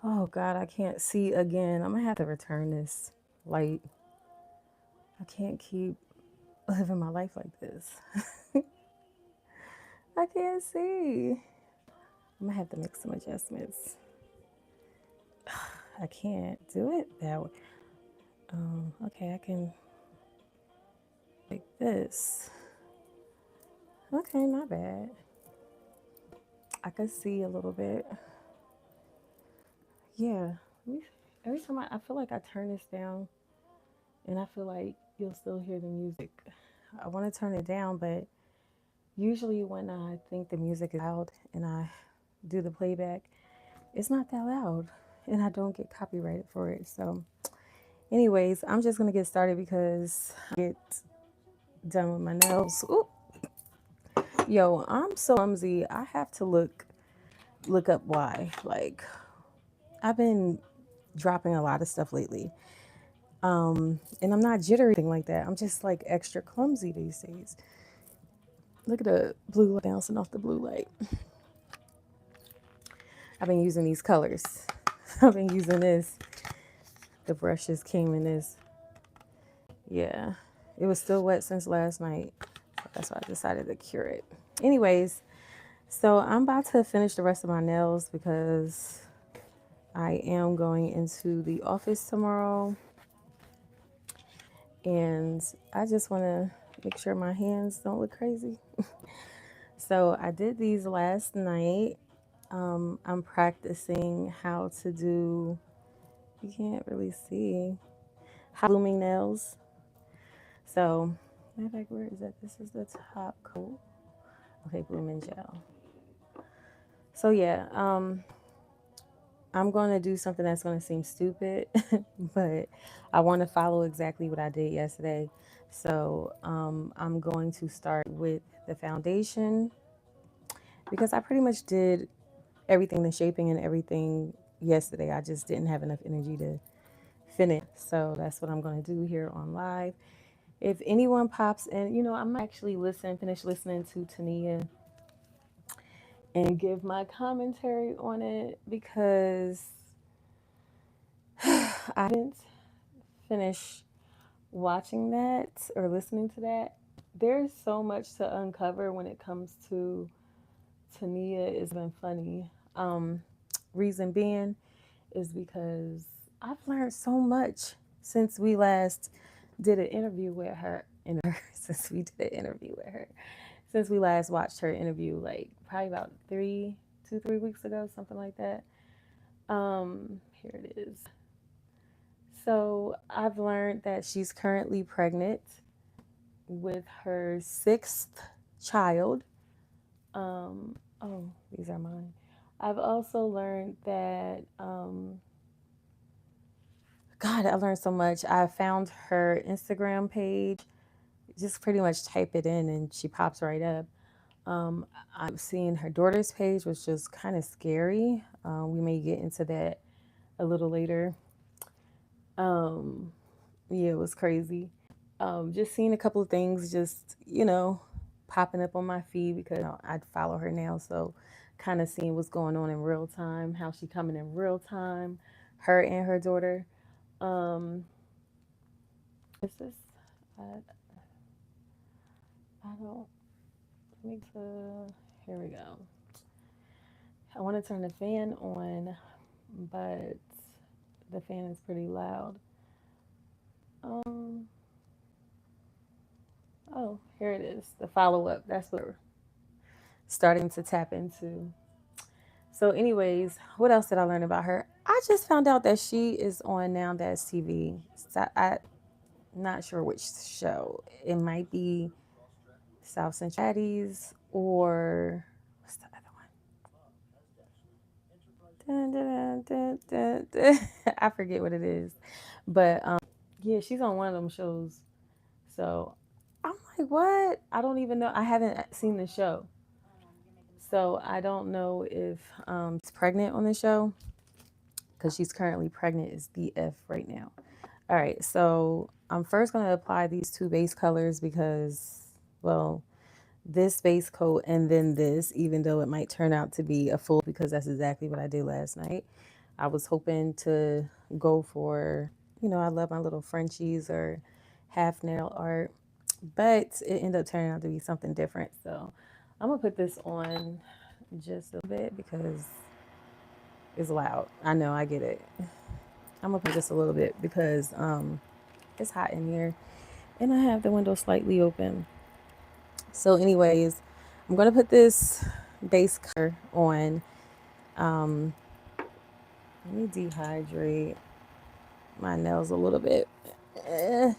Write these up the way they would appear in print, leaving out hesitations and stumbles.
Oh God, I can't see again. I'm gonna have to return this light. I can't keep living my life like this. I can't see. I'm gonna have to make some adjustments. I can't do it that way. Okay, I can like this. Okay, not bad. I can see a little bit. Yeah. Every time I feel like I turn this down and I feel like you'll still hear the music. I want to turn it down, but usually when I think the music is loud and I do the playback, it's not that loud and I don't get copyrighted for it. So, anyways, I'm just going to get started because I get done with my nails. Ooh, yo, I'm so clumsy. I have to look up why. Like I've been dropping a lot of stuff lately. And I'm not jittery or anything like that. I'm just like extra clumsy these days. Look at the blue light bouncing off the blue light. I've been using these colors. I've been using this. The brushes came in this. Yeah. It was still wet since last night. That's why I decided to cure it. Anyways, so I'm about to finish the rest of my nails because I am going into the office tomorrow. And I just want to make sure my hands don't look crazy. So I did these last night. I'm practicing how to do, you can't really see, how blooming nails. So, matter of fact, where is that? This is the top coat. Okay, blooming gel. So yeah, I'm going to do something that's going to seem stupid, but I want to follow exactly what I did yesterday. So I'm going to start with the foundation because I pretty much did everything, the shaping and everything yesterday. I just didn't have enough energy to finish. So that's what I'm going to do here on live. If anyone pops in, I'm actually finish listening to Tania and give my commentary on it because I didn't finish watching that or listening to that. There's so much to uncover when it comes to Tania. It's been funny. Reason being is because I've learned so much since we last did an interview with her. Since we did an interview with her, since we last watched her interview, like probably about 3 weeks ago, something like that. Here it is. So I've learned that she's currently pregnant with her sixth child. Oh, these are mine. I've also learned that, God, I learned so much. I found her Instagram page. Just pretty much type it in and she pops right up. Um, I'm seeing her daughter's page, which is kind of scary. We may get into that a little later. Um, yeah, it was crazy. Just seeing a couple of things, just popping up on my feed because I'd follow her now, so kind of seeing what's going on in real time, how she coming in real time, her and her daughter. Um, is this? I, I don't. Let me. Here we go. I want to turn the fan on, but the fan is pretty loud. Um. Oh, here it is. The follow up. That's what we're starting to tap into. So, anyways, what else did I learn about her? I just found out that she is on Now That's TV. So I'm not sure which show. It might be South Central Baddies or what's the other one? Dun, dun, dun, dun, dun, dun. I forget what it is, but yeah, she's on one of them shows. So I'm like, what? I don't even know. I haven't seen the show, so I don't know if she's pregnant on the show because she's currently pregnant is DF right now. All right, so I'm first going to apply these two base colors because, well, this base coat and then this, even though it might turn out to be a full, because that's exactly what I did last night. I was hoping to go for, I love my little Frenchies or half nail art, but it ended up turning out to be something different. So I'm gonna put this on just a bit because it's loud. I know, I get it. I'm gonna put just a little bit because it's hot in here and I have the window slightly open. So, anyways, I'm gonna put this base color on. Um, Let me dehydrate my nails a little bit. Eh,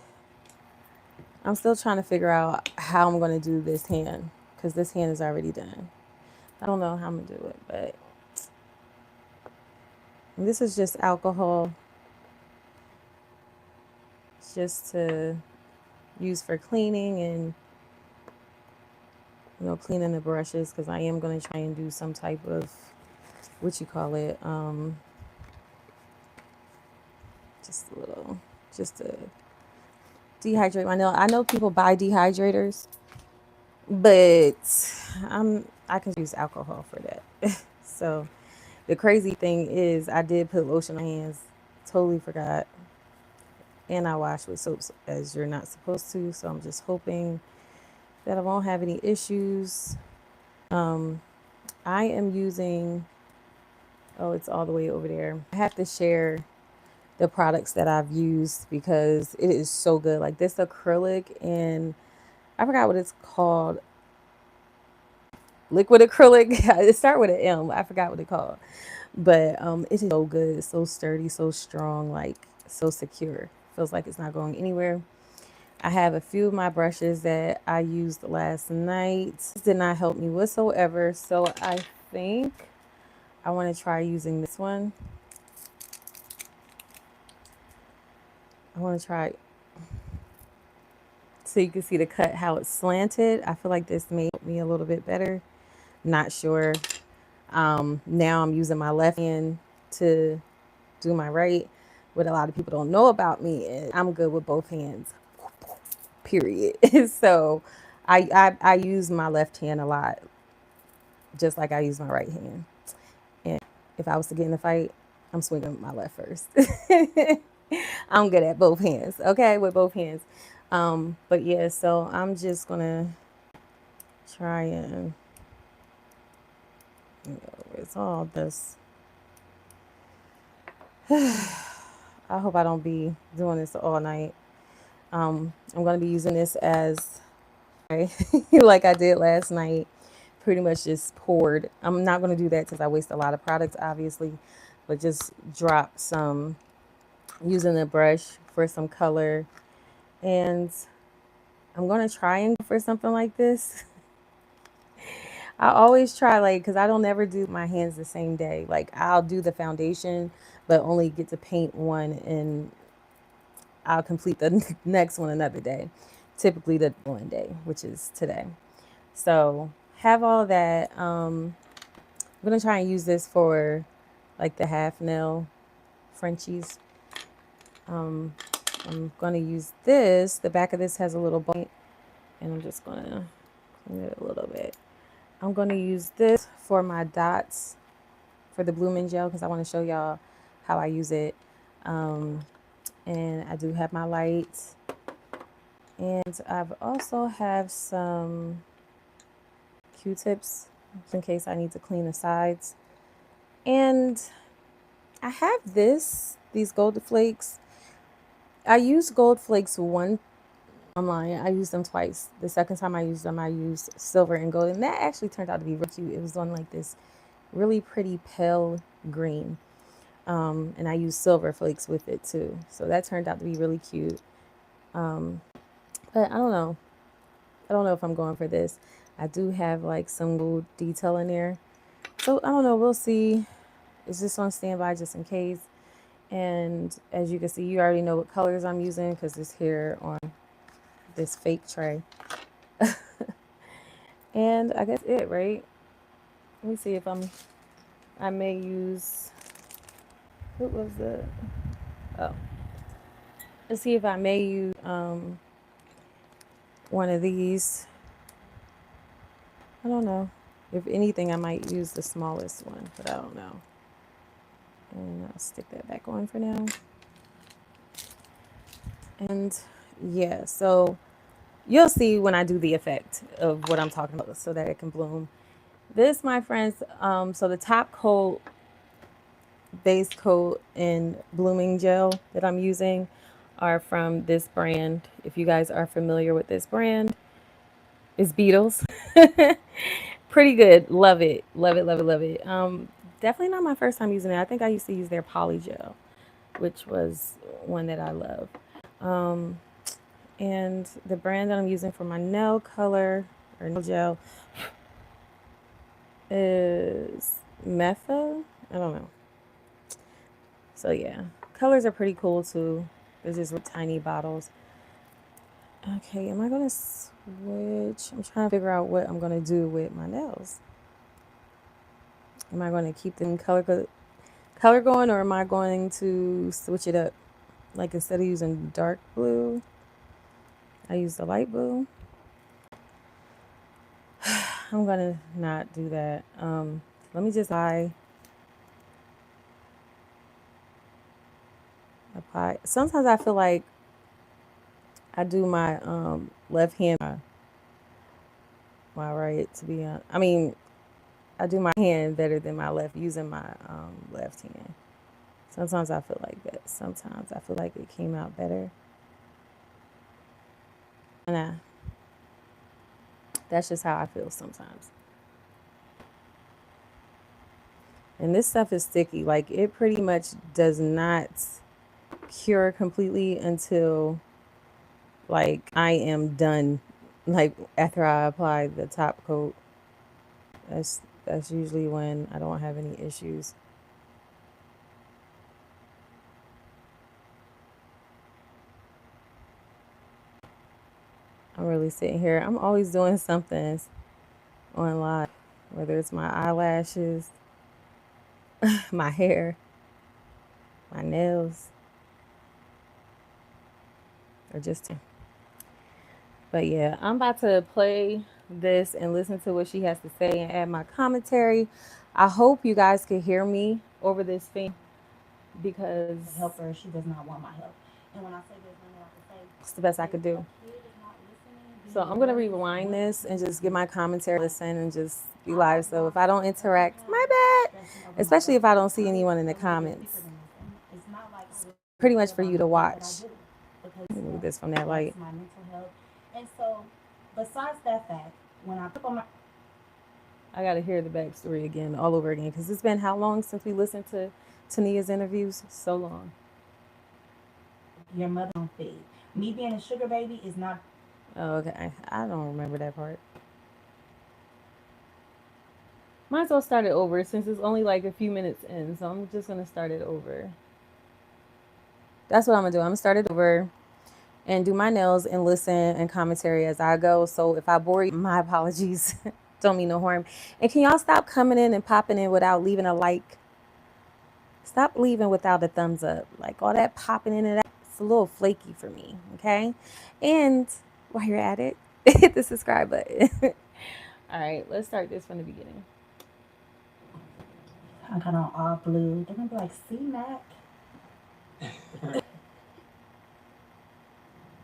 I'm still trying to figure out how I'm gonna do this hand because this hand is already done. I don't know how I'm gonna do it, but this is just alcohol, just to use for cleaning and cleaning the brushes because I am going to try and do some type of what you call it, just a little, just to dehydrate my nail. I know people buy dehydrators, but I can use alcohol for that. So the crazy thing is I did put lotion on my hands, totally forgot, and I washed with soaps as you're not supposed to. So I'm just hoping that I won't have any issues. I am using, oh, it's all the way over there. I have to share the products that I've used because it is so good. Like this acrylic, and I forgot what it's called. Liquid acrylic. It started with an M. I forgot what it's called. But it is so good. It's so sturdy, so strong, like so secure. Feels like it's not going anywhere. I have a few of my brushes that I used last night. This did not help me whatsoever. So I think I want to try using this one. I want to try so you can see the cut, how it's slanted. I feel like this made me a little bit better. Not sure. Now I'm using my left hand to do my right. What a lot of people don't know about me is I'm good with both hands, period. So I use my left hand a lot, just like I use my right hand. And if I was to get in a fight, I'm swinging with my left first. I'm good at both hands, okay, with both hands. But yeah, so I'm just gonna try and it's all this. I hope I don't be doing this all night. I'm gonna be using this as like I did last night. Pretty much just poured. I'm not gonna do that because I waste a lot of products, obviously, but just drop some using the brush for some color. And I'm gonna try and go for something like this. I always try, like, because I don't ever do my hands the same day. Like, I'll do the foundation, but only get to paint one, and I'll complete the next one another day. Typically, the one day, which is today. So, have all that. I'm going to try and use this for, like, the half nail Frenchies. I'm going to use this. The back of this has a little point, and I'm just going to clean it a little bit. I'm going to use this for my dots for the blooming gel because I want to show y'all how I use it. And I do have my lights. And I've also have some Q-tips in case I need to clean the sides. And I have these gold flakes. I used gold flakes one online. I used them twice. The second time I used them, I used silver and gold. And that actually turned out to be really cute. It was on like this really pretty pale green. And I used silver flakes with it too. So that turned out to be really cute. But I don't know. I don't know if I'm going for this. I do have like some gold detail in there. So I don't know. We'll see. It's just on standby just in case. And as you can see, you already know what colors I'm using because it's here on this fake tray. And I guess it, right? Let me see if I may use, what was it? Oh, let's see if I may use one of these. I don't know. If anything, I might use the smallest one, but I don't know. And I'll stick that back on for now. And yeah, so you'll see when I do the effect of what I'm talking about so that it can bloom. This, my friends, so the top coat, base coat, and blooming gel that I'm using are from this brand. If you guys are familiar with this brand, it's Beatles. Pretty good. Love it. Love it. Love it. Love it. Definitely not my first time using it. I think I used to use their poly gel, which was one that I love. Um, and the brand that I'm using for my nail color or nail gel is Metha. I don't know. So yeah, colors are pretty cool too. There's just tiny bottles. Okay, am I gonna switch? I'm trying to figure out what I'm gonna do with my nails. Am I going to keep them color going, or am I going to switch it up? Like instead of using dark blue, I use the light blue. I'm gonna not do that. Let me just apply. Sometimes I feel like I do my left hand, my right. To be honest, I mean I do my hand better than my left using my left hand. Sometimes I feel like that. Sometimes I feel like it came out better. And that's just how I feel sometimes. And this stuff is sticky. Like it pretty much does not cure completely until like I am done. Like after I apply the top coat. That's usually when I don't have any issues. I'm really sitting here. I'm always doing something on live, whether it's my eyelashes, my hair, my nails, or just. But yeah, I'm about to play this and listen to what she has to say and add my commentary. I hope you guys can hear me over this thing because help her. She does not want my help. And when I say there's nothing I can say, it's the best I could do. So I'm gonna rewind this and just give my commentary, listen, and just be live. So if I don't interact, my bad. Especially if I don't see anyone in the comments. It's pretty much for you to watch. Move this from that light. My mental health. And so, besides that fact, when I put on my, I gotta hear the backstory again, all over again, because it's been how long since we listened to Tania's interviews? So long. Your mother don't feed. Me being a sugar baby is not. Oh, okay. I don't remember that part. Might as well start it over since it's only like a few minutes in, so I'm just gonna start it over. That's what I'm gonna do. I'm gonna start it over and do my nails and listen and commentary as I go. So if I bore you, my apologies. Don't mean no harm. And can y'all stop coming in and popping in without leaving a like? Stop leaving without a thumbs up. Like all that popping in and out, it's a little flaky for me, okay? And while you're at it, hit the subscribe button. All right, let's start this from the beginning. I got on all blue. They're gonna be like, see, Mac.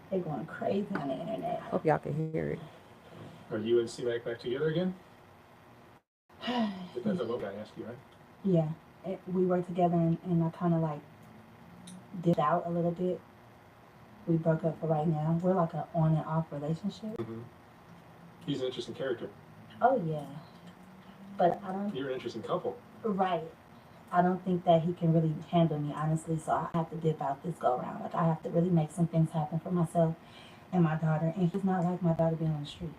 They're going crazy on the internet. Hope y'all can hear it. Are you and C-Mac back together again? Depends on what I ask you, right? Yeah. We were together and I kind of like dipped out a little bit. We broke up for right now. We're like an on and off relationship. Mm-hmm. He's an interesting character. Oh, yeah. But I don't. You're an interesting couple. Right. I don't think that he can really handle me, honestly, so I have to dip out this go around. Like, I have to really make some things happen for myself and my daughter. And he's not like my daughter being on the street.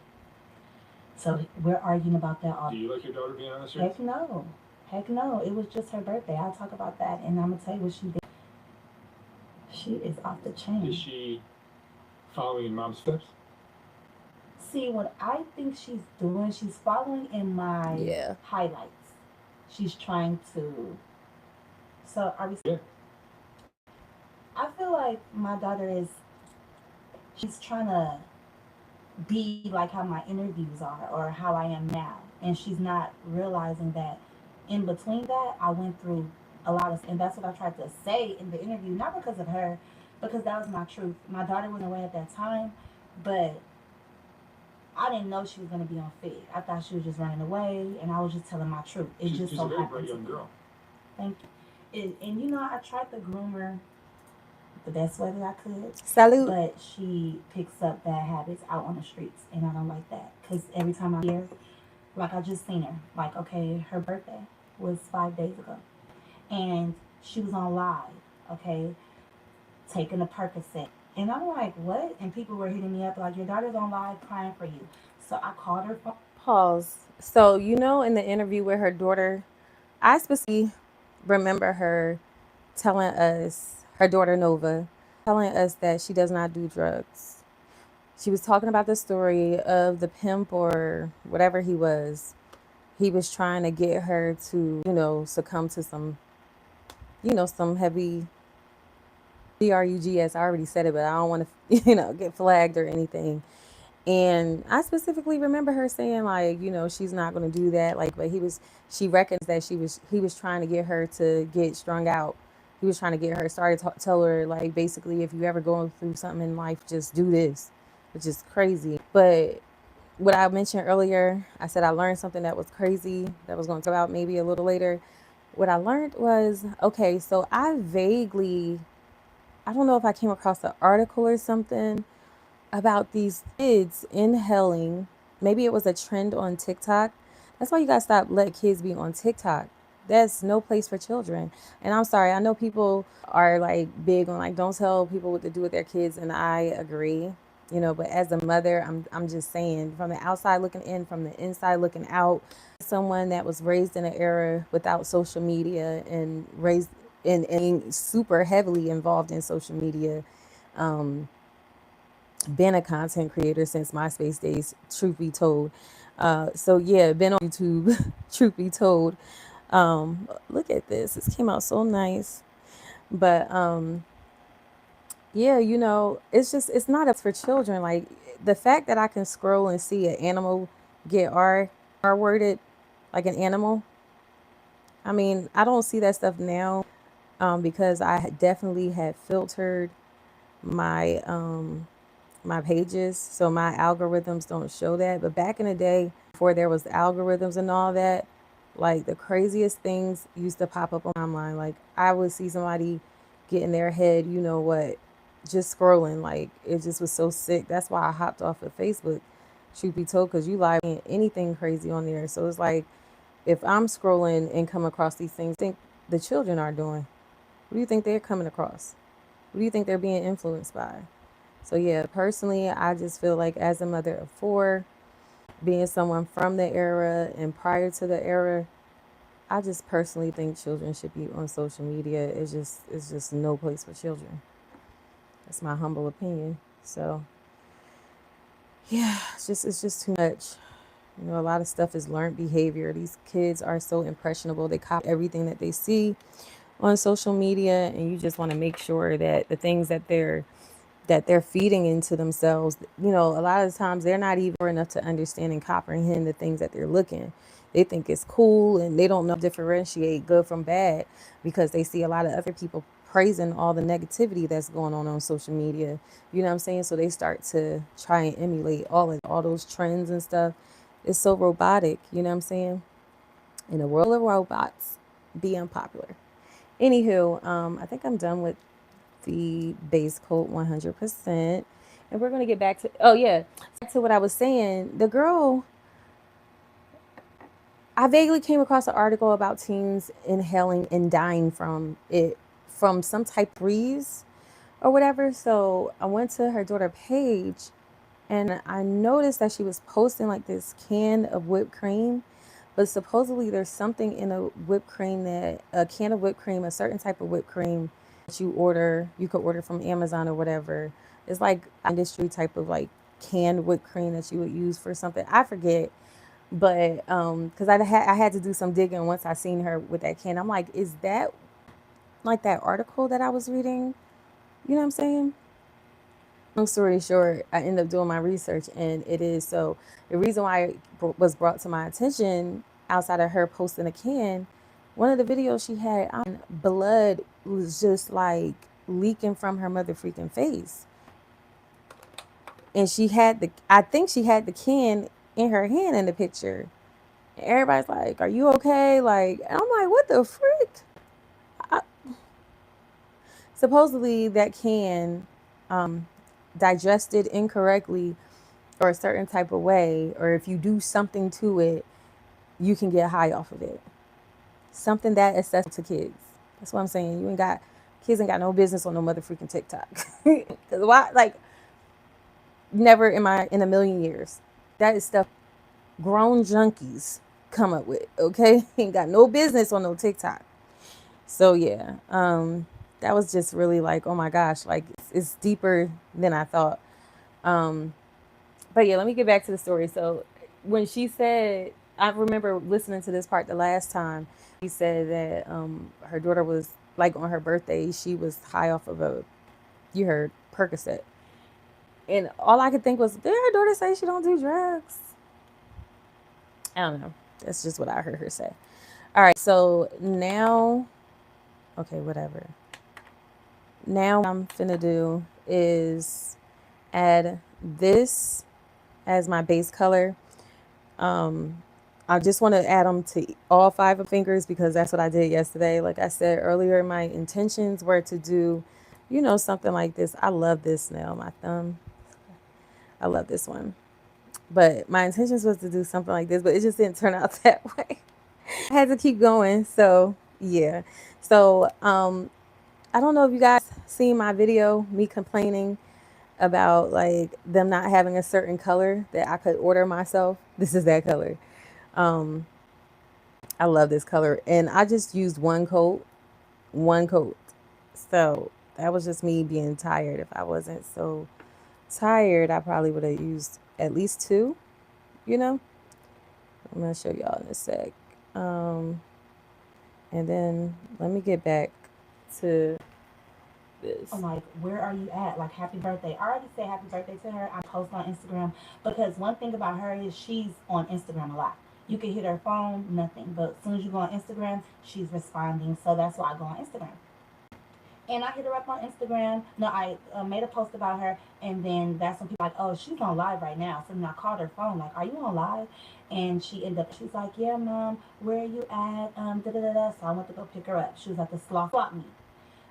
So we're arguing about that all. Do you like your daughter being on the street? Heck no. Heck no. It was just her birthday. I'll talk about that, and I'm going to tell you what she did. She is off the chain. Is she following in mom's steps? See, what I think she's doing, she's following in my highlights. She's trying to. So are we? Yeah. I feel like my daughter is. She's trying to be like how my interviews are or how I am now, and she's not realizing that in between that I went through a lot of, and that's what I tried to say in the interview, not because of her, because that was my truth. My daughter was away at that time, but I didn't know she was going to be on Fig. I thought she was just running away, and I was just telling my truth. It just She's so a very happened bright to young be. girl. Thank you. And you know, I tried to groom her the best way that I could, Salute. but she picks up bad habits out on the streets, and I don't like that. Because every time I hear, like I just seen her, like, okay, her birthday was 5 days ago, and she was on live, okay, taking a Percocet. And I'm like, what? And people were hitting me up like, your daughter's on live crying for you. So I called her phone. Pause. So, in the interview with her daughter, I specifically remember her telling us, her daughter Nova, telling us that she does not do drugs. She was talking about the story of the pimp or whatever he was. He was trying to get her to, succumb to some, some heavy drugs. I already said it, but I don't want to, get flagged or anything. And I specifically remember her saying, like, she's not going to do that. Like, but she recognized that he was trying to get her to get strung out. He was trying to get her, started to tell her, like, basically, if you ever going through something in life, just do this, which is crazy. But what I mentioned earlier, I said I learned something that was crazy that I was going to talk about maybe a little later. What I learned was, okay, so I don't know if I came across an article or something about these kids inhaling. Maybe it was a trend on TikTok. That's why you gotta stop letting kids be on TikTok. That's no place for children. And I'm sorry, I know people are like big on like don't tell people what to do with their kids, and I agree. But as a mother, I'm just saying from the outside looking in, from the inside looking out, someone that was raised in an era without social media and raised and super heavily involved in social media. Um, been a content creator since MySpace days, truth be told. So yeah, been on YouTube, truth be told. Look at this. This came out so nice. But yeah, it's not up for children. Like the fact that I can scroll and see an animal get R worded like an animal. I mean, I don't see that stuff now because I definitely had filtered my my pages, so my algorithms don't show that. But back in the day, before there was algorithms and all that, like the craziest things used to pop up on my timeline. Like I would see somebody get in their head, you know what, just scrolling. Like it just was so sick. That's why I hopped off of Facebook, truth be told, because you live anything crazy on there. So it's like if I'm scrolling and come across these things, think the children are doing. What do you think they're coming across? What do you think they're being influenced by? So yeah, personally, I just feel like as a mother of four, being someone from the era and prior to the era, I just personally think children should be on social media. It's just no place for children. That's my humble opinion. So yeah, it's just too much. A lot of stuff is learned behavior. These kids are so impressionable. They copy everything that they see on social media, and you just want to make sure that the things that they're feeding into themselves, a lot of the times they're not even enough to understand and comprehend the things that they're looking. They think it's cool and they don't know differentiate good from bad because they see a lot of other people praising all the negativity that's going on social media. You know what I'm saying? So they start to try and emulate all those trends and stuff. It's so robotic, you know what I'm saying? In a world of robots being popular. Anywho, I think I'm done with the base coat 100%. And we're going to get back to, oh yeah, back to what I was saying. The girl, I vaguely came across an article about teens inhaling and dying from it, from some type of breeze or whatever. So I went to her daughter page and I noticed that she was posting like this can of whipped cream. But supposedly there's something in a whipped cream a can of whipped cream, a certain type of whipped cream that you could order from Amazon or whatever. It's like industry type of like canned whipped cream that you would use for something. I forget. But because I had to do some digging once I seen her with that can. I'm like, is that like that article that I was reading? You know what I'm saying? Long story short, I ended up doing my research and it is. So the reason why it was brought to my attention outside of her posting a can One of the videos she had on, blood was just like leaking from her mother freaking face. And she had I think she had the can in her hand in the picture. And everybody's like, "Are you okay?" Like, and I'm like, "What the frick?" I, supposedly that can digested incorrectly or a certain type of way, or if you do something to it, you can get high off of it. Something that accessible to kids. That's what I'm saying. You ain't got kids ain't got no business on no mother freaking TikTok. Cause why? Like, never in a million years. That is stuff grown junkies come up with. Okay, ain't got no business on no TikTok. So yeah, that was just really like, oh my gosh, like it's deeper than I thought. Um, but yeah, let me get back to the story. So when she said, I remember listening to this part the last time. She said that her daughter was like on her birthday, she was high off of you heard, Percocet. And all I could think was, did her daughter say she don't do drugs? I don't know. That's just what I heard her say. All right, so now, okay, whatever. Now what I'm finna do is add this as my base color. I just want to add them to all 5 of fingers because that's what I did yesterday. Like I said earlier, my intentions were to do, something like this. I love this nail, my thumb. I love this one. But my intentions was to do something like this, but it just didn't turn out that way. I had to keep going. So yeah. So I don't know if you guys seen my video, me complaining about like them not having a certain color that I could order myself. This is that color. Um, I love this color, and I just used one coat. So that was just me being tired. If I wasn't so tired, I probably would have used at least 2. You know, I'm gonna show y'all in a sec. Um, and then let me get back to I'm this. like, where are you at? Like, happy birthday. I already said happy birthday to her. I post on Instagram because one thing about her is she's on Instagram a lot. You can hit her phone, nothing. But as soon as you go on Instagram, she's responding. So that's why I go on Instagram. And I hit her up on Instagram. No, I made a post about her, and then that's when people are like, oh, she's on live right now. So then I called her phone, like, are you on live? And she ended up, she's like, yeah, mom, where are you at? Da da da da. So I went to go pick her up. She was at the swap meet.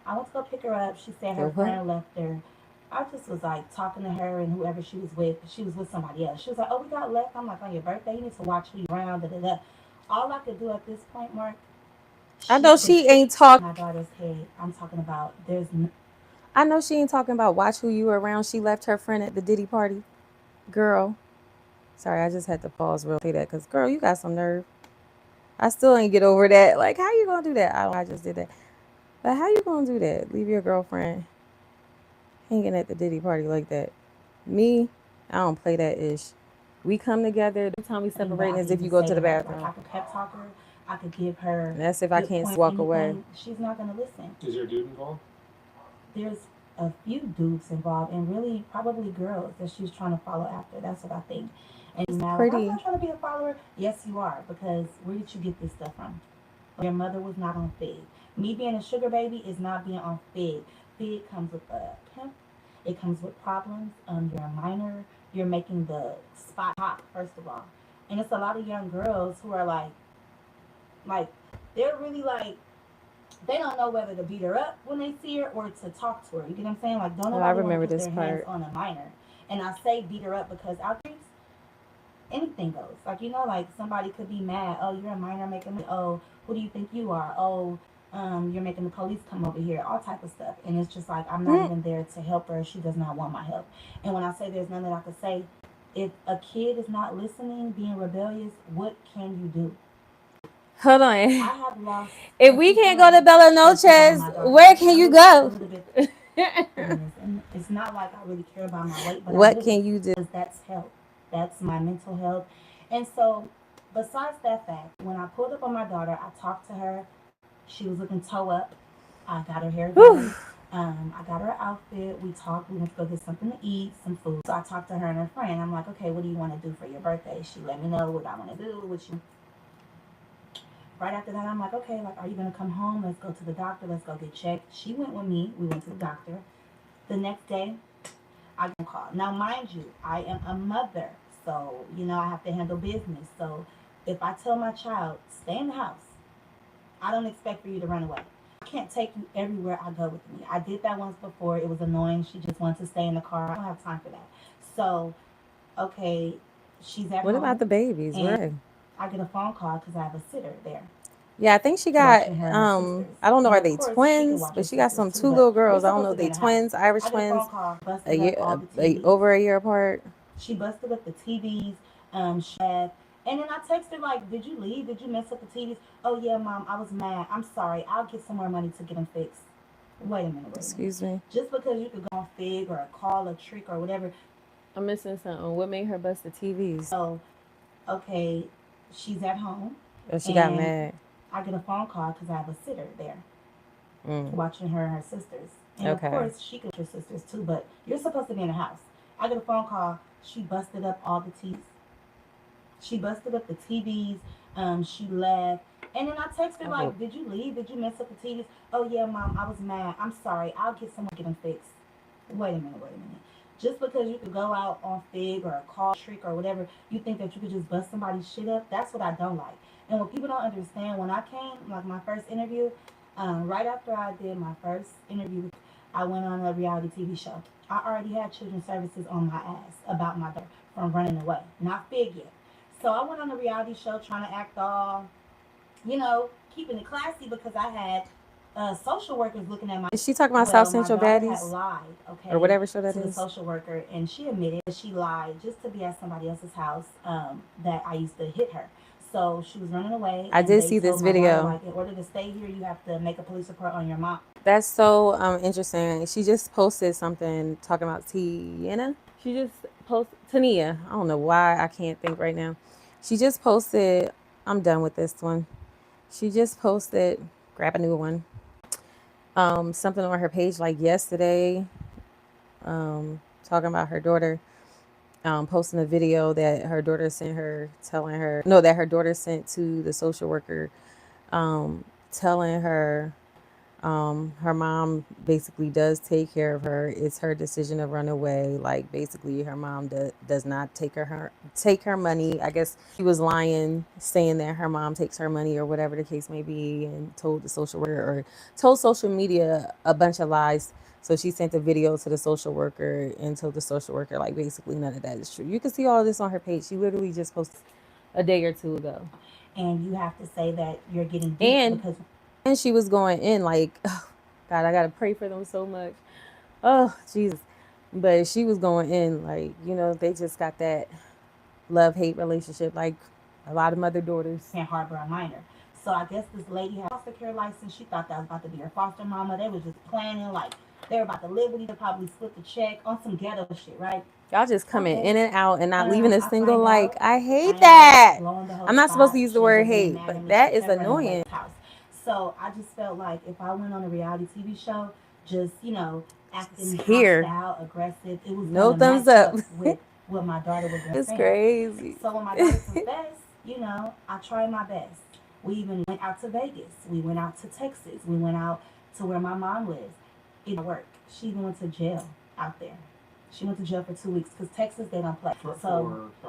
I went to go pick her up. She said The her what? friend left her. I just was like talking to her and whoever she was with. She was with somebody else. She was like, "Oh, we got left." I'm like, "On your birthday, you need to watch who you around." Da da da. All I could do at this point, Mark, I she know put she ain't talk. my daughter's head. I'm talking about. I know she ain't talking about watch who you around. She left her friend at the Diddy party. Girl, sorry, I just had to pause real say that because girl, you got some nerve. I still ain't get over that. Like, how you gonna do that? I just did that. But how you gonna do that? Leave your girlfriend hanging at the Diddy party like that? Me, I don't play that ish. We come together. The only time we That I separate could is if even you go say to to the her. Like bathroom. I could pep talk her. I could give her And that's if I good can't points, walk away. anything. She's not gonna listen. Is there a dude involved? There's a few dudes involved, and really probably girls that she's trying to follow after. That's what I think. And It's now, like, I'm pretty. not trying to be a follower. Yes, you are, because where did you get this stuff from? Your mother was not on Fig. Me being a sugar baby is not being on Fig. Fig comes with a pimp. It comes with problems. You're a minor. You're making the spot hot, first of all. And it's a lot of young girls who are like, they're really like, they don't know whether to beat her up when they see her or to talk to her. You get what I'm saying? Like, don't Oh, I nobody want remember to put this their hands part. on a minor. And I say beat her up because out there, anything goes. Like, like somebody could be mad. Oh, you're a minor making me. Oh, who do you think you are? Oh, you're making the police come over here. All type of stuff. And it's just like I'm not Mm. even there to help her. She does not want my help. And when I say there's nothing that I could say, if a kid is not listening, being rebellious, what can you do? Hold on. I have lost If a we few can't go to friends Bella based on Noches, my daughter. where can I you really take a go? little bit in this, and it's not like I really care about my weight, but I What do can you do? because that's health. That's my mental health. And so, besides that fact, when I pulled up on my daughter, I talked to her. She was looking toe up. I got her hair Whew. done. I got her outfit. We talked. We went to go get something to eat, some food. So I talked to her and her friend. I'm like, okay, what do you want to do for your birthday? She let me know what I want to do. What you right after that, I'm like, okay, like, are you gonna come home? Let's go to the doctor. Let's go get checked. She went with me. We went to the doctor. The next day, I get a call. Now, mind you, I am a mother, so I have to handle business. So if I tell my child, stay in the house, I don't expect for you to run away. I can't take you everywhere I go with me. I did that once before. It was annoying. She just wanted to stay in the car. I don't have time for that. So, okay, she's at What about home, the babies? Where and are they? I get a phone call because I have a sitter there Yeah, I think she got watching her and her sisters. I don't know, And are of they course, she can twins? watch her But she got sisters some too, two but little you're girls. I don't know supposed if to be they in the house. twins, Irish I get a phone twins, call, a busted up year all the TVs. over a year apart. She busted up the TVs. She had, and then I texted her like, "Did you leave? Did you mess up the TVs?" "Oh yeah, mom, I was mad. I'm sorry. I'll get some more money to get them fixed." Wait a minute, wait a minute. Excuse me. Just because you could go on Fig or call a trick or whatever. I'm missing something. What made her bust the TVs? So okay, she's at home, Oh, she got and mad. I get a phone call because I have a sitter there Mm, watching her and her sisters. And of okay. course, she could watch her sisters too, but you're supposed to be in the house. I get a phone call. She busted up all the TVs. She busted up the TVs. She left. And then I texted her Oh, like, "Did you leave? Did you mess up the TVs?" "Oh yeah, mom, I was mad. I'm sorry. I'll get someone to get them fixed." Wait a minute, wait a minute. Just because you could go out on Fig or a call trick or whatever, you think that you could just bust somebody's shit up? That's what I don't like. And what people don't understand, when I came, like my first interview, right after I did my first interview, I went on a reality TV show. I already had children's services on my ass about my daughter from running away. Not Fig yet. So I went on a reality show trying to act all, keeping it classy because I had social workers looking at my. is she talking about South Well, my Central daughter had Baddies lied, or okay, whatever show that to the is? social worker, and she admitted that she lied just to be at somebody else's house. That I used to hit her. So she was running away, I and did they see this told my daughter video. like, in order to stay here, you have to make a police report on your mom. That's so interesting. She just posted something talking about Tiana. She just posted Tania. I don't know why I can't think right now. She just posted. I'm done with this one. She just posted. Grab a new one. Something on her page like yesterday. Talking about her daughter. Posting a video that her daughter sent her, telling her no, that her daughter sent to the social worker, telling her her mom basically does take care of her. It's her decision to run away. Like basically, her mom does not take her money. I guess she was lying, saying that her mom takes her money or whatever the case may be, and told the social worker or told social media a bunch of lies. So she sent the video to the social worker and told the social worker like basically none of that is true. You can see all this on her page. She literally just posted a day or two ago. And you have to say that you're getting deep And because she was going in like, oh, God, I gotta pray for them so much. Oh, Jesus. But she was going in like, they just got that love hate relationship like a lot of mother daughters. can't harbor a minor. So I guess this lady had a foster care license. She thought that was about to be her foster mama. They was just planning like they were about to live with each other, probably split the check on some ghetto shit, right? Y'all just coming Okay. in and out and not leaving a I single find like. out I I hate end up that. blowing the whole I'm not supposed to spot. use the She ended word up being hate, mad at but me. She that is kept running away annoying. from the house. So I just felt like if I went on a reality TV show, just acting Here. hostile, aggressive, it was No gonna thumbs match up. up with what my daughter was gonna It's say. crazy. So when my daughter confessed, I tried my best. We even went out to Vegas. We went out to Texas. We went out to where my mom lives. It didn't work. She even went to jail out there. She went to jail for 2 weeks because Texas they don't play.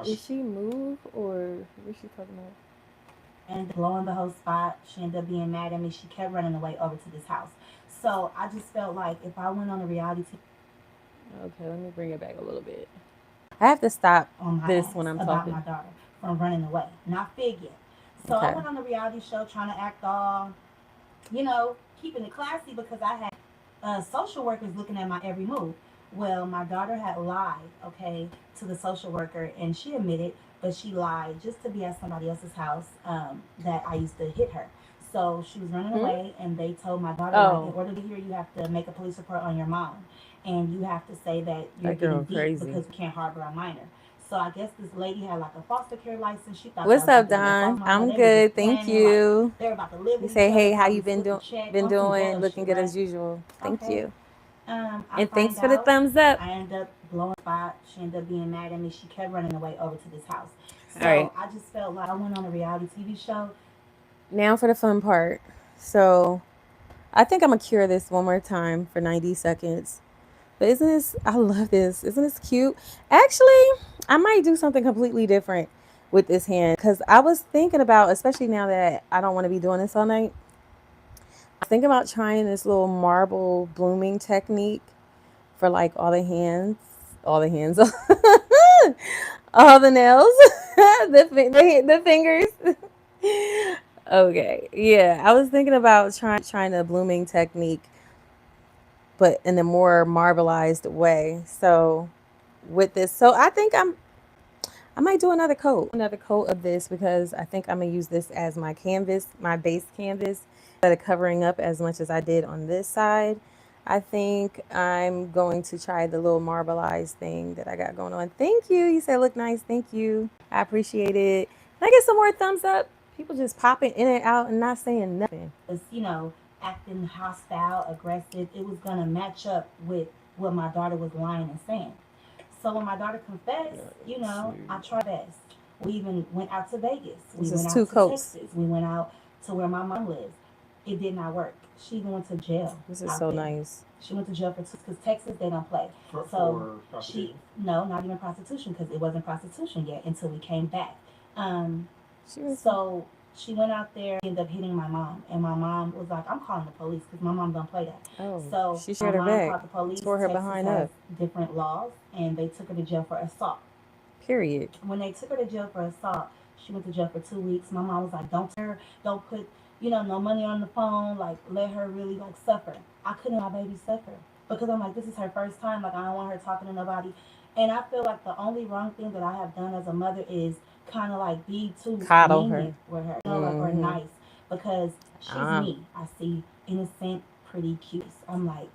Did she move or what's she talking about? And blowing the whole spot. She ended up being mad at me. She kept running away over to this house. So I just felt like if I went on a reality TV. Okay, let me bring it back a little bit. I have to stop On my this ass when I'm about talking. my daughter from running away. Not Fig yet. So I went on a reality show trying to act all, keeping it classy because I had social workers looking at my every move. Well, my daughter had lied, okay, to the social worker, and she admitted, but she lied just to be at somebody else's house that I used to hit her. So she was running away, and they told my daughter, like, in order to hear, you have to make a police report on your mom. And you have to say that you're That girl getting deep crazy. because you can't harbor a minor. So I guess this lady had like a foster care license. She thought What's that was up, about to be her Don? foster mama. I'm They were just good, thank planning like you. they were about to live You with each say, other, hey, how probably you been split the doing? check Been on some doing? ghetto Looking shit, good right? as usual. Thank Okay. you. I And find thanks for the out thumbs up. I end up blowing the spot. She ended up being mad at me. She kept running away over to this house. All right. So I just felt like I went on a reality TV show. Now for the fun part. So I think I'm gonna cure this one more time for 90 seconds. But isn't this, I love this. Isn't this cute? Actually, I might do something completely different with this hand because I was thinking about, especially now that I don't want to be doing this all night, I was thinking about trying this little marble blooming technique for like all the hands, all the nails, the fingers. Okay, yeah, I was thinking about trying a blooming technique, but in a more marbleized way. So with this, so I might do another coat of this because I think I'm gonna use this as my canvas, my base canvas, instead of covering up as much as I did on this side. I think I'm going to try the little marbleized thing that I got going on. Thank you. You said look nice. Thank you. I appreciate it. Can I get some more thumbs up? People just popping in and out and not saying nothing. Was, acting hostile, aggressive, it was gonna match up with what my daughter was lying and saying. So when my daughter confessed, I tried my best. We even went out to Vegas. We This went is out two to coats. Texas. We went out to where my mom lives. It did not work. She even went to jail This is out so there. nice. She went to jail for because Texas they don't play. For She prostitution. no, not even prostitution because it wasn't prostitution yet until we came back. Um, She was so she went out there, ended up hitting my mom, and my mom was like, "I'm calling the police because my mom don't play that." oh, So she my shared her mom back. called the police. Tore her Texas behind has up. different laws, and they took her to jail for assault. Period. When they took her to jail for assault, she went to jail for 2 weeks. My mom was like, "Don't tell her, don't put, no money on the phone. Like, let her really like suffer." I couldn't let my baby suffer because I'm like, this is her first time. Like, I don't want her talking to nobody. And I feel like the only wrong thing that I have done as a mother is kind of like be too Coddle lenient her. with her, like or nice because she's Um, me. I see innocent, pretty, cute. I'm like,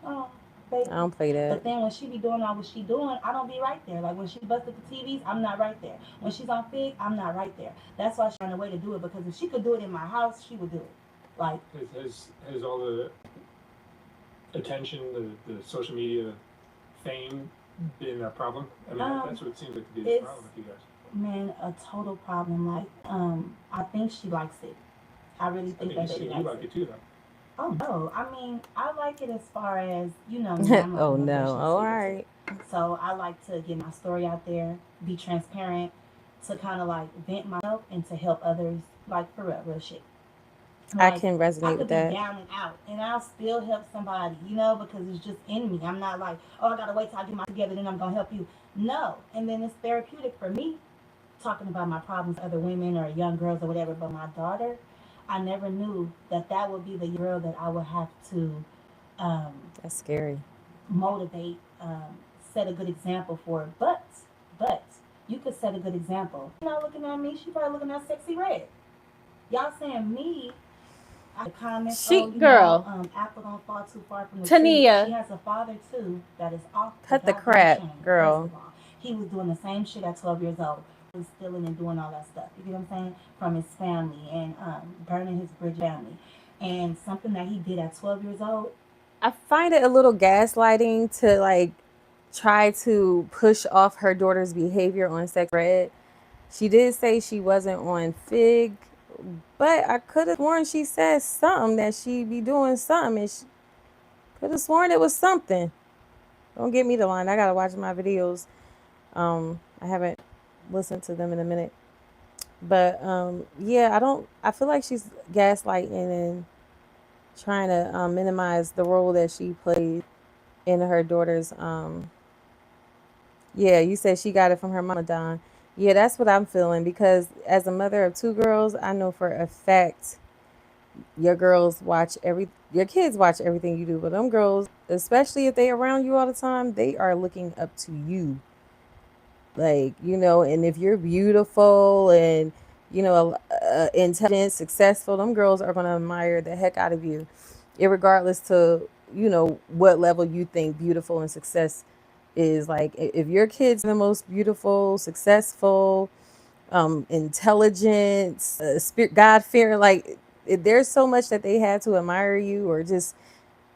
oh, baby. I don't play that. But then when she be doing all what she doing, I don't be right there. Like when she busted the TVs, I'm not right there. When she's on Fig, I'm not right there. That's why she's trying a way to do it because if she could do it in my house, she would do it. Like Has all the attention, the social media fame been a problem? I mean, that's what it seems like to be the problem with you guys. Man, a total problem. Like, I think she likes it. I really I think think that you she said you likes like it. it too, though. Oh no, I mean, I like it as far as me. I'm like a Oh no. motivational Oh, all speaker too, right. so I like to get my story out there, be transparent, to kind of like vent myself and to help others. Like for real, real shit. I Like can I resonate with could be that. down and out, and I'll still help somebody, because it's just in me. I'm not like, oh, I gotta wait till I get my together, then I'm gonna help you. No, and then it's therapeutic for me talking about my problems to other women or young girls or whatever. But my daughter, I never knew that that would be the girl that I would have to um, That's scary. motivate, set a good example for. But you could set a good example. She's not looking at me. She probably looking at sexy red. Y'all saying me? I had comments. Oh, She girl, apple don't fall too far from the tree. She Tania, has a father too that is off the cut the goddamn crap, chain. First girl. of all, he was doing the same shit at 12 years old, stealing and doing all that stuff. You get what I'm saying? From his family and burning his bridge family, and something that he did at 12 years old. I find it a little gaslighting to like try to push off her daughter's behavior on sex red. She did say she wasn't on Fig, but I could have sworn she said something that she be doing something, and she could have sworn it was something. Don't get me the line. I gotta watch my videos. I haven't listened to them in a minute, but yeah, I don't. I feel like she's gaslighting and trying to minimize the role that she played in her daughter's. Yeah, you said she got it from her mama, Don. Yeah, that's what I'm feeling because as a mother of two girls, I know for a fact your kids watch everything you do, but them girls, especially if they around you all the time, they are looking up to you. Like, and if you're beautiful and, intelligent, successful, them girls are going to admire the heck out of you, regardless to, what level you think beautiful and success is. Like, if your kids are the most beautiful, successful, intelligent, spirit, God fearing, like, there's so much that they had to admire you, or just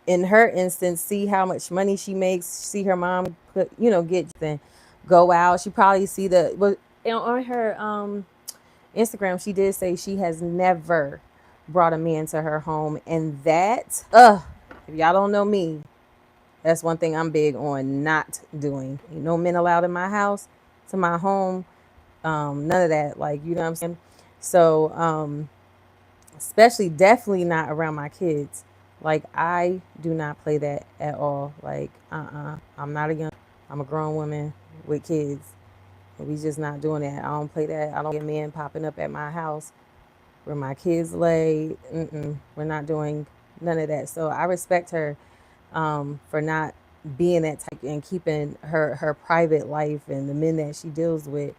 in her instance, see how much money she makes, see her mom get then go out. She probably see the on her Instagram, she did say she has never brought a man to her home. And that, if y'all don't know me, that's one thing I'm big on not doing. No men allowed in my house, to my home, none of that. Like, you know what I'm saying? So, especially definitely not around my kids. Like, I do not play that at all. Like, I'm not a young, I'm a grown woman with kids. We just not doing that. I don't play that. I don't get men popping up at my house where my kids lay. We're not doing none of that. So I respect her for not being that type and keeping her private life and the men that she deals with,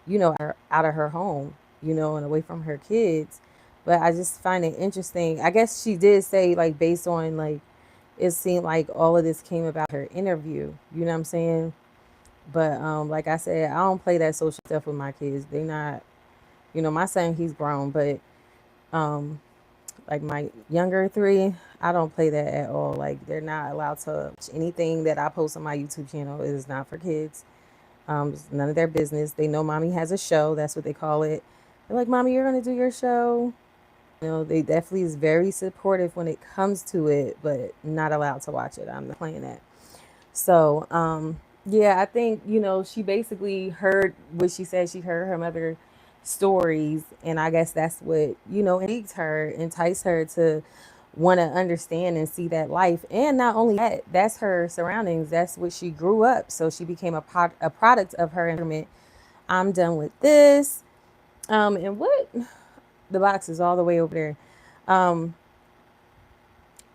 out of her home, and away from her kids. But I just find it interesting. I guess she did say, like, based on, like, it seemed like all of this came about her interview. You know what I'm saying? But like I said, I don't play that social stuff with my kids. They not, my son, he's grown, but um like my younger three, I don't play that at all. Like, they're not allowed to watch anything that I post on my YouTube channel. It is not for kids. It's none of their business. They know mommy has a show. That's what they call it. They're like, mommy, you're gonna do your show. They definitely is very supportive when it comes to it, but not allowed to watch it. I'm not playing that. So, yeah, I think, she basically heard what she said. She heard her mother stories, and I guess that's what, intrigued her, enticed her to want to understand and see that life. And not only that, that's her surroundings. That's what she grew up. So she became a product of her environment. I'm done with this. And what the box is all the way over there. Um,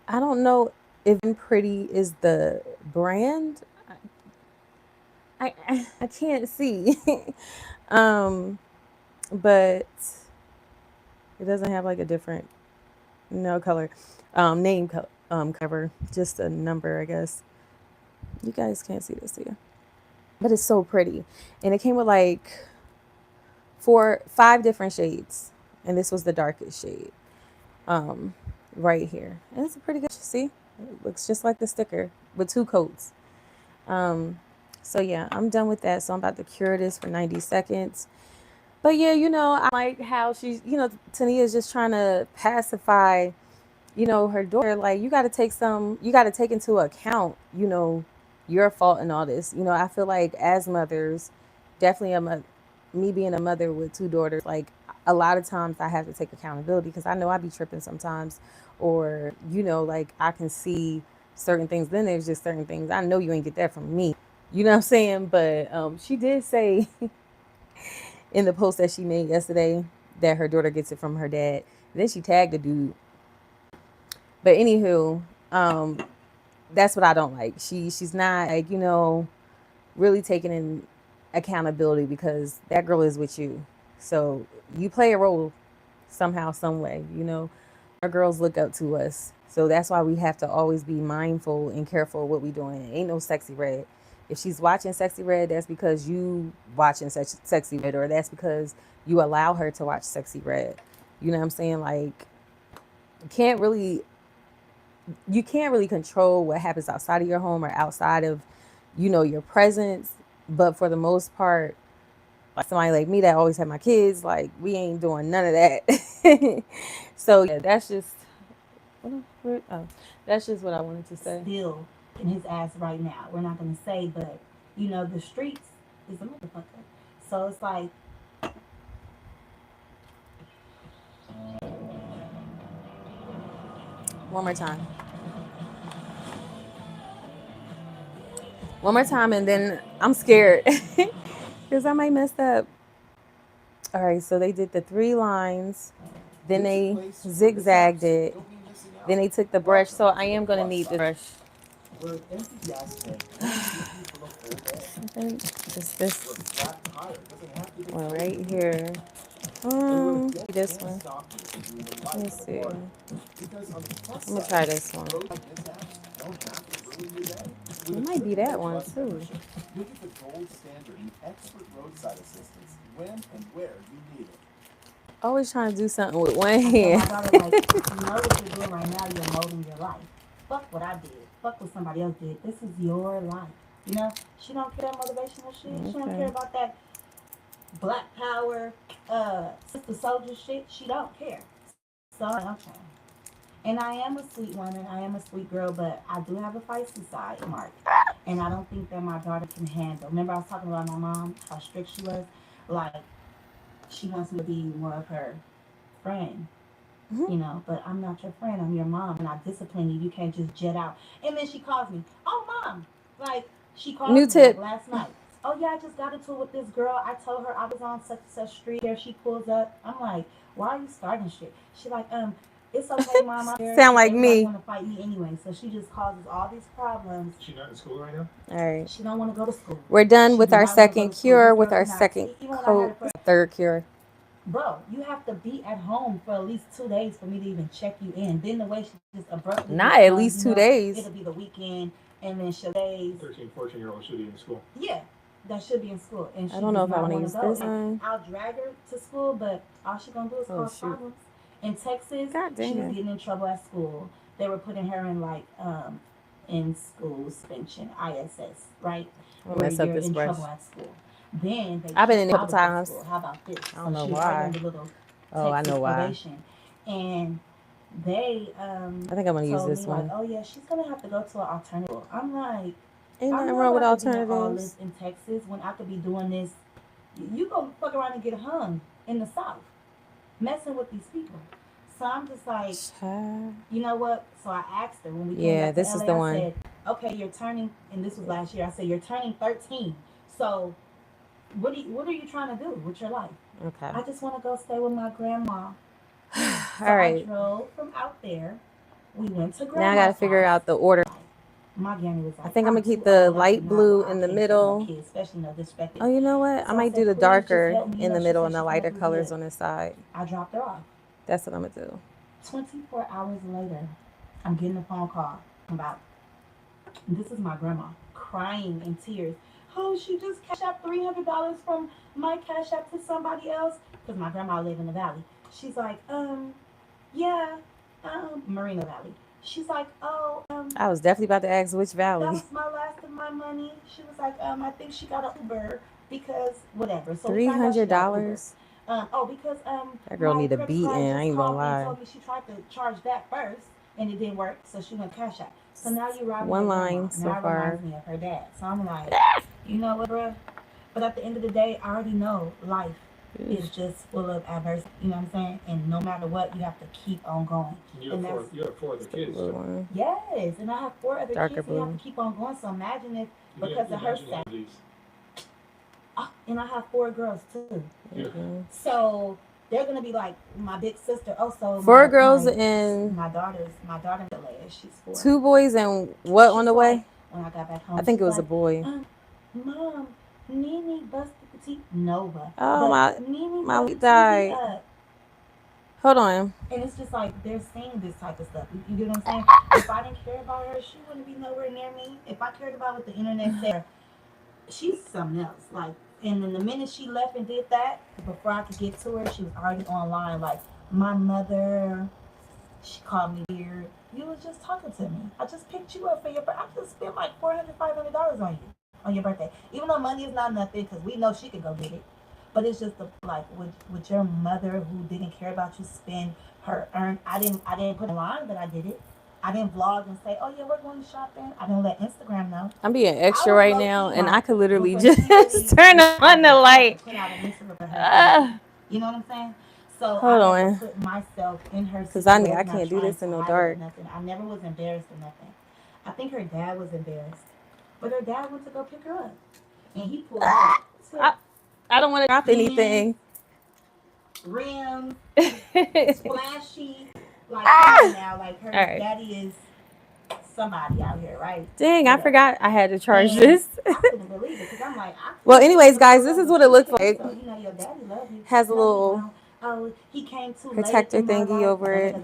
I don't know if Pretty is the brand. I can't see. um, but it doesn't have like a different color, cover, just a number, I guess. You guys can't see this here, but it's so pretty, and it came with like 5 different shades, and this was the darkest shade, um, right here, and it's a pretty good. See, it looks just like the sticker with 2 coats. Um, so yeah, I'm done with that. So I'm about to cure this for 90 seconds. But yeah, I like how she's, Tania is just trying to pacify, her daughter. Like, you got to take into account, your fault and all this. I feel like as mothers, definitely me being a mother with 2 daughters, like, a lot of times I have to take accountability because I know I be tripping sometimes, or, like, I can see certain things. Then there's just certain things I know you ain't get that from me. You know what I'm saying? But she did say in the post that she made yesterday that her daughter gets it from her dad. And then she tagged the dude. But anywho, that's what I don't like. She's not, like, really taking in accountability because that girl is with you. So you play a role somehow, some way. Our girls look up to us. So that's why we have to always be mindful and careful of what we doing. Ain't no Sexy Red. If she's watching Sexy Red, that's because you watching Sexy Red, or that's because you allow her to watch Sexy Red. You know what I'm saying? Like, you can't really control what happens outside of your home or outside of, your presence. But for the most part, like somebody like me that always have my kids, like, we ain't doing none of that. So yeah, that's just what I wanted to say. Still in his ass right now. We're not gonna say, but the streets is a motherfucker. So it's like, One more time. One more time, and then I'm scared because I might mess up. All right, so they did the 3 lines, then they zigzagged it, then they took the brush. So I am gonna need the brush. I think it's this one right here. This one. Let me see. I'm gonna try this one. It might be that one too. Always trying to do something with one hand. my daughter, like, what you're doing right now, you're molding your life. Fuck what I did. Fuck what somebody else did. This is your life. She don't care about motivational shit. She don't care about that Black Power, Sister Soldier shit. She don't care. So I'm okay. And I am a sweet woman. I am a sweet girl, but I do have a feisty side, Mark. And I don't think that my daughter can handle. Remember, I was talking about my mom, how strict she was. Like, she wants me to be more of her friend, Mhm. you know. But I'm not your friend. I'm your mom, and I discipline you. You can't just jet out. And then she calls me, "Oh, mom!" Like she calls New me like tip. last night. "Oh yeah, I just got into it with this girl. I told her I was on such and such street. There she pulls up. I'm like, why are you starting shit? She like, it's okay, mom. I'm here. Sound like Everybody me. want to fight me anyway. So she just causes all these problems. Is she not in school right now? All right. She don't want to go to school. We're done She with do our not want to go second to school. cure, This with girl our cannot. second Even when I had coat, her first, third cure. bro, you have to be at home for at least 2 days for me to even check you in. Then the way she just abruptly Not just at comes, least 2 days. it'll be the weekend, and then she'll days. 13, 14-year-old should be in school. Yeah, that should be in school, and I she don't know does if I not want to want to use go. this And one. I'll drag her to school, but all she gonna do is Oh, cause shoot. problems. In Texas, God she dang was it. getting in trouble at school. They were putting her in like in school suspension, ISS, right, I'm going to where mess up you're this in brush. trouble at school. Then they I've been kicked in her a couple out of the times. school. How about this? I don't So know she was already why. under little Oh, I Texas know why. probation, and they I think I'm going to use told me this like, one. oh yeah, she's gonna have to go to an alternative school. I'm like, Ain't I'm nothing not wrong with about to be in all alternatives. this in Texas when I could be doing this. You go fuck around and get hung in the South, messing with these people. So I'm just like, Child. you know what? So I asked her when we came Yeah, back to this is LA. the I one. said, okay, you're turning, and this was last year. I said you're turning 13. So what are you trying to do with your life? Okay. I just want to go stay with my grandma. So All I right. drove from out there. We went to Now I got to grandma's figure house. out the order. My granny was I like, think I'm I'm going to keep too the old. I light cannot. blue I in the can't take no middle. kids, especially no disrespected. Oh, you know what? I So I might do said, the please just darker help me. in the She middle said and she the lighter can't do colors it. on this side. I dropped her off. That's what I'm going to do. 24 hours later, I'm getting a phone call about, this is my grandma, crying in tears. Oh, she just cashed out $300 from my cash app to somebody else. Because my grandma lived in the valley. She's like, yeah, Marina Valley. She's like, oh, I was definitely about to ask which that valley. was my last of my money. She was like, I think she got an Uber because whatever. So we Three found out she hundred got an Uber. dollars. Because That girl my need a credit card beating. I just ain't gonna called me and lie. told me she tried to charge that first and it didn't work, so she went cash out. So now you're robbing One your grandma. line so Now it far. reminds me of her dad. So I'm like, you know what, bruh? But at the end of the day, I already know life is just full of adversity. You know what I'm saying? And no matter what, you have to keep on going. And you And have that's four. You have four other It's the kids. blue So one. yes. And I have 4 other Darker kids, so you have blue. to keep on going. So imagine if you because can of her imagine sex, all these. and I have 4 girls too. Yeah. Mm-hmm. So they're gonna be like my big sister. Also, 4 girls and my daughter she's 4. 2 boys and what on She's the way? like when I got back I home, think she's it was a like, boy. Mom, Nene busted the teeth. Nova, Oh, but Nene my busted lead TV died. up. Hold on. And it's just like they're saying this type of stuff. You get what I'm saying? If I didn't care about her, she wouldn't be nowhere near me. If I cared about what the internet said, she's something else. Like, and then the minute she left and did that, before I could get to her, she was already online. Like, my mother, she called me weird. You was just talking to me. I just picked you up for your birthday. I just spent like $400, $500 on your birthday. Even though money is not nothing, because we know she could go get it. But it's just the, like with your mother who didn't care about you spend her earn. I didn't put online that I did it. I didn't vlog and say, oh yeah, we're going shopping. I didn't let Instagram know. I'm being I extra was right low now, key and I Mark could literally when just she really turn on the I had light. to put out an Instagram for her anyway. You know what I'm saying? So Hold I had to on. put myself in her Because situation. I Not can't do trying this to in no hide it or dark. nothing. I never was embarrassed or nothing. I think her dad was embarrassed. But her dad went to go pick her up. And he pulled up. I don't want to drop anything. Rims, splashy. Like, come on now. Like, her Right. daddy is somebody out here, right? Dang, Whatever. I forgot I had to charge And this. I couldn't believe it because I'm like, Well, anyways, guys, this is what it looks like. So, you know, your daddy loves you. Has a And I was little like, oh, he came too protector late in my thingy life. over it.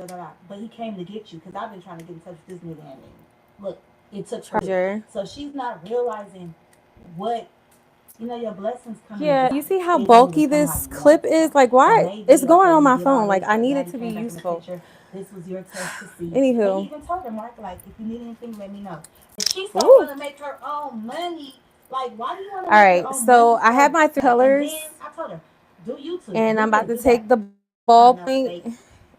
But he came to get you because I've been trying to get in touch with this nigga. And look, it took Charger. So she's not realizing what, you know, your blessings come. Yeah, you see how bulky this clip is? Like, why? It's going on my phone. Like, I need it to be useful. This was your test to see. Anywho. And he even told her, Mark, like, if you need anything, let me know. If she's not going to make her own money, Like, why do you want to All make your right, own so money I for have my three that? And colors, then I told her, do YouTube, and I'm about to do that. take the Not enough ballpoint fake.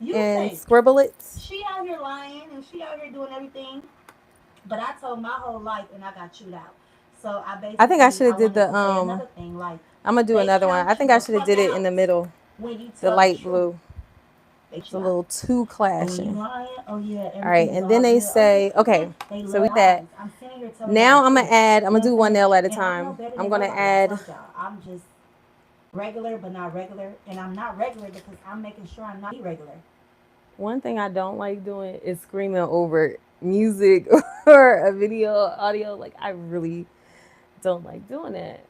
You and fake. scribble it. She out here lying and she out here doing everything. But I told my whole life and I got chewed out. So I think I should I have did wanted the to say another thing. Like, I'm gonna do they another one. I count think you I the should have fuck did it in out the middle, when you the tell the light truth. blue. They It's a you out. little too Oh, you clashing. lying? Oh yeah, All right, everything is and then all they good. Oh yeah, say, okay, they so love we that. lies. I'm sitting here telling y'all the Now truth. I'm You gonna know do what I'm one saying? nail at a And I know time. better I'm than gonna nobody. I add told y'all. I'm just regular, but not regular. And I'm not regular because I'm making sure I'm not irregular. one thing I don't like doing is screaming over music or a video, audio. Like I really don't like doing that.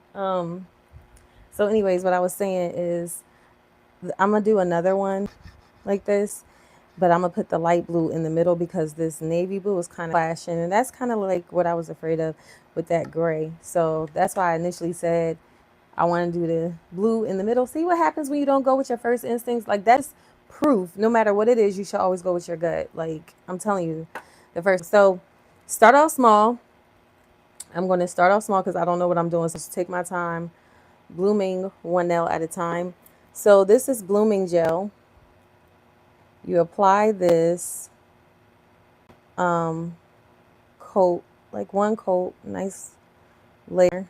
So anyways, what I was saying is I'm gonna do another one like this, but I'm gonna put the light blue in the middle because this navy blue is kind of flashing, and that's kind of like what I was afraid of with that gray. So that's why I initially said I want to do the blue in the middle. See what happens when you don't go with your first instincts. Like that's proof. No matter what it is, you should always go with your gut. Like I'm telling you, the first. So start off small. I'm going to start off small because I don't know what I'm doing. So just take my time, blooming one nail at a time. So this is blooming gel. You apply this um, coat, like one coat, nice layer.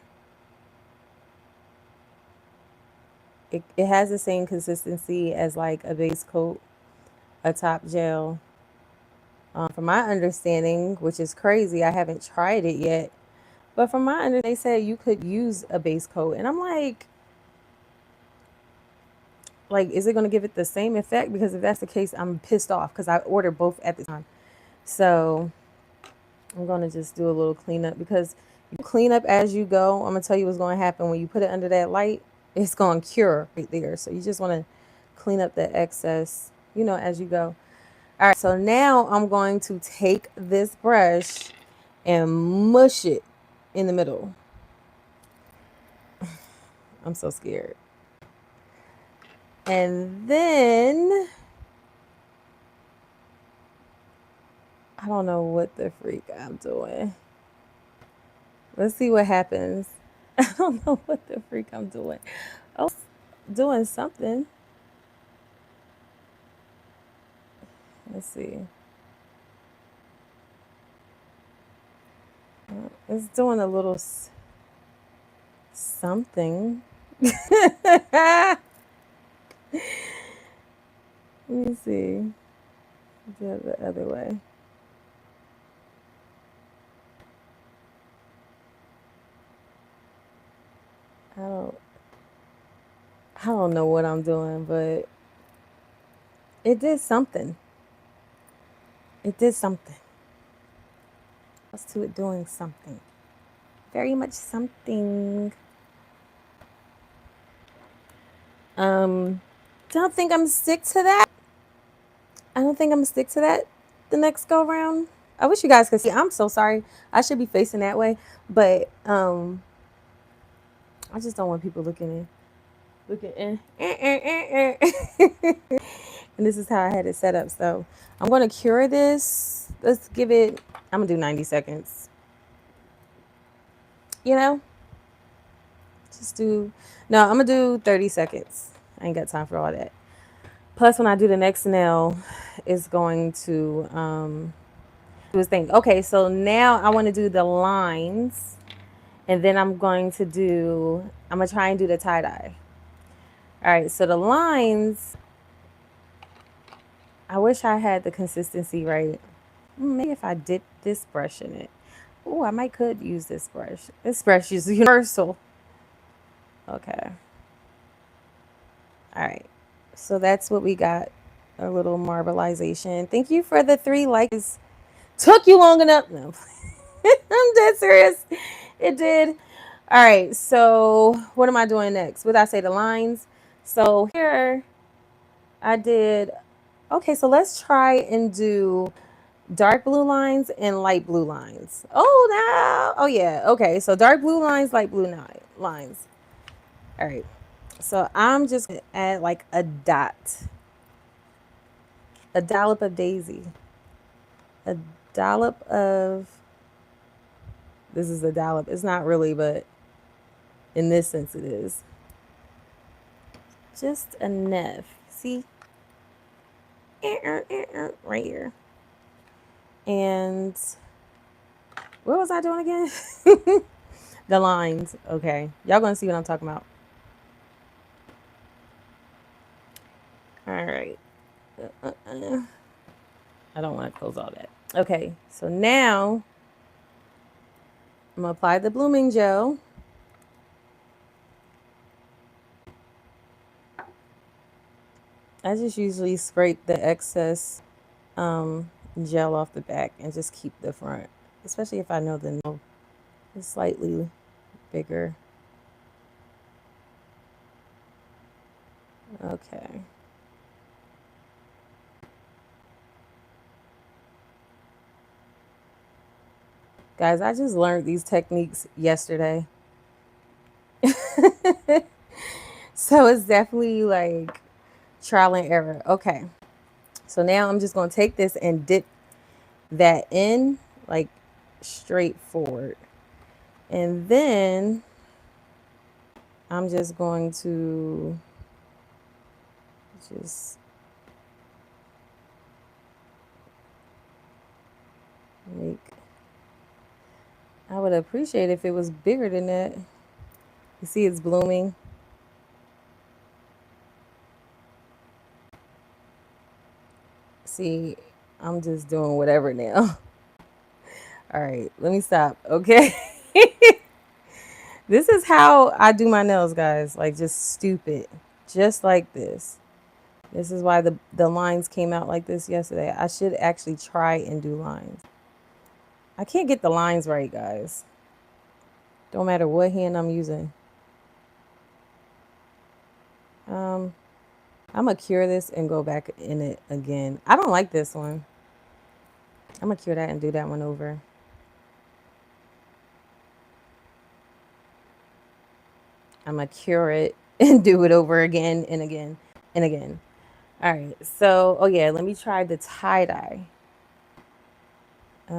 It has the same consistency as like a base coat, a top gel. From my understanding, which is crazy, I haven't tried it yet. But from my understanding, they said you could use a base coat, and I'm like, is it going to give it the same effect? Because if that's the case, I'm pissed off because I ordered both at the time. So I'm going to just do a little cleanup because you clean up as you go. I'm going to tell you what's going to happen when you put it under that light. It's going to cure right there. So you just want to clean up the excess, as you go. All right, so now I'm going to take this brush and mush it in the middle. I'm so scared. And then I don't know what the freak I'm doing. Let's see what happens. I don't know what the freak I'm doing. Oh, doing something. Let's see. It's doing a little something. Let me see. Do it the other way. I don't I don't know what I'm doing, but it did something. It did something. What's to it doing something? Very much something. Um, don't think I'm stick to that. I don't think I'm gonna stick to that the next go round. I wish you guys could see. I'm so sorry. I should be facing that way, but I just don't want people looking in. And this is how I had it set up. So I'm gonna cure this. Let's give it. I'm gonna do 90 seconds. You know, just do. No, I'm gonna do 30 seconds. I ain't got time for all that. Plus, when I do the next nail, it's going to do his thing. Okay, so now I want to do the lines, and then I'm going to do. I'm gonna try and do the tie dye. All right, so the lines. I wish I had the consistency right. Maybe if I dip this brush in it. Oh, I might could use this brush. This brush is universal. Okay. All right. So that's what we got. A little marbleization. Thank you for the 3 likes. Took you long enough. No, I'm dead serious. It did. All right. So what am I doing next? Would I say the lines? So here I did. Okay. So let's try and do dark blue lines and light blue lines. Oh, now. Oh, yeah. Okay. So dark blue lines, light blue lines. All right. So I'm just going to add like a dot, a dollop of daisy, a dollop of, this is a dollop. It's not really, but In this sense, it is. Just enough. See? Right here. And what was I doing again? The lines. Okay. Y'all gonna see what I'm talking about. All right. I don't want to close all that. Okay. So now I'm gonna apply the blooming gel. I just usually scrape the excess gel off the back and just keep the front, especially if I know the nail is slightly bigger. Okay. Guys, I just learned these techniques yesterday. So it's definitely like trial and error. Okay. So now I'm just going to take this and dip that in like straight forward. And then I'm just going to just make, I would appreciate if it was bigger than that. You see it's blooming. See, I'm just doing whatever now. All right, let me stop. Okay. This is how I do my nails, guys. Like just stupid. Just like this. This is why the lines came out like this yesterday. I should actually try and do lines. I can't get the lines right, guys. Don't matter what hand I'm using. I'm going to cure this and go back in it again. I don't like this one. I'm going to cure that and do that one over. I'm going to cure it and do it over again and again and again. All right. So, oh yeah, let me try the tie-dye. I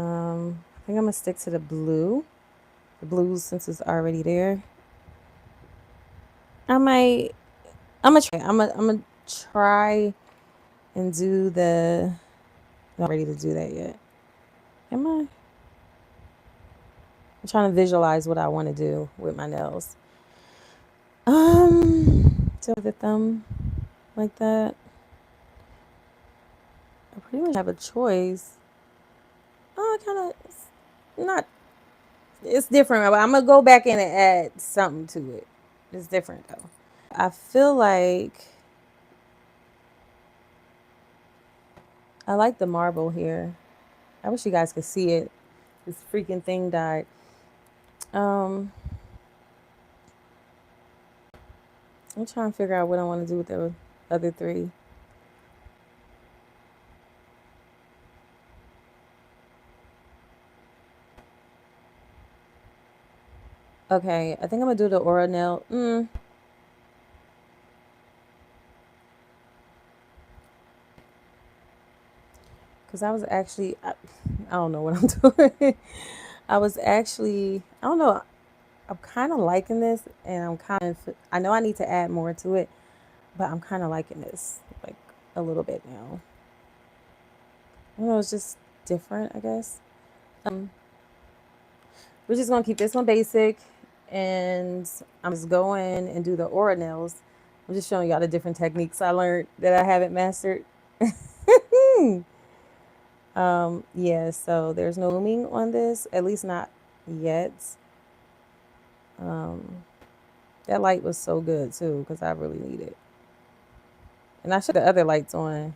think I'm going to stick to the blue. The blue since it's already there. I'm going to try and do the, I'm not ready to do that yet. Am I? I'm trying to visualize what I want to do with my nails. So the thumb like that. I pretty much have a choice. Oh, I kind of, not, it's different. I'm going to go back in and add something to it. It's different though. I feel like I like the marble here. I wish you guys could see it. This freaking thing died. I'm trying to figure out what I want to do with the other three. Okay, I think I'm going to do the aura nail. Because I was actually, I don't know what I'm doing. I don't know. I'm kind of liking this, and I know I need to add more to it, but I'm kind of liking this, like, a little bit now. I don't know, it's just different, I guess. We're just going to keep this one basic, and I'm just going and do the aura nails. I'm just showing y'all the different techniques I learned that I haven't mastered. Yeah, so there's no blooming on this, at least not yet. That light was so good too, because I really need it. And I should have the other lights on.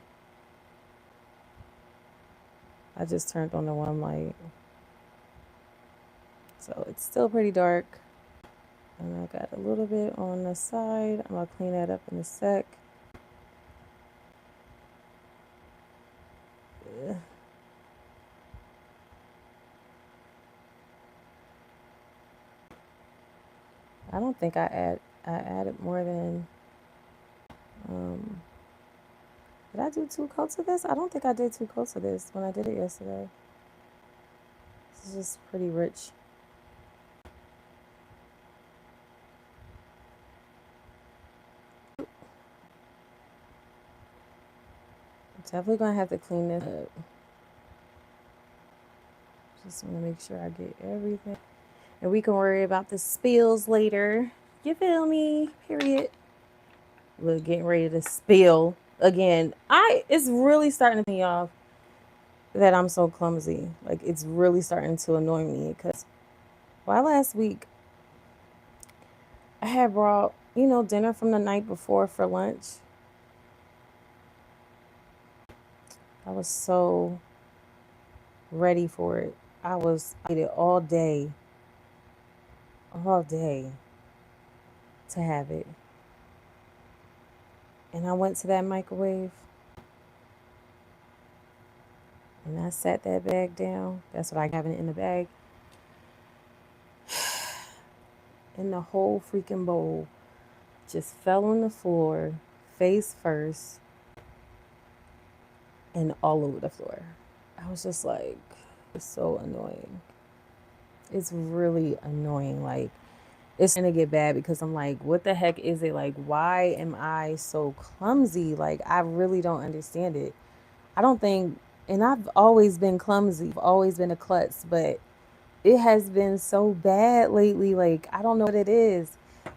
I just turned on the one light. So it's still pretty dark. And I got a little bit on the side. I'm going to clean that up in a sec. Ugh. I don't think I added more than, did I do 2 coats of this? I don't think I did 2 coats of this when I did it yesterday. This is just pretty rich. Definitely gonna have to clean this up. Just want to make sure I get everything. And we can worry about the spills later. You feel me? Period. We're getting ready to spill again. It's really starting to me off that I'm so clumsy. Like it's really starting to annoy me because last week I had brought, dinner from the night before for lunch. I was so ready for it. I waited all day to have it. And I went to that microwave and I sat that bag down. That's what I have it in the bag. And the whole freaking bowl just fell on the floor, face first, and all over the floor. I was just like, it's so annoying. It's really annoying. Like, it's going to get bad because I'm like, what the heck is it? Like, why am I so clumsy? Like, I really don't understand it. I don't think, and I've always been clumsy, I've always been a klutz, but it has been so bad lately. Like, I don't know what it is.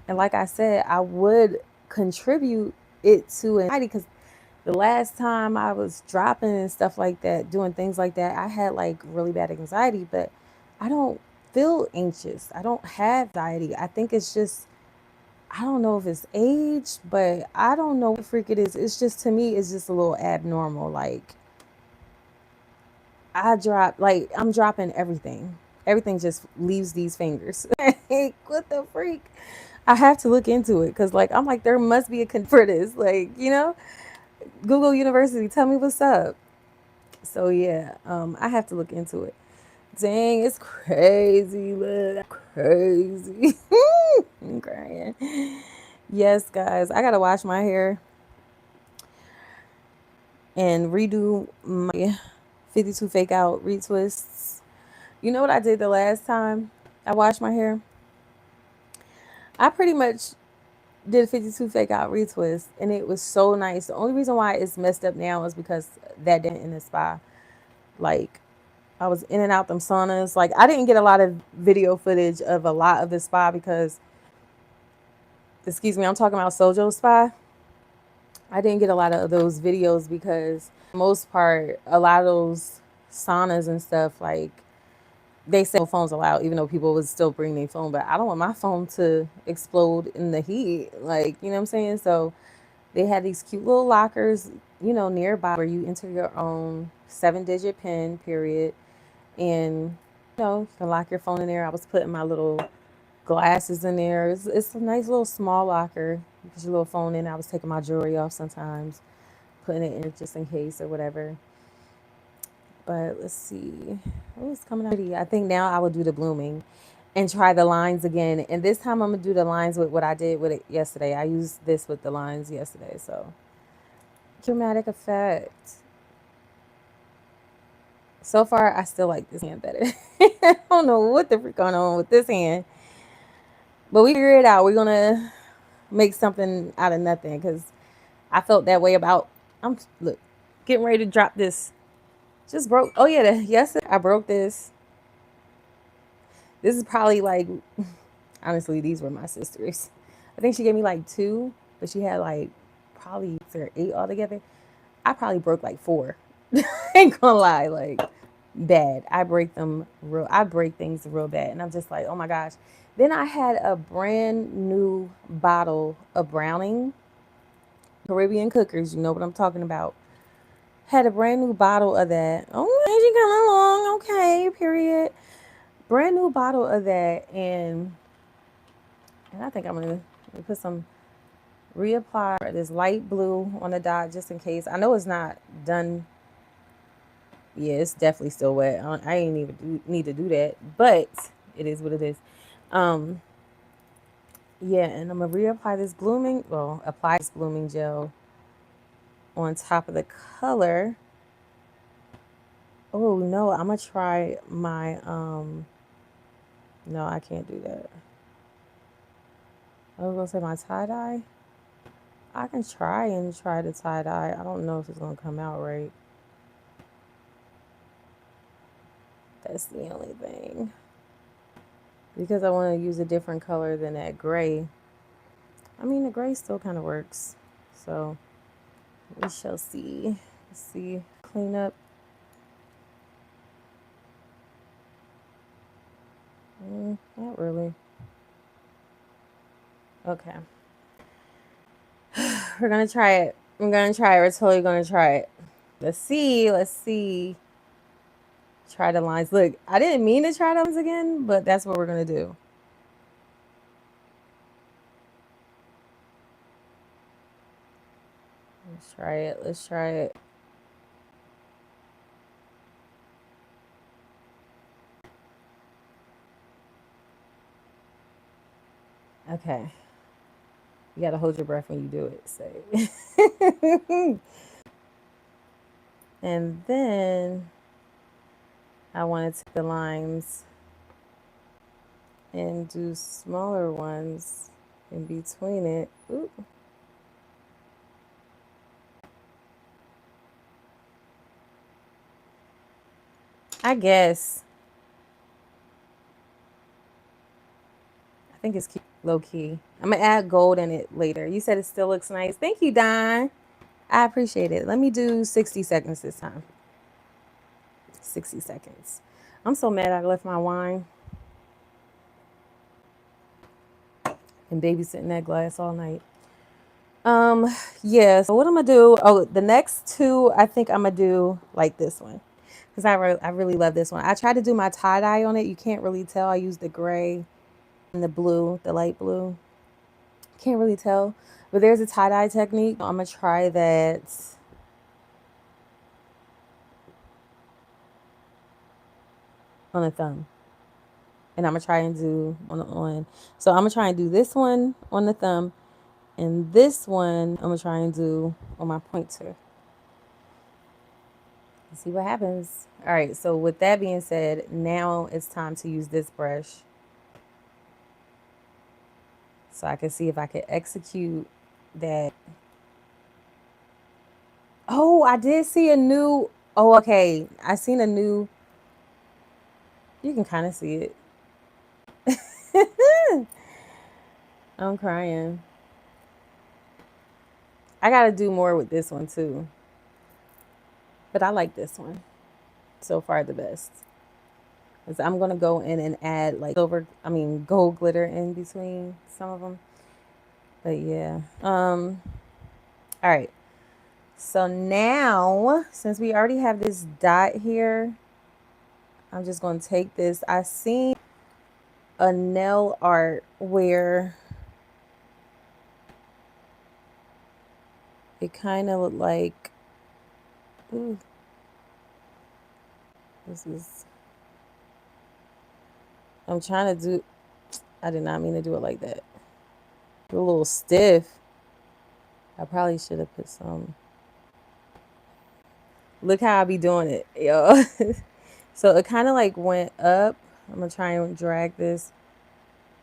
And like I said, I would contribute it to anxiety because the last time I was dropping and stuff like that, doing things like that, I had like really bad anxiety, but I don't feel anxious. I don't have anxiety. I think it's just, I don't know if it's age, but I don't know what the freak it is. It's just, to me, it's just a little abnormal. Like, I'm dropping everything. Everything just leaves these fingers. Like, what the freak? I have to look into it because, like, I'm like, there must be a for this. Like, Google University, tell me what's up. So yeah, I have to look into it. Dang, it's crazy, look, crazy. I'm crying. Yes, guys, I gotta wash my hair and redo my 52 fake out retwists. You know what I did the last time I washed my hair? I pretty much did a 52 fake out retwist and it was so nice. The only reason why it's messed up now is because that didn't in the spa. Like, I was in and out them saunas. Like, I didn't get a lot of video footage of a lot of the spa because, excuse me, I'm talking about Sojo Spa. I didn't get a lot of those videos because, for the most part, a lot of those saunas and stuff, like, they say no phones allowed, even though people would still bring their phone. But I don't want my phone to explode in the heat. Like, you know what I'm saying? So they had these cute little lockers, nearby where you enter your own 7-digit PIN, period. And, you can lock your phone in there. I was putting my little glasses in there. It's a nice little small locker. You put your little phone in. I was taking my jewelry off sometimes, putting it in just in case or whatever. But let's see. Oh, it's coming out. I think now I will do the blooming and try the lines again. And this time I'm going to do the lines with what I did with it yesterday. I used this with the lines yesterday. So, dramatic effect. So far, I still like this hand better. I don't know what the freak going on with this hand. But we figure it out. We're going to make something out of nothing because I felt that way about, look, getting ready to drop this. Just broke. Oh, yeah. Yesterday, I broke this. This is probably like, honestly, these were my sisters. I think she gave me like 2, but she had like probably 6 or 8 altogether. I probably broke like 4. Ain't gonna lie, like bad. I break things real bad. And I'm just like, oh my gosh. Then I had a brand new bottle of Browning Caribbean cookers. You know what I'm talking about. Had a brand new bottle of that. Oh, she coming along. Okay, period. Brand new bottle of that. And I think I'm going to put some reapply this light blue on the dot just in case. I know it's not done. Yeah, it's definitely still wet. I ain't even need to do that, but it is what it is. Yeah, and I'm gonna apply this blooming gel on top of the color. Oh no, I'm gonna try my no, I can't do that. I was gonna say my tie-dye. I can try the tie-dye. I don't know if it's going to come out right. That's the only thing. Because I want to use a different color than that gray. I mean, the gray still kind of works. So we shall see. Let's see. Clean up. Not really. Okay. We're going to try it. I'm going to try it. We're totally going to try it. Let's see. Let's see. Try the lines. Look, I didn't mean to try the lines again, but that's what we're going to do. Let's try it. Let's try it. Okay. You got to hold your breath when you do it. Say. And then I want to take the lines and do smaller ones in between it. Ooh. I guess. I think it's low key. I'm going to add gold in it later. You said it still looks nice. Thank you, Don. I appreciate it. Let me do 60 seconds this time. 60 seconds. I'm so mad I left my wine. And babysitting that glass all night. Yeah, so what I'm gonna do, the next two, I think I'm gonna do like this one. Because I really love this one. I tried to do my tie-dye on it. You can't really tell. I used the gray and the blue, the light blue. Can't really tell. But there's a tie-dye technique. I'm gonna try that. On the thumb. And I'm gonna try and do on. So I'm gonna try and do this one on the thumb. And this one, I'm going to try and do on my pointer. Let's see what happens. All right, so with that being said, now it's time to use this brush. So I can see if I can execute that. Oh, I did see a new, okay. I seen a new, you can kind of see it. I'm crying. I got to do more with this one too. But I like this one. So far the best. Because I'm going to go in and add like gold glitter in between some of them. But yeah. All right. So now, since we already have this dot here, I'm just going to take this. I seen a nail art where it kind of looked like, ooh, I'm trying to do, I did not mean to do it like that. A little stiff. I probably should have put some. Look how I be doing it, yo. So it kind of like went up. I'm going to try and drag this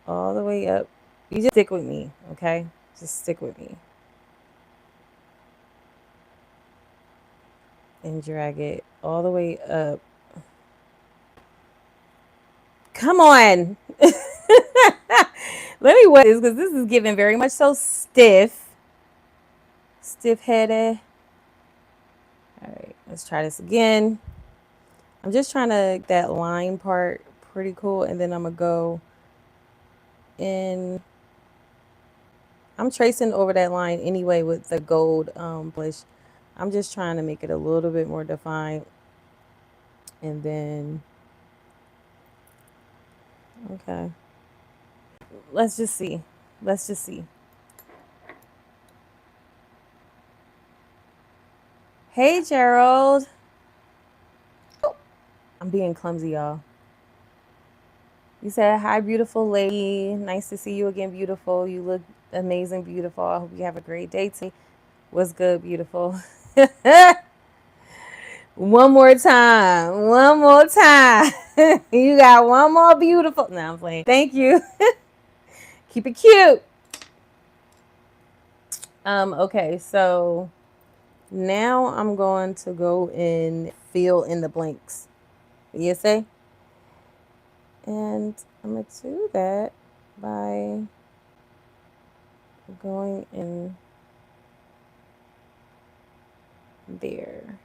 all the way up. You just stick with me, okay? Just stick with me. And drag it all the way up. Come on. Let me wet this because this is giving very much so stiff. Stiff-headed. All right, let's try this again. I'm just trying to make that line part pretty cool. And then I'm going to go in. I'm tracing over that line anyway with the gold blush. I'm just trying to make it a little bit more defined. And then, okay. Let's just see. Let's just see. Hey, Gerald. Oh, I'm being clumsy, y'all. You said, hi, beautiful lady. Nice to see you again, beautiful. You look amazing, beautiful. I hope you have a great day today. What's good, beautiful? One more time. One more time. You got one more beautiful. No, I'm playing. Thank you. Keep it cute. Okay, so now I'm going to go and fill in the blanks. You say? And I'm going to do that by going in there.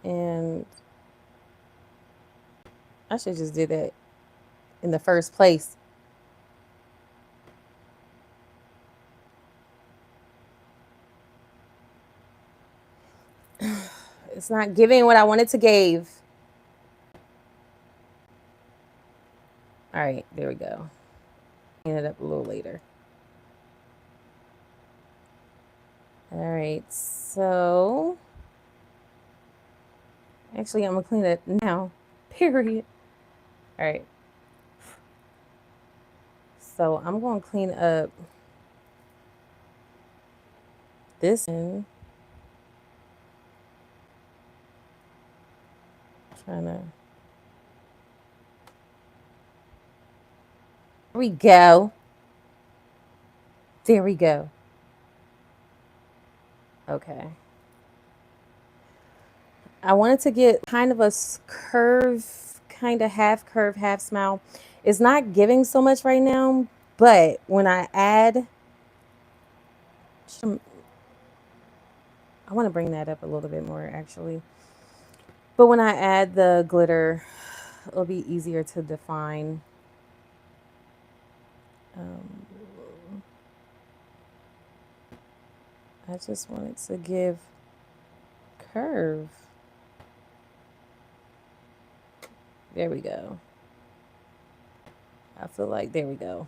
And I should just do that in the first place. It's not giving what I wanted to give. All right, there we go. Clean it up a little later. All right, so actually, I'm gonna clean it now. Period. All right. So I'm gonna clean up this end. Trying to. There we go. There we go. Okay. I wanted to get kind of a curve, kind of half curve, half smile. It's not giving so much right now, but when I add, I want to bring that up a little bit more actually. But when I add the glitter, it'll be easier to define. I just wanted to give curve. There we go. I feel like there we go.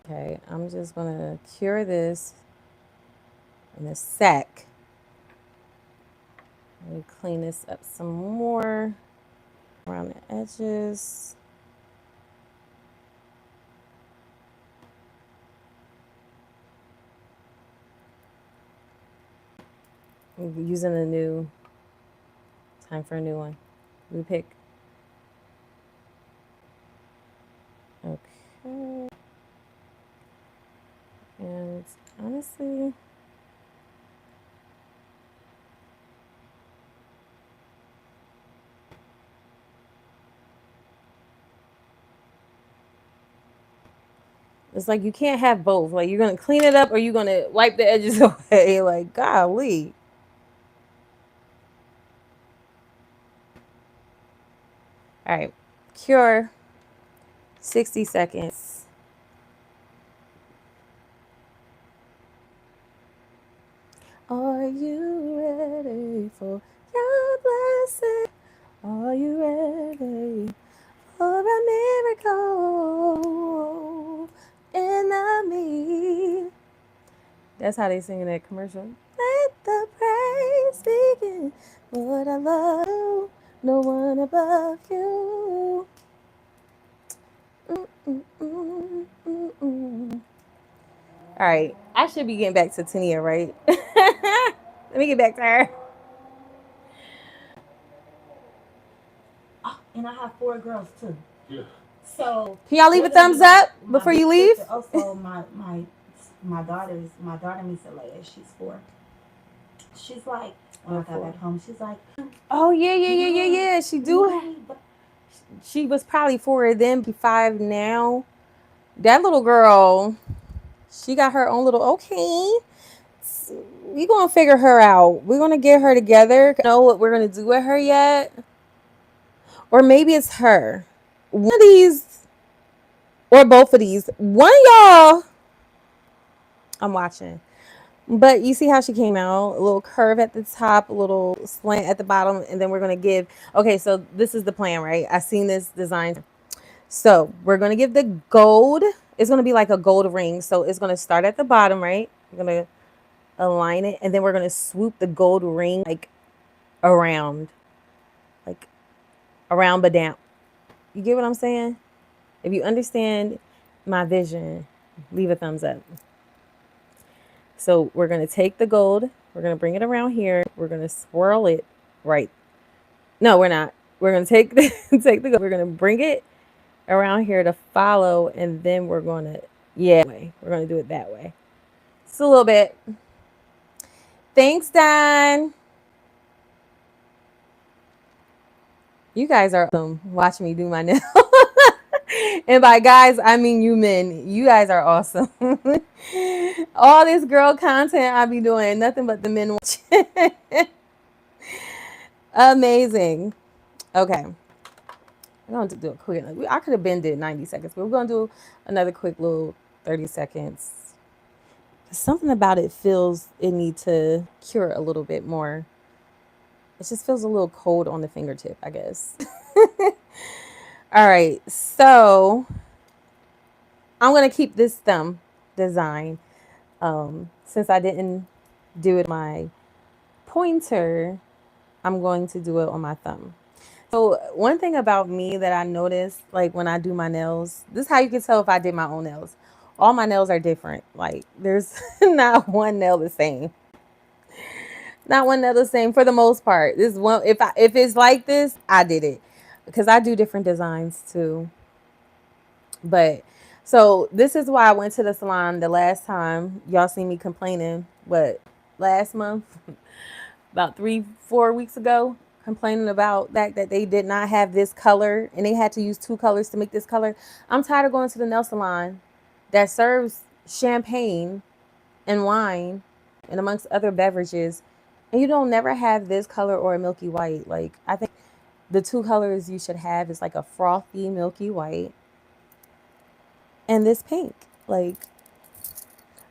Okay, I'm just gonna cure this in a sec. Let me clean this up some more around the edges. I'm using a new, time for a new one. New pick. Okay. And honestly, it's like you can't have both. Like you're gonna clean it up or you're gonna wipe the edges away. Like golly. All right, cure. 60 seconds. Are you ready for your blessing? Are you ready for a miracle in me? That's how they sing in that commercial. Let the praise begin. Lord, I love you. No one above you. All right. I should be getting back to Tania, right? Let me get back to her. Oh, and I have 4 girls too. Yeah. So can y'all leave a thumbs up before you leave? Also, my daughter Miss Alea, she's 4. She's like, when I got back home, she's like, oh yeah. She do. She was probably 4 then, 5 now. That little girl, she got her own little. Okay, we gonna figure her out. We're gonna get her together. Know what we're gonna do with her yet? Or maybe it's her. One of these, or both of these. One of y'all. I'm watching. But you see how she came out? A little curve at the top, a little slant at the bottom, and then we're gonna give. Okay, so this is the plan, right? I seen this design. So we're gonna give the gold. It's gonna be like a gold ring. So it's gonna start at the bottom, right? We're gonna align it, and then we're gonna swoop the gold ring around, like around but down. You get what I'm saying? If you understand my vision, leave a thumbs up. So we're gonna take the gold, we're gonna bring it around here, we're gonna swirl it right. No, we're not. we're gonna take take the, we're gonna bring it around here to follow, and then we're gonna, yeah, we're gonna do it that way. Just a little bit. Thanks, Don. You guys are awesome. Watch me do my nails. And by guys, I mean you men. You guys are awesome. All this girl content I be doing, nothing but the men watching. Amazing. Okay. I'm going to do a quick, I could have been did 90 seconds, but we're going to do another quick little 30 seconds. Something about it feels it need to cure a little bit more. It just feels a little cold on the fingertip, I guess. All right, so I'm gonna keep this thumb design. Since I didn't do it on my pointer, I'm going to do it on my thumb. So one thing about me that I noticed, like when I do my nails, this is how you can tell if I did my own nails. All my nails are different. Like there's not one nail the same. Not one nail the same for the most part. This one, if it's like this, I did it because I do different designs too. But so this is why I went to the salon the last time. Y'all seen me complaining, what, last month? About 3-4 weeks ago, complaining about that they did not have this color and they had to use 2 colors to make this color. I'm tired of going to the nail salon that serves champagne and wine and amongst other beverages, and you don't never have this color or a milky white. Like I think the 2 colors you should have is like a frothy milky white and this pink. Like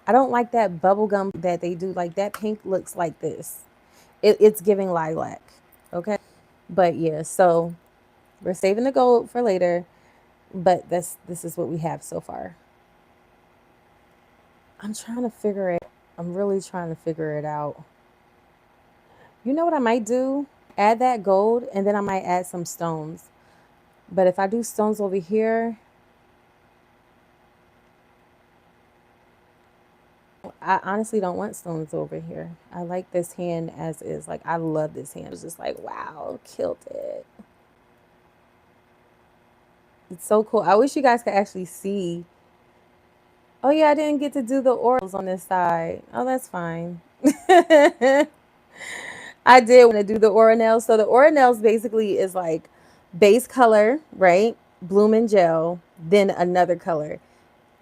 I don't like that bubblegum that they do. Like that pink looks like this. It's giving lilac. Okay. But yeah, so we're saving the gold for later. But this is what we have so far. I'm trying to figure it. I'm really trying to figure it out. You know what I might do? Add that gold and then I might add some stones. But if I do stones over here, I honestly don't want stones over here. I like this hand as is. Like I love this hand. It's just like, wow, killed it. It's so cool. I wish you guys could actually see. Oh yeah, I didn't get to do the orals on this side. Oh, that's fine. I did want to do the aura nails. So the aura nails basically is like base color, right? Bloom and gel, then another color.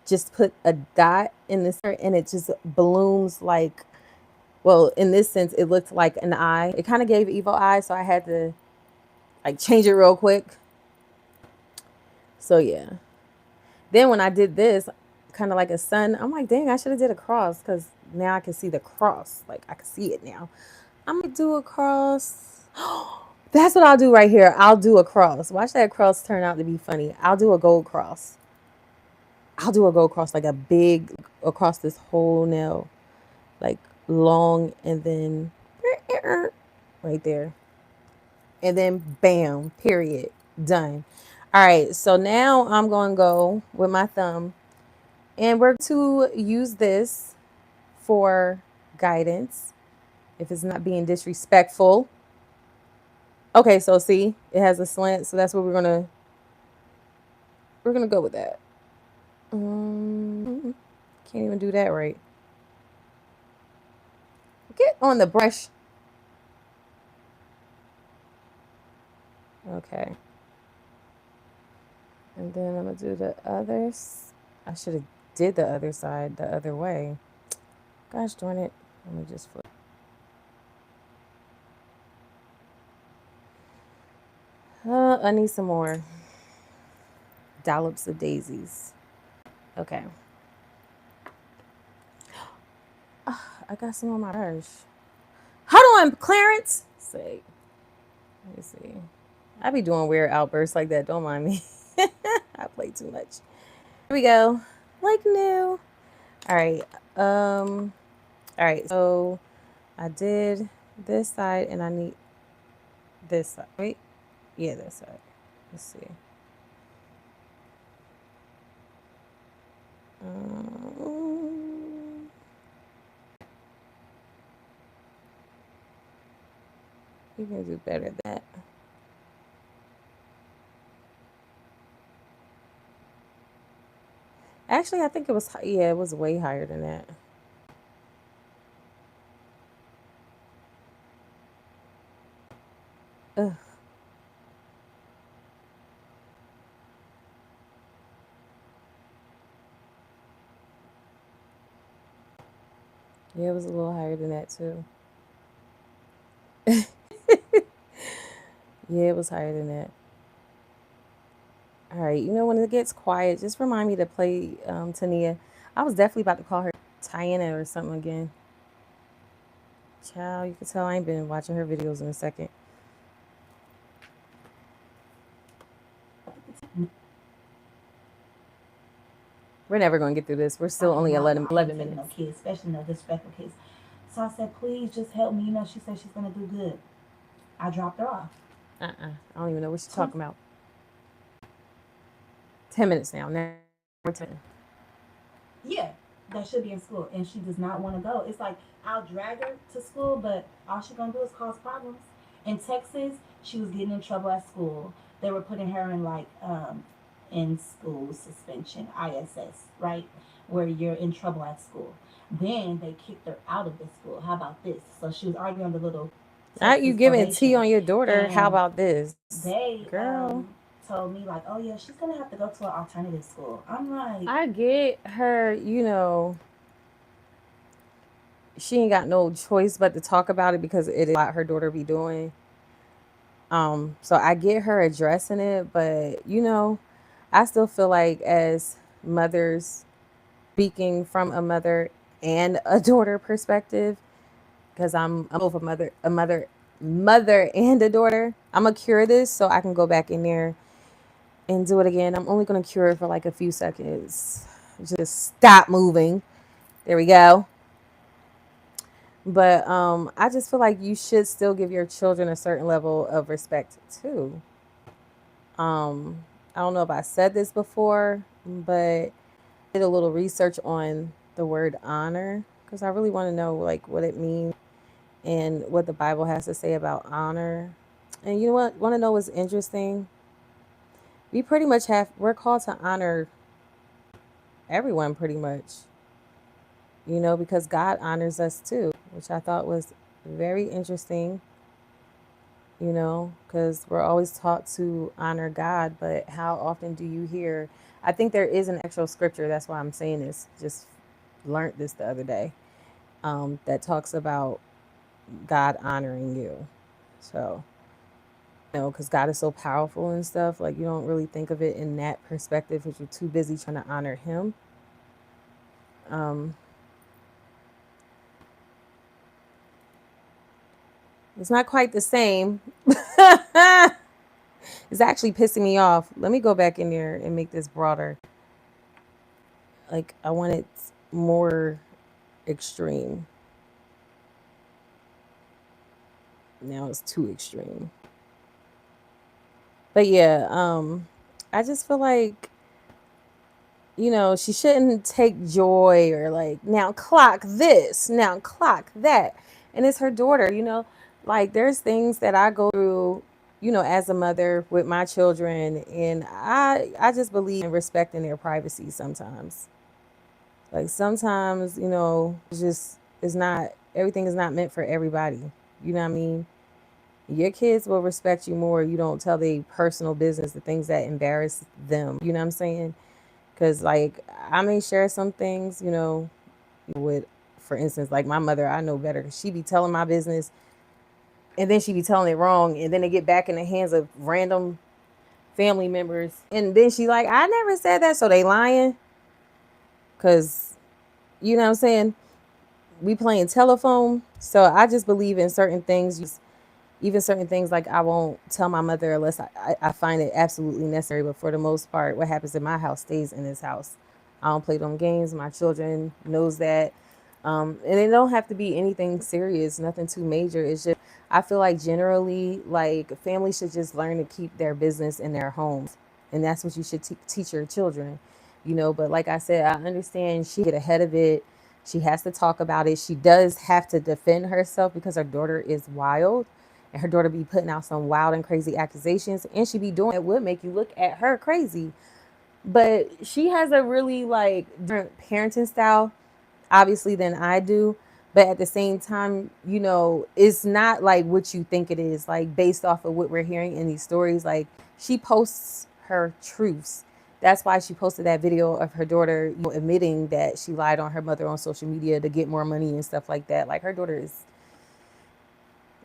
Just put a dot in this and it just blooms like, well, in this sense, it looked like an eye. It kind of gave evil eye, so I had to like change it real quick. So yeah. Then when I did this, kind of like a sun, I'm like, dang, I should have did a cross because now I can see the cross. Like I can see it now. I'm gonna do a cross. That's what I'll do right here. I'll do a cross. Watch that cross turn out to be funny. I'll do a gold cross. I'll do a gold cross, like a big across this whole nail, like long, and then right there, and then bam, period, done. All right, so now I'm gonna go with my thumb, and we're to use this for guidance if it's not being disrespectful. Okay, so see, it has a slant, so that's what we're gonna go with that. Can't even do that right. Get on the brush. Okay. And then I'm gonna do the others. I should have did the other side the other way. Gosh darn it. Let me just flip. I need some more dollops of daisies. Okay. I got some on my brush. Hold on, Clarence. Say. Let me see. I be doing weird outbursts like that. Don't mind me. I play too much. Here we go. Like new. All right. All right. So I did this side, and I need this side. Wait. Yeah, this side. Let's see. You can do better than that. Actually, I think it was, yeah, it was way higher than that. Ugh. Yeah, it was a little higher than that too. Yeah, it was higher than that. All right, when it gets quiet, just remind me to play Tania. I was definitely about to call her Tiana or something again. Child, you can tell I ain't been watching her videos in a second. We're never going to get through this. We're still only 11 minutes. No kids, especially no disrespectful kids. So I said, please just help me. She said she's gonna do good. I dropped her off. I don't even know what she's talking about. 10 minutes now. Now we're 10. Yeah, that should be in school, and she does not want to go. It's like I'll drag her to school, but all she's gonna do is cause problems. In Texas, she was getting in trouble at school. They were putting her in in school suspension, ISS, right, where you're in trouble at school. Then they kicked her out of the school. How about this? So she was arguing the little. Not you giving tea on your daughter. How about this? They Girl. Told me like, oh yeah, she's gonna have to go to an alternative school. I'm like, I get her, she ain't got no choice but to talk about it because it is what her daughter be doing. So I get her addressing it, but I still feel like as mothers, speaking from a mother and a daughter perspective, because I'm both a mother and a daughter. I'm gonna cure this so I can go back in there and do it again. I'm only gonna cure it for like a few seconds. Just stop moving. There we go. But I just feel like you should still give your children a certain level of respect too. I don't know if I said this before, but I did a little research on the word honor because I really want to know like what it means and what the Bible has to say about honor. And you know what? Want to know what's interesting? We're called to honor everyone pretty much, because God honors us too, which I thought was very interesting, because we're always taught to honor God, but how often do you hear? I think there is an actual scripture, that's why I'm saying this, just learned this the other day, that talks about God honoring you. So, because God is so powerful and stuff, like you don't really think of it in that perspective because you're too busy trying to honor Him. It's not quite the same. It's actually pissing me off. Let me go back in there and make this broader. Like, I want it more extreme. Now it's too extreme. But yeah, I just feel like, she shouldn't take joy or like, now clock this, now clock that. And it's her daughter, like there's things that I go through, as a mother with my children, and I just believe in respecting their privacy sometimes. Like sometimes, it's just it's not everything is not meant for everybody. You know what I mean? Your kids will respect you more. You don't tell their personal business, the things that embarrass them. You know what I'm saying? Because like I may share some things, with, for instance, like my mother, I know better because she be telling my business and then she be telling it wrong, and then they get back in the hands of random family members, and then she like, I never said that, so they lying. Because you know what I'm saying, we playing telephone. So I just believe in certain things, even certain things like I won't tell my mother unless I find it absolutely necessary. But for the most part, what happens in my house stays in this house. I don't play them games. My children knows that. And it don't have to be anything serious, nothing too major. It's just, I feel like generally, like families should just learn to keep their business in their homes. And that's what you should teach your children, But like I said, I understand she get ahead of it. She has to talk about it. She does have to defend herself because her daughter is wild and her daughter be putting out some wild and crazy accusations, and she be doing it would make you look at her crazy. but she has a really like different parenting style, obviously, than I do. But at the same time, you know, it's not like what you think it is, like based off of what we're hearing in these stories. Like she posts her truths. That's why she posted that video of her daughter, you know, admitting that she lied on her mother on social media to get more money and stuff like that. Like her daughter is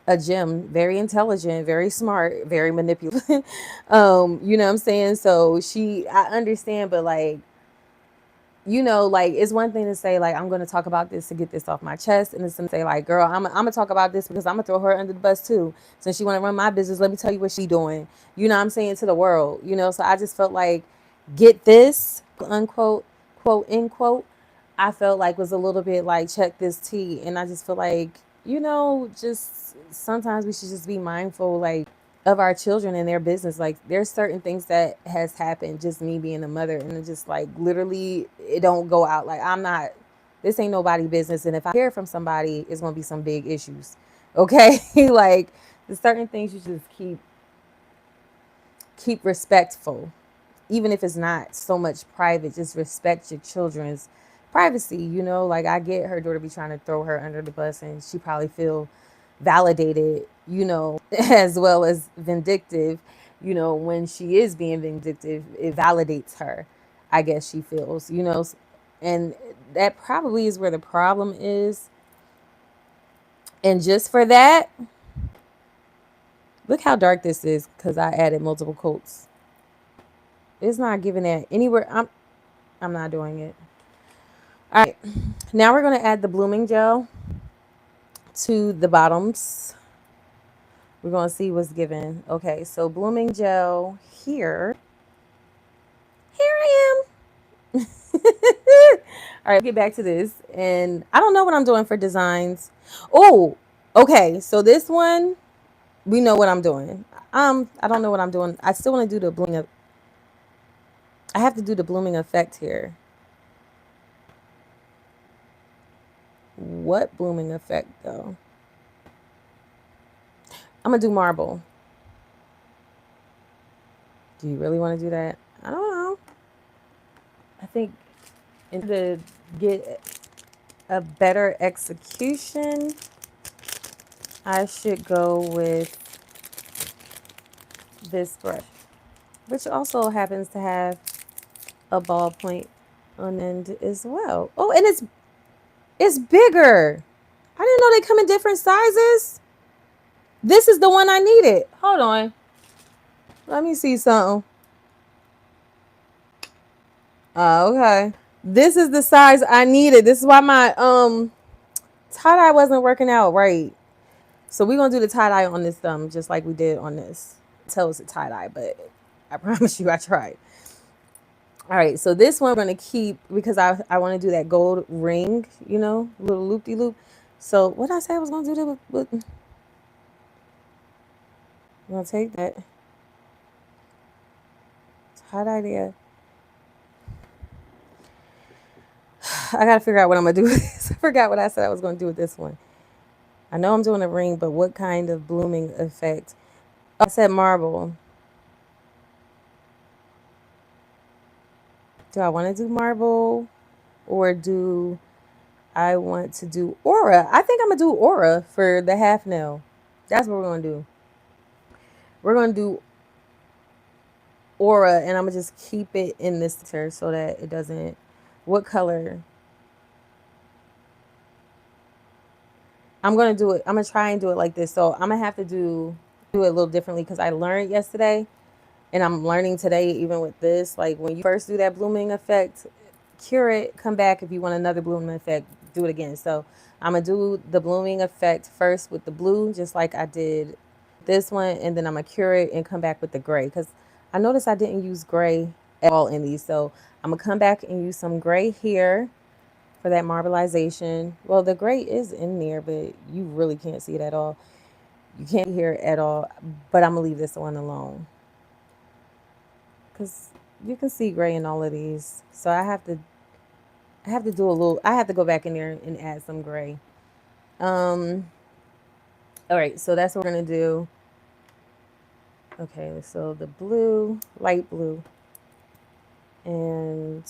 a gem, very intelligent, very smart, very manipulative. You know what I'm saying? So I understand, but like, you know, like it's one thing to say like I'm going to talk about this to get this off my chest, and it's to say like, girl, I'm gonna talk about this because I'm gonna throw her under the bus too. Since she want to run my business, let me tell you what she doing. You know what I'm saying, to the world. You know, so I just felt like get this unquote quote end quote. I felt like was a little bit like check this tea, and I just feel like, you know, just sometimes we should just be mindful like of our children and their business. Like there's certain things that has happened, just me being a mother, and it just like literally it don't go out. Like I'm not, this ain't nobody business, and if I hear from somebody, it's gonna be some big issues. Okay. Like there's certain things you just keep respectful, even if it's not so much private. Just respect your children's privacy. You know, like I get her daughter be trying to throw her under the bus, and she probably feel validated, you know, as well as vindictive. You know, when she is being vindictive, it validates her, I guess she feels, you know. And that probably is where the problem is. And just for that, look how dark this is because I added multiple quotes. It's not giving that anywhere. I'm not doing it. All right. Now we're going to add the blooming gel to the bottoms. We're going to see what's given. Okay, so blooming gel here. Here I am. All right, get back to this. And I don't know what I'm doing for designs. Oh, okay. So this one, we know what I'm doing. I don't know what I'm doing. I still want to do the blooming. I have to do the blooming effect here. What blooming effect though? I'm gonna do marble. Do you really want to do that? I don't know. I think to get a better execution, I should go with this brush, which also happens to have a ballpoint on end as well. Oh, and it's bigger. I didn't know they come in different sizes. This is the one I needed. Hold on. Let me see something. Okay. This is the size I needed. This is why my tie-dye wasn't working out right. So we're gonna do the tie-dye on this thumb just like we did on this. Tell us a tie-dye, but I promise you I tried. All right, so this one we're gonna keep because I want to do that gold ring, you know, little loop-de-loop. So what I said I was gonna do that with I'm gonna take that tie-dye there. I gotta figure out what I'm gonna do with this. I forgot what I said I was gonna do with this one. I know I'm doing a ring, but what kind of blooming effect? Oh, I said marble. Do I want to do marble or do I want to do aura? I think I'm gonna do aura for the half nail. That's what we're gonna do. We're gonna do aura, and I'm gonna just keep it in this center so that it doesn't. What color? I'm gonna do it. I'm gonna try and do it like this. So I'm gonna have to do it a little differently because I learned yesterday, and I'm learning today even with this. Like when you first do that blooming effect, cure it, come back if you want another blooming effect, do it again. So I'm gonna do the blooming effect first with the blue, just like I did this one, and then I'm gonna cure it and come back with the gray because I noticed I didn't use gray at all in these. So I'm gonna come back and use some gray here for that marbleization. Well, the gray is in there, but you really can't see it at all. You can't hear it at all, but I'm gonna leave this one alone because you can see gray in all of these. So I have to do a little. I have to go back in there and add some gray. Um. All right, so that's what we're gonna do. Okay, so the blue, light blue. And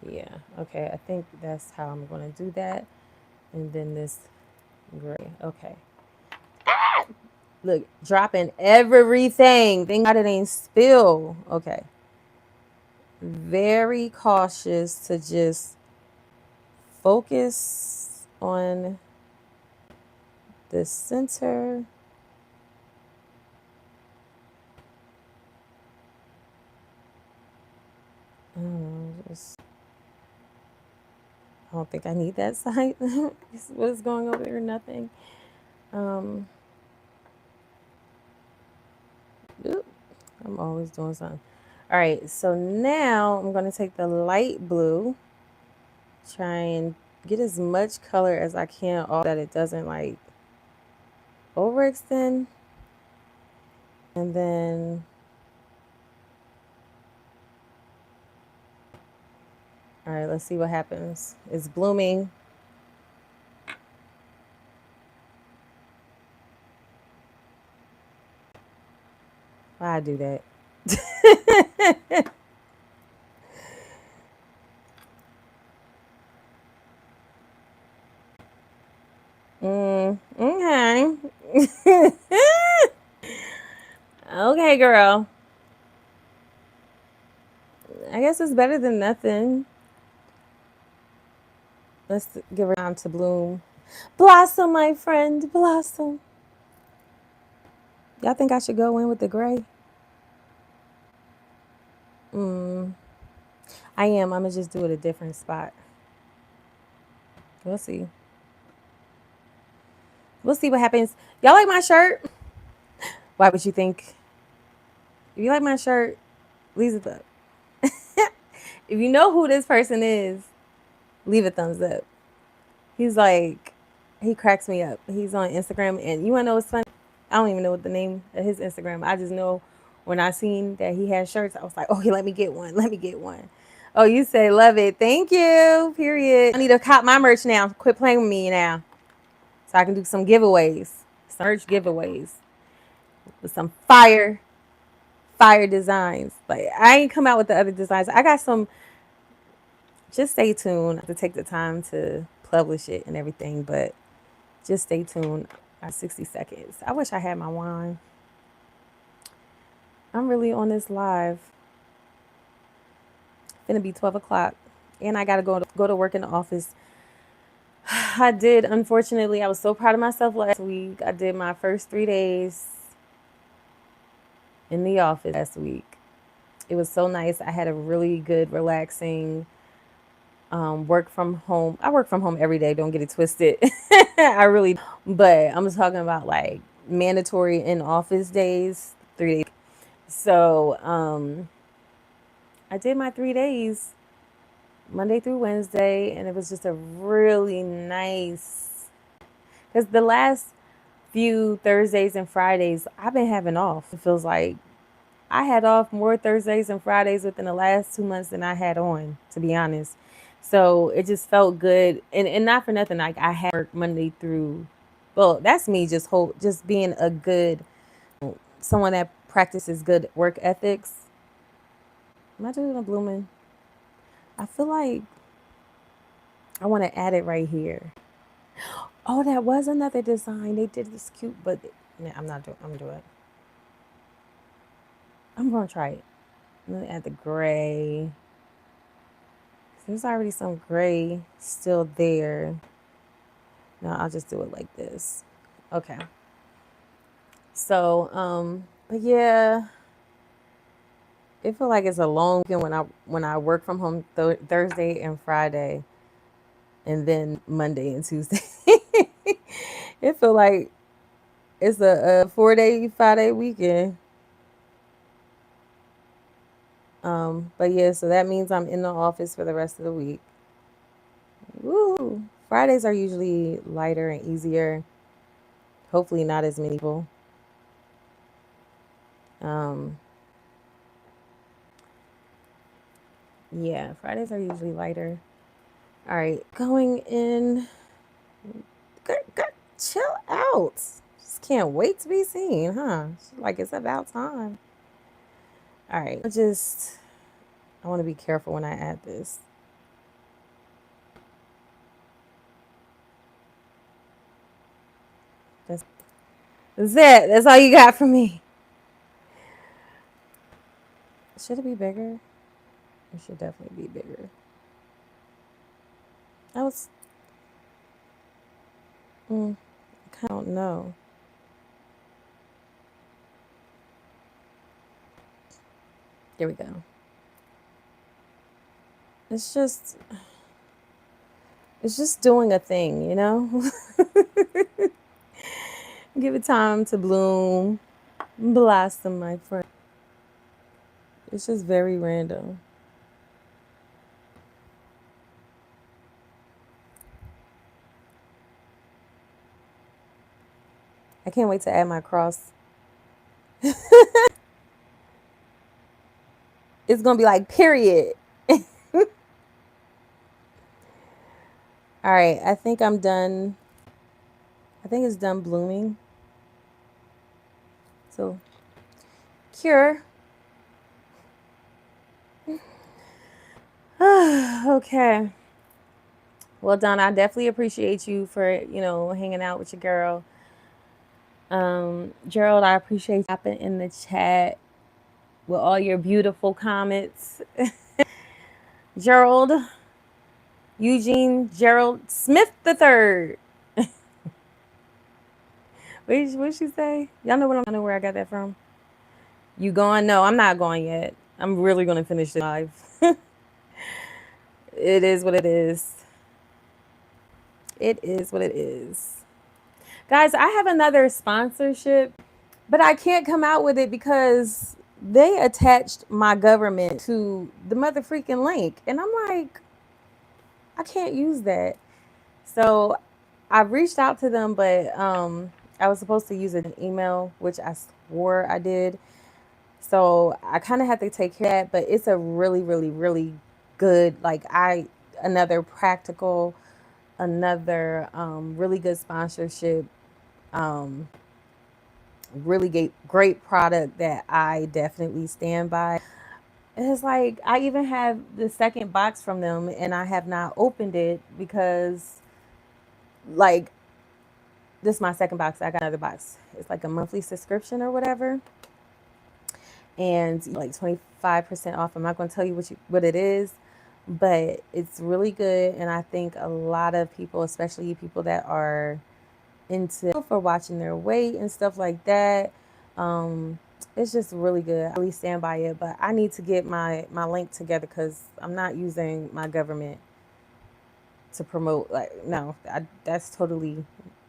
yeah, okay, I think that's how I'm going to do that. And then this gray. Okay. Look, dropping everything. Thank God it ain't spill. Okay. Very cautious to just focus on the center. I don't know, I don't think I need that side. What's going over there? Nothing. Um, I'm always doing something. All right, so now I'm going to take the light blue, try and get as much color as I can off that it doesn't like overextend. And then, all right, let's see what happens. It's blooming. Why I do that? Okay. Okay, girl. I guess it's better than nothing. Let's give her time to bloom. Blossom, my friend, blossom. Y'all think I should go in with the gray? I am. I'm going to just do it a different spot. We'll see. We'll see what happens. Y'all like my shirt? Why would you think? If you like my shirt, leave a thumbs up. If you know who this person is, leave a thumbs up. He's like, he cracks me up. He's on Instagram, and you want to know what's funny? I don't even know what the name of his Instagram. I just know when I seen that he had shirts, I was like, oh, let me get one. Let me get one. Oh, you say love it. Thank you. Period. I need to cop my merch now. Quit playing with me now. So I can do some giveaways. Some merch giveaways. With some fire designs. Like I ain't come out with the other designs. I got some. Just stay tuned. I have to take the time to publish it and everything, but just stay tuned. 60 seconds. I wish I had my wine. I'm really on this live. It's gonna be 12 o'clock, and I gotta go to work in the office. I did. Unfortunately, I was so proud of myself last week. I did my first 3 days in the office last week. It was so nice. I had a really good, relaxing work from home. I work from home every day. Don't get it twisted. I really, but I'm talking about like mandatory in office days, 3 days. So I did my 3 days, Monday through Wednesday, and it was just a really nice. Because the last few Thursdays and Fridays, I've been having off. It feels like I had off more Thursdays and Fridays within the last 2 months than I had on, to be honest. So it just felt good, and not for nothing. Like I had work Monday through. Well, that's me. Just being a good someone that practices good work ethics. Am I doing a blooming? I feel like I want to add it right here. Oh, that was another design. They did this cute, but I'm not doing. I'm doing it. I'm gonna try it. I'm gonna add the gray. There's already some gray still there. No, I'll just do it like this. Okay. So, but yeah, it feel like it's a long weekend when I work from home Thursday and Friday, and then Monday and Tuesday. It feel like it's a 4-day, 5-day weekend. But yeah, so that means I'm in the office for the rest of the week. Woo! Fridays are usually lighter and easier. Hopefully, not as many people. Yeah, Fridays are usually lighter. All right, going in. Chill out. Just can't wait to be seen, huh? Like it's about time. All right, I want to be careful when I add this. That's it. That's all you got from me. Should it be bigger? It should definitely be bigger. I was, I don't know. There we go. It's just, it's just doing a thing, you know? Give it time to bloom, blossom, my friend. It's just very random. I can't wait to add my cross. It's gonna be like period. All right, I think I'm done. I think it's done blooming. So, cure. Okay. Well, Don, I definitely appreciate you for, hanging out with your girl. Gerald, I appreciate you hopping in the chat with all your beautiful comments. Gerald, Eugene Gerald Smith the third. What'd she say? Y'all know I know where I got that from. You going? No, I'm not going yet. I'm really gonna finish this live. It is what it is. It is what it is. Guys, I have another sponsorship, but I can't come out with it because they attached my government to the mother freaking link. And I'm like, I can't use that. So I've reached out to them, but I was supposed to use an email, which I swore I did. So I kind of had to take care of that, but it's a really, really, really good, another practical, another really good sponsorship, really great product that I definitely stand by. It's like I even have the second box from them and I have not opened it because like this is my second box. I got another box. It's like a monthly subscription or whatever. And like 25% off. I'm not going to tell you what it is, but it's really good. And I think a lot of people, especially people that are into for watching their weight and stuff like that, it's just really good. I really stand by it, but I need to get my link together because I'm not using my government to promote. Like, no, that's totally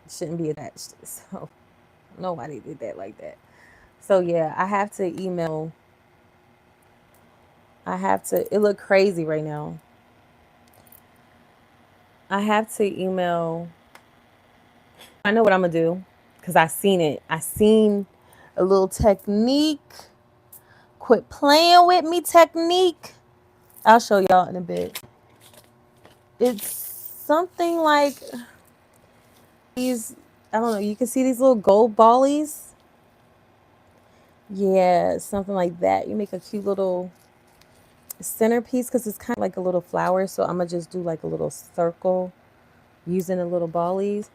shouldn't be attached. So nobody did that like that. So yeah, I have to email. It look crazy right now. I have to email. I know what I'm gonna do because I seen it. I seen a little technique. Quit playing with me technique. I'll show y'all in a bit. It's something like these, I don't know, you can see these little gold ballies. Yeah, something like that. You make a cute little centerpiece because it's kind of like a little flower. So I'm going to just do like a little circle using the little ballies.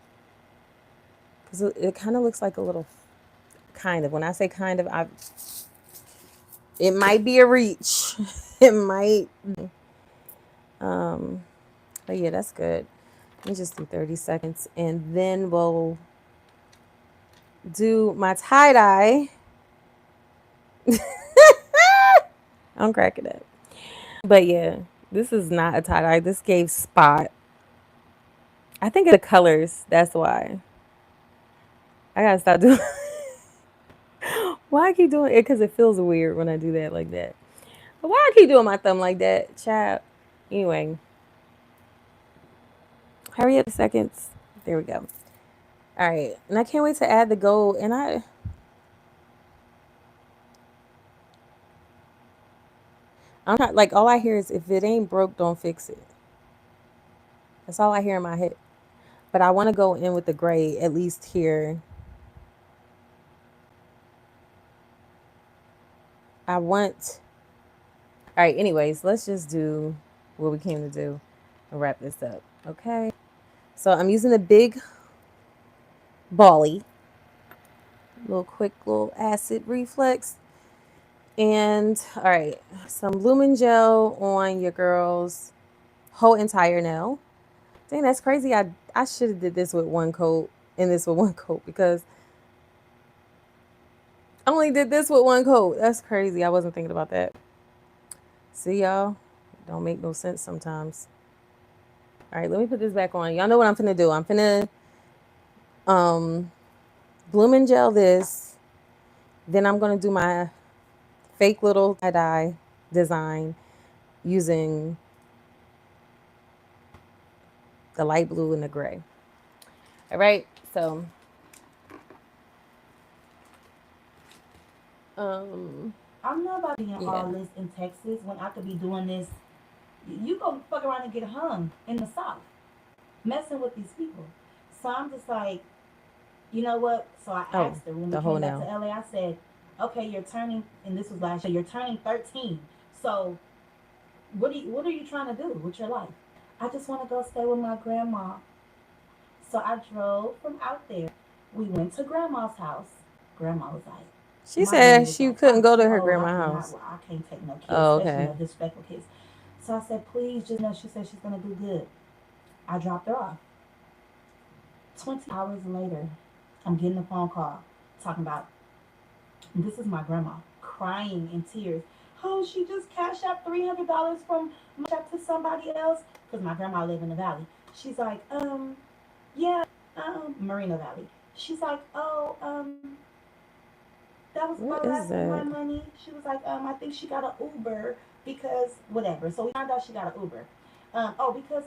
Because it kind of looks like a little, kind of. When I say kind of, it might be a reach. It might. But yeah, that's good. Let me just do 30 seconds and then we'll do my tie-dye. I'm cracking it. But yeah, this is not a tie-dye. This gave spot. I think it's the colors. That's why. I gotta stop doing Why I keep doing it? Because it feels weird when I do that like that. But why I keep doing my thumb like that? Child. Anyway. Hurry up seconds. There we go. All right. And I can't wait to add the gold. And I'm not like all I hear is if it ain't broke, don't fix it. That's all I hear in my head. But I want to go in with the gray at least here. I want. All right. Anyways, let's just do what we came to do and wrap this up. Okay. So I'm using a big bally, little quick little acid reflex. And all right, some lumen gel on your girl's whole entire nail. Dang, that's crazy. I should have did this with one coat and this with one coat because I only did this with one coat. That's crazy. I wasn't thinking about that. See y'all? Don't make no sense sometimes. All right, let me put this back on. Y'all know what I'm finna do. I'm finna um bloom gel this. Then I'm gonna do my fake little tie-dye design using the light blue and the gray. All right, so I'm not about being yeah. all this in Texas when I could be doing this. You go fuck around and get hung in the South, messing with these people. So I'm just like, you know what? So I Oh, asked her when we the whole came back to nail. LA. I said, okay, you're turning, and this was last year. You're turning 13. So what are you trying to do with your life? I just want to go stay with my grandma. So I drove from out there. We went to grandma's house. Grandma was like, She my granny said was she like, couldn't I'm go to too her old. grandma's house. Well, I can't take no kids, Oh, especially no okay. disrespectful kids. So I said, please, just know she said she's gonna do good. I dropped her off. 20 hours later, I'm getting a phone call talking about this is my grandma crying in tears. Oh, she just cashed out $300 from my shop to somebody else because my grandma lived in the valley. She's like, yeah, Marina Valley. She's like, oh, that was my What is last of my that? money. She was like, I think she got an Uber because whatever. So we found out she got an Uber. Because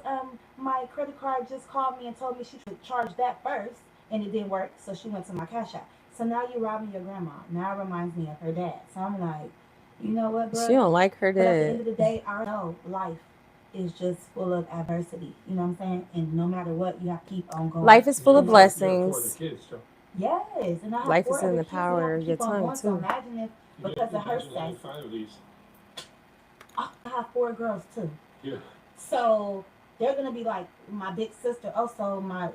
my credit card just called me and told me she should charge that first, and it didn't work. So she went to my cash app. So now you're robbing your grandma. Now it reminds me of her dad. So I'm like, you know what, She bruh? don't like her But at the end dad. of the day, I know life is just full of adversity. You know what I'm saying? And no matter what, you have to keep on going. Life is full You're of And that's for you're for the blessings. kids, so yes. And I have Life is four in other the kids that have power to of your keep on tongue going. So too. imagine if you because can of her imagine having sex, 5 of these. I have four girls too. Yeah. So they're gonna be like my big sister. Also, my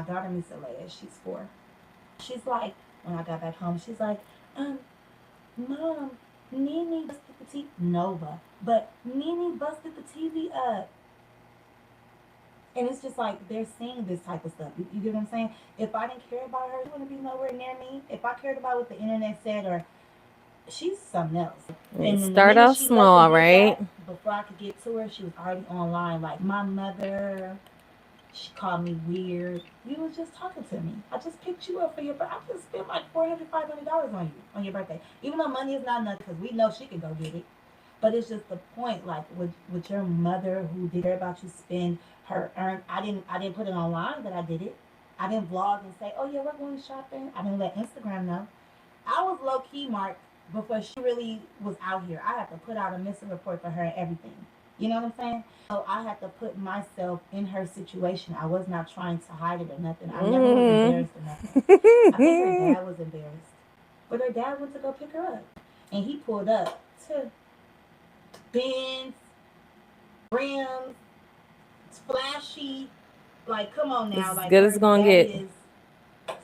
daughter Miss Alea, she's 4. She's like, when I got back home, she's like, um, Mom, Nene busted the TV. Nova, but Nene busted the TV up. And it's just like they're seeing this type of stuff. You get what I'm saying? If I didn't care about her, she wouldn't be nowhere near me. If I cared about what the internet said, or she's something else. Right, And then the start minute off she let them small, get right? that, before I could get to her, she was already online. Like my mother, she called me weird. You was just talking to me. I just picked you up for your birthday. I just spent like $400, $500 on you on your birthday. Even though money is not nothing, because we know she can go get it. But it's just the point, like with your mother who did care about you spend her earn. I didn't put it online that I did it. I didn't vlog and say, oh yeah, we're going shopping. I didn't let Instagram know. I was low key marked before she really was out here. I had to put out a missing report for her and everything. You know what I'm saying? So I had to put myself in her situation. I was not trying to hide it or nothing. I never was Mm. embarrassed or nothing. I think her dad was embarrassed. But her dad went to go pick her up. And he pulled up to Benz, rims, flashy. Like, come on It's now. as Like, good as her it's gonna daddy get. is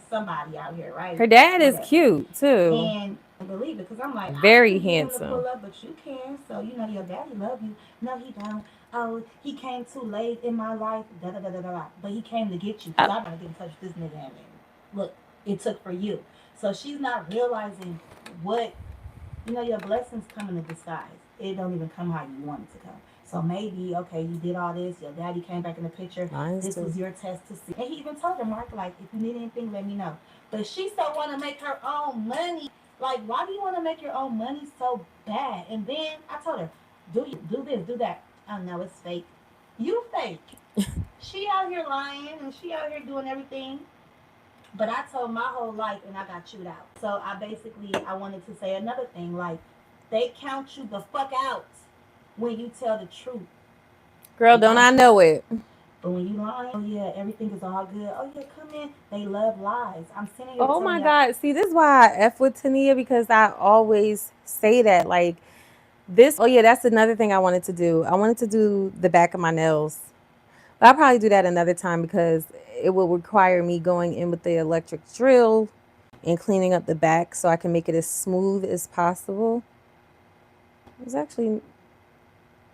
somebody out here, right? Her dad is Whatever. cute too. And I believe it because I'm like, I Very couldn't get him to handsome. pull up, but you can. So, you know, your daddy love you. No, he don't. Oh, he came too late in my life. Da da da da da. But he came to get you because I, I gotta get in touch with this nigga. And look, it took for you. So she's not realizing what your blessings come in a disguise. It don't even come how you want it to come. So maybe, okay, you did all this, your daddy came back in the picture. mine's This too. was your test to see. And he even told her, Mark, like, if you need anything, let me know. But she still want to make her own money. Like, why do you want to make your own money so bad? And then I told her, do this, do that. Oh no, it's fake. You fake. She out here lying and she out here doing everything. But I told my whole life and I got chewed out. So I wanted to say another thing, like they count you the fuck out when you tell the truth. Girl, They don't count I you out. know it? But when you lying, oh yeah, everything is all good. Oh yeah, come in. They love lies. I'm sitting here Oh telling my you. God. See, this is why I F with Tania, because I always say that. Like, this, oh yeah, that's another thing I wanted to do. I wanted to do the back of my nails. But I'll probably do that another time because it will require me going in with the electric drill and cleaning up the back so I can make it as smooth as possible. It's actually,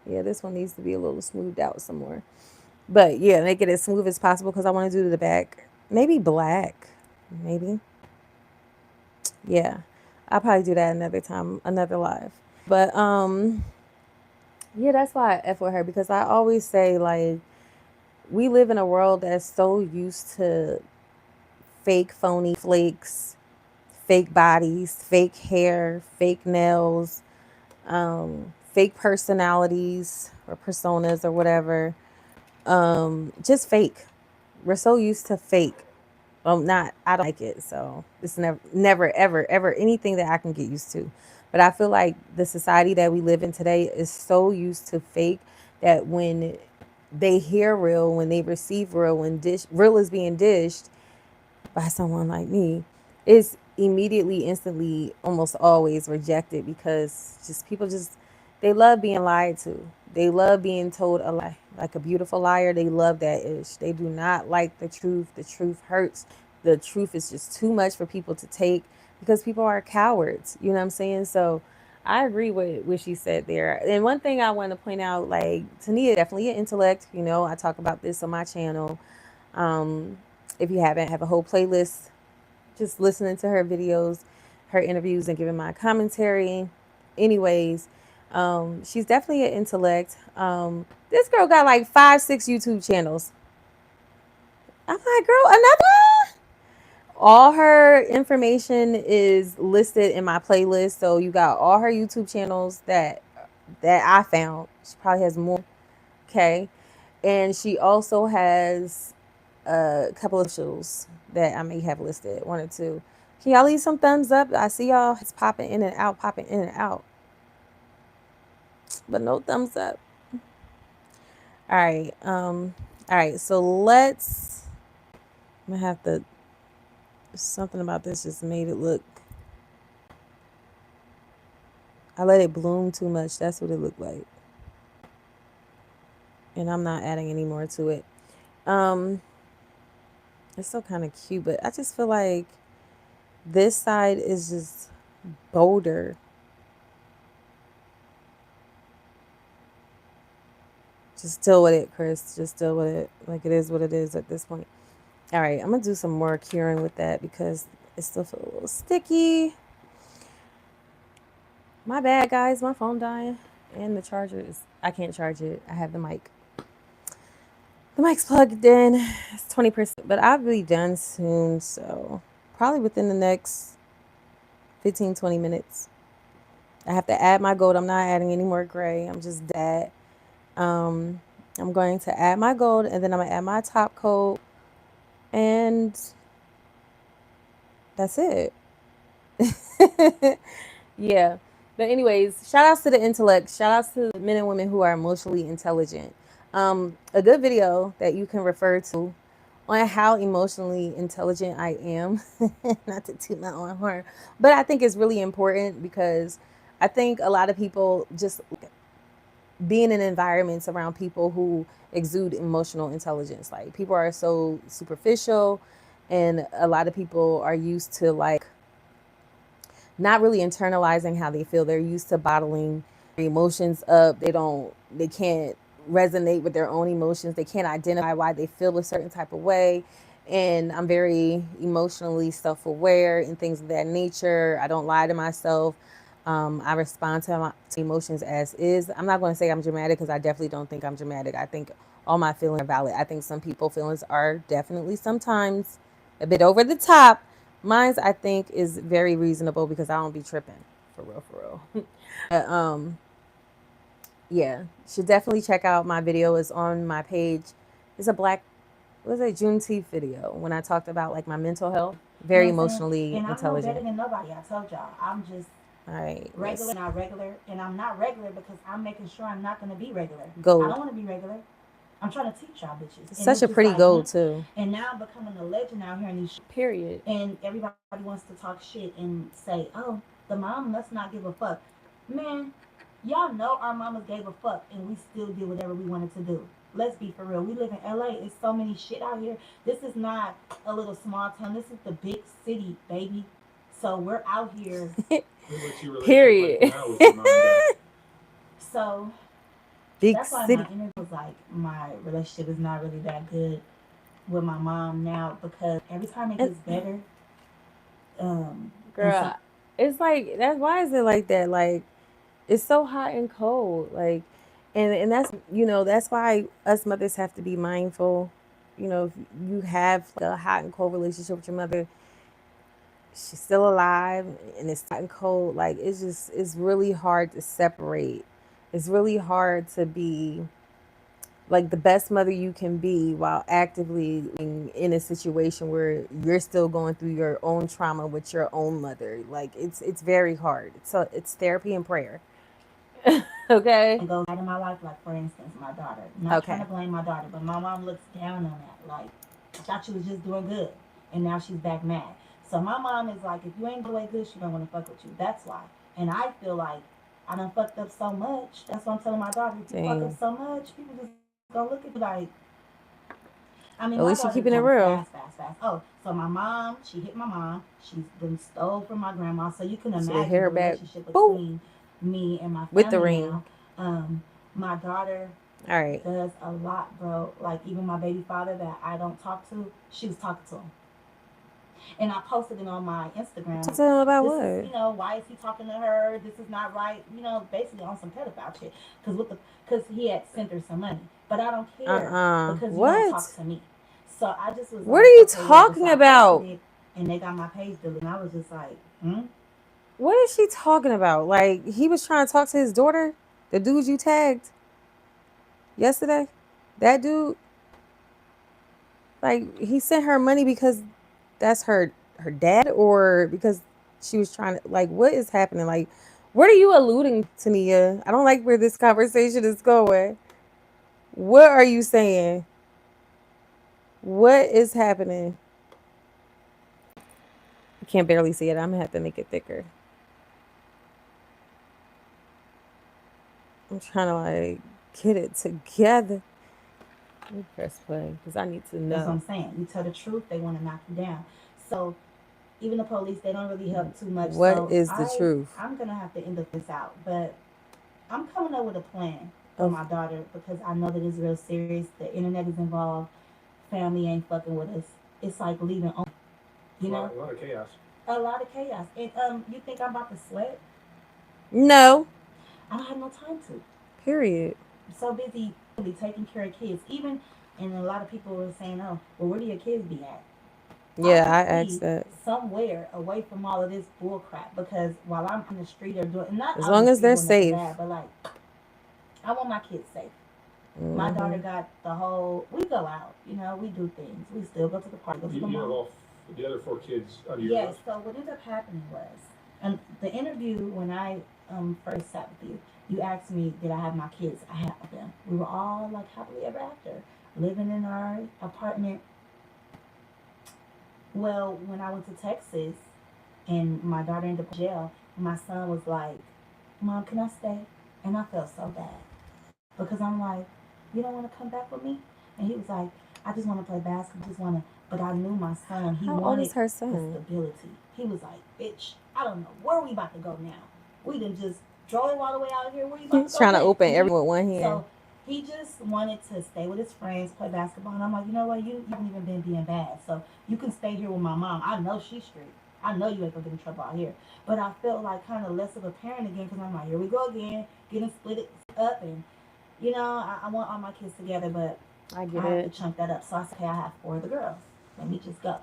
yeah, this one needs to be a little smoothed out some more. But yeah, make it as smooth as possible because I want to do the back. Maybe black. Maybe. Yeah. I'll probably do that another time, another live. But yeah, that's why I F with her because I always say like we live in a world that's so used to fake phony flakes, fake bodies, fake hair, fake nails, fake personalities or personas or whatever. Just fake. We're so used to fake. Well, not, I don't like it. So it's never, ever, ever anything that I can get used to. But I feel like the society that we live in today is so used to fake that when they hear real, when they receive real, when real is being dished by someone like me, is immediately, instantly, almost always rejected because just people just, they love being lied to. They love being told a lie. Like a beautiful liar, they love that ish. They do not like the truth. The truth hurts. The truth is just too much for people to take because people are cowards. You know what I'm saying? So I agree with what she said there. And one thing I want to point out, like, Tania definitely an intellect. You know, I talk about this on my channel. Um, if you haven't, I have a whole playlist just listening to her videos, her interviews, and giving my commentary. Anyways, she's definitely an intellect. This girl got like 5, 6 YouTube channels. I'm like, girl, another one? All her information is listed in my playlist. So you got all her YouTube channels that I found. She probably has more. Okay. And she also has a couple of shows that I may have listed, one or two. Can y'all leave some thumbs up? I see y'all. It's popping in and out, popping in and out, but no thumbs up. All right. All right. So let's. I'm gonna have to. Something about this just made it look. I let it bloom too much. That's what it looked like, and I'm not adding any more to it. Um, it's still kind of cute, but I just feel like this side is just bolder. Just deal with it, Chris. Just deal with it. Like it is what it is at this point. All right, I'm gonna do some more curing with that because it still feels a little sticky. My bad, guys. My phone dying, and the charger is. I can't charge it. I have the mic. The mic's plugged in. It's 20%, but I'll be done soon. So probably within the next 15, 20 minutes. I have to add my gold. I'm not adding any more gray. I'm just that. Um, I'm going to add my gold, and then I'm gonna add my top coat, and that's it. Yeah. But anyways, shout outs to the intellect. Shout outs to the men and women who are emotionally intelligent. A good video that you can refer to on how emotionally intelligent I am. Not to toot my own horn, but I think it's really important because I think a lot of people just being in environments around people who exude emotional intelligence. Like people are so superficial, and a lot of people are used to like not really internalizing how they feel. They're used to bottling their emotions up. They can't resonate with their own emotions. They can't identify why they feel a certain type of way. And I'm very emotionally self aware and things of that nature. I don't lie to myself. I respond to emotions as is. I'm not going to say I'm dramatic because I definitely don't think I'm dramatic. I think all my feelings are valid. I think some people's feelings are definitely sometimes a bit over the top. Mine's I think is very reasonable because I don't be tripping for real, for real. But, yeah, should definitely check out my video. It's on my page. It's a black, what was it, Juneteenth video when I talked about like my mental health. You Very know what I'm saying? emotionally And I'm no better intelligent. than nobody. I told y'all. I'm just All right, regular, not regular. And I'm not regular because I'm making sure I'm not going to be regular. I gold. don't want to be regular. I'm trying to teach y'all bitches. It's And such it's a just pretty like, goal too. and now I'm becoming a legend out here in these Period. and everybody wants to talk shit and say, oh, the mom must not give a fuck. Man, y'all know our mamas gave a fuck and we still did whatever we wanted to do. Let's be for real. We live in LA. It's so many shit out here. This is not a little small town. This is the big city, baby. So we're out here. What's your relationship Period. like now with your mom and dad? So Big that's why my city. interview was like, my relationship is not really that good with my mom now because every time it gets better, and some Girl, it's like that's why is it like that? Like it's so hot and cold. Like and that's that's why us mothers have to be mindful. If you have like a hot and cold relationship with your mother, she's still alive and it's hot and cold. Like it's really hard to separate. It's really hard to be like the best mother you can be while actively in a situation where you're still going through your own trauma with your own mother. Like it's very hard. So it's therapy and prayer. Okay. goes right in my life, like for instance, my daughter. Not trying to Okay. blame my daughter, but my mom looks down on that. Like, I thought she was just doing good, and now she's back mad. So my mom is like, if you ain't doing good, she don't want to fuck with you. That's why. And I feel like I done fucked up so much. That's what I'm telling my daughter. If you fuck up Dang. so much, people just gonna look at you like. I mean, my At least daughter's you're keeping it going real. fast, fast, fast. Oh, so my mom, she hit my mom. She's been stole from my grandma. So you can So your imagine hair the back. relationship Boop. between me and my With the family ring. now. My daughter All right. does a lot, bro. Like even my baby father that I don't talk to, she was talking to him. And I posted it on my Instagram. Talk to him about This is, what? why is he talking to her? This is not right. Basically on some pedophile shit. Because he had sent her some money, but I don't care because you don't talk What? to me. So I just was What are like, you okay, whatever. So talking I posted about? it, and they got my page deleted. And I was just like, What is she talking about? Like he was trying to talk to his daughter, the dude you tagged yesterday. That dude, like he sent her money because that's her dad, or because she was trying to like what is happening? Like what are you alluding to, Nia? I don't like where this conversation is going. What are you saying? What is happening? I can't barely see it. I'm gonna have to make it thicker. I'm trying to like get it together. Let me press play because I need to that's what know. I'm saying. You tell the truth, they want to knock you down. So even the police, they don't really help too much. What So is the truth I'm gonna have to end up this out, but I'm coming up with a plan for of my daughter because I know that it's real serious. The internet is involved. Family ain't fucking with us. It's like leaving on, you know? A lot of chaos. A lot of chaos. And you think I'm about to sweat? no I don't have no time to. period? I'm so busy taking care of kids. Even and a lot of people were saying, "Oh, well, where do your kids be at?" I Yeah, could I be asked that. somewhere away from all of this bull crap because while I'm in the street or doing not As out in long the as street they're doing nothing safe. bad, but like I want my kids safe. My daughter Hmm. got the whole. We go out, we do things. We still go to the park, go to the You have mall. all the other four kids under your Yes. roof. So what ended up happening was, and the interview when I first sat with you, you asked me did I have my kids. I had them. We were all like happily ever after, living in our apartment. Well, when I went to Texas and my daughter ended up in jail, my son was like, "Mom, can I stay?" And I felt so bad because I'm like, "You don't want to come back with me?" And he was like, "I just want to play basketball. Just want to." But I knew my son. He How old wanted is her the son? stability. He was like, "Bitch, I don't know where we about to go now. We done just drove all the way out here. Where you about to He's go trying to next?" open everyone with one hand. So he just wanted to stay with his friends, play basketball. And I'm like, you know what? You haven't even been being bad. So you can stay here with my mom. I know she's straight. I know you ain't gonna get in trouble out here. But I felt like kind of less of a parent again because I'm like, here we go again, getting split up. And, I want all my kids together, but I I get have to it. chunk that up. So I said, okay, I have four of the girls. Let me just go.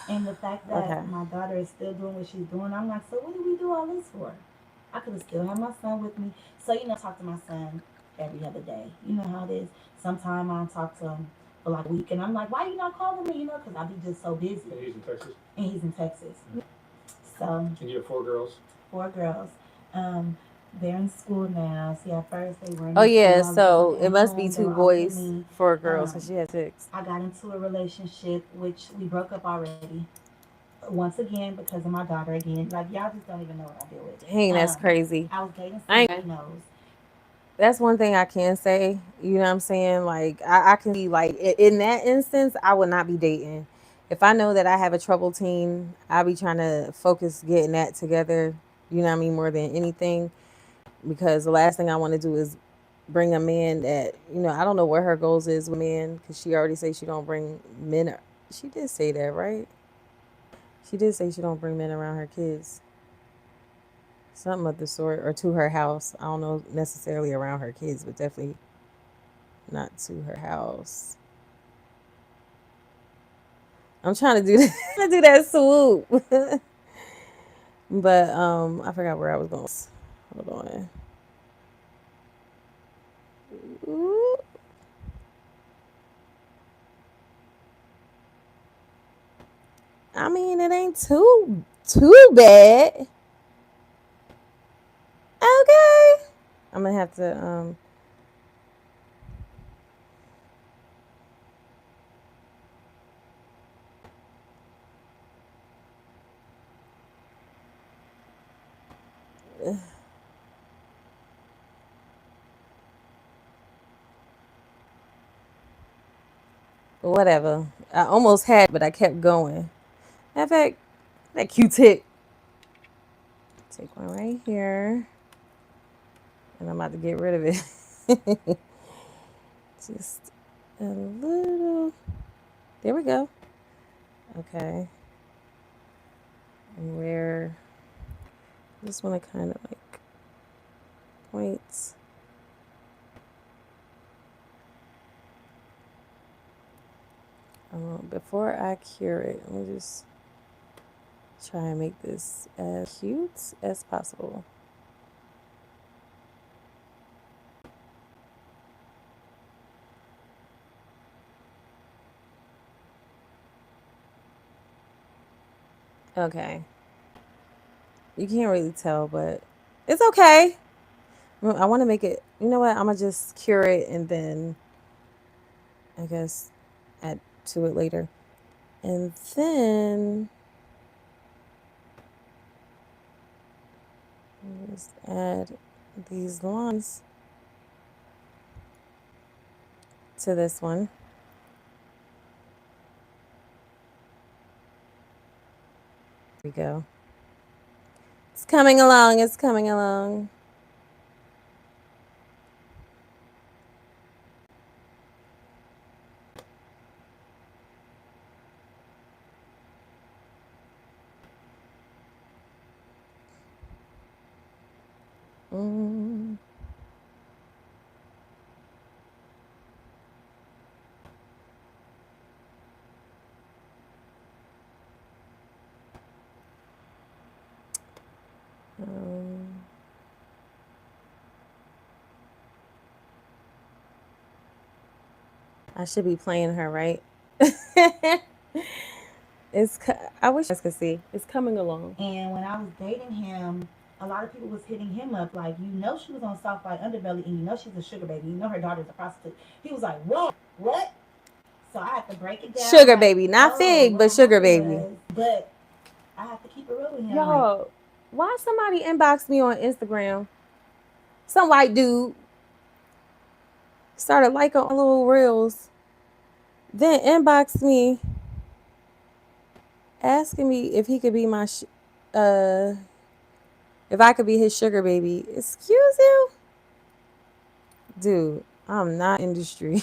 And the fact Okay. that my daughter is still doing what she's doing, I'm like, so what do we do all this for? I could have still had my son with me. So, talk to my son every other day. You know how it is. Sometimes I'll talk to him for like a week and I'm like, why you not calling me? Because I be just so busy. And he's in Texas. And he's in Texas. Mm-hmm. So, And you have four girls. four girls. Um, They're in school now. See, at first they weren't Oh in school. yeah, I was just so living it at must be home. They two were always with boys me. for girls because Um, she had six. I got into a relationship, which we broke up already. Once again, because of my daughter again. Like, y'all just don't even know what I deal with. Dang, that's crazy. I was dating I someone ain't, he knows. that's one thing I can say. You know what I'm saying? Like I can see like in that instance, I would not be dating. If I know that I have a troubled teen, I'll be trying to focus getting that together. You know what I mean? More than anything, because the last thing I want to do is bring a man that I don't know what her goals is with men because she already say she don't bring men. She did say that, right? She did say she don't bring men around her kids. Something of the sort, or to her house. I don't know necessarily around her kids, but definitely not to her house. I'm trying to do that, trying to do that swoop, but I forgot where I was going. Hold on. Ooh. I mean, it ain't too bad. Okay, I'm gonna have to whatever. I almost had, but I kept going. In fact, that Q-tip. Take one right here, and I'm about to get rid of it. Just a little. There we go. Okay. And where I just want to kind of like point. Before I cure it, let me just try and make this as cute as possible. Okay. You can't really tell, but it's okay. I want to make it, you know what? I'm going to just cure it and then I guess add to it later. And then just add these lines to this one. There we go. It's coming along. It's coming along. Mm. Um, I should be playing her, right? It's. I wish you guys could see. It's coming along. And when I was dating him, a lot of people was hitting him up like, you know, she was on Soft by Underbelly, and you know she's a sugar baby. You know her daughter's a prostitute. He was like, what? What? So I had to break it down. Sugar Like, baby, not oh, fig, what but sugar happened baby. was, but I have to keep it real with him. Like, Yo, why somebody inboxed me on Instagram? Some white dude started liking all little reels, then inboxed me asking me if he could be my, if I could be his sugar baby. Excuse you, dude. I'm not in the industry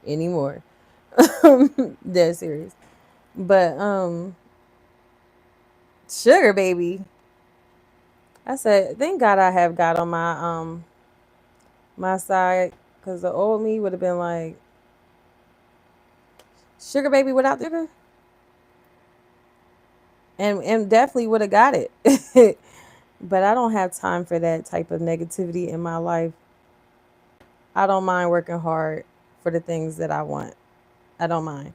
anymore. Dead serious. But sugar baby. I said, thank God I have God on my side, because the old me would have been like, sugar baby without the sugar, and definitely would have got it. But I don't have time for that type of negativity in my life. I don't mind working hard for the things that I want. I don't mind.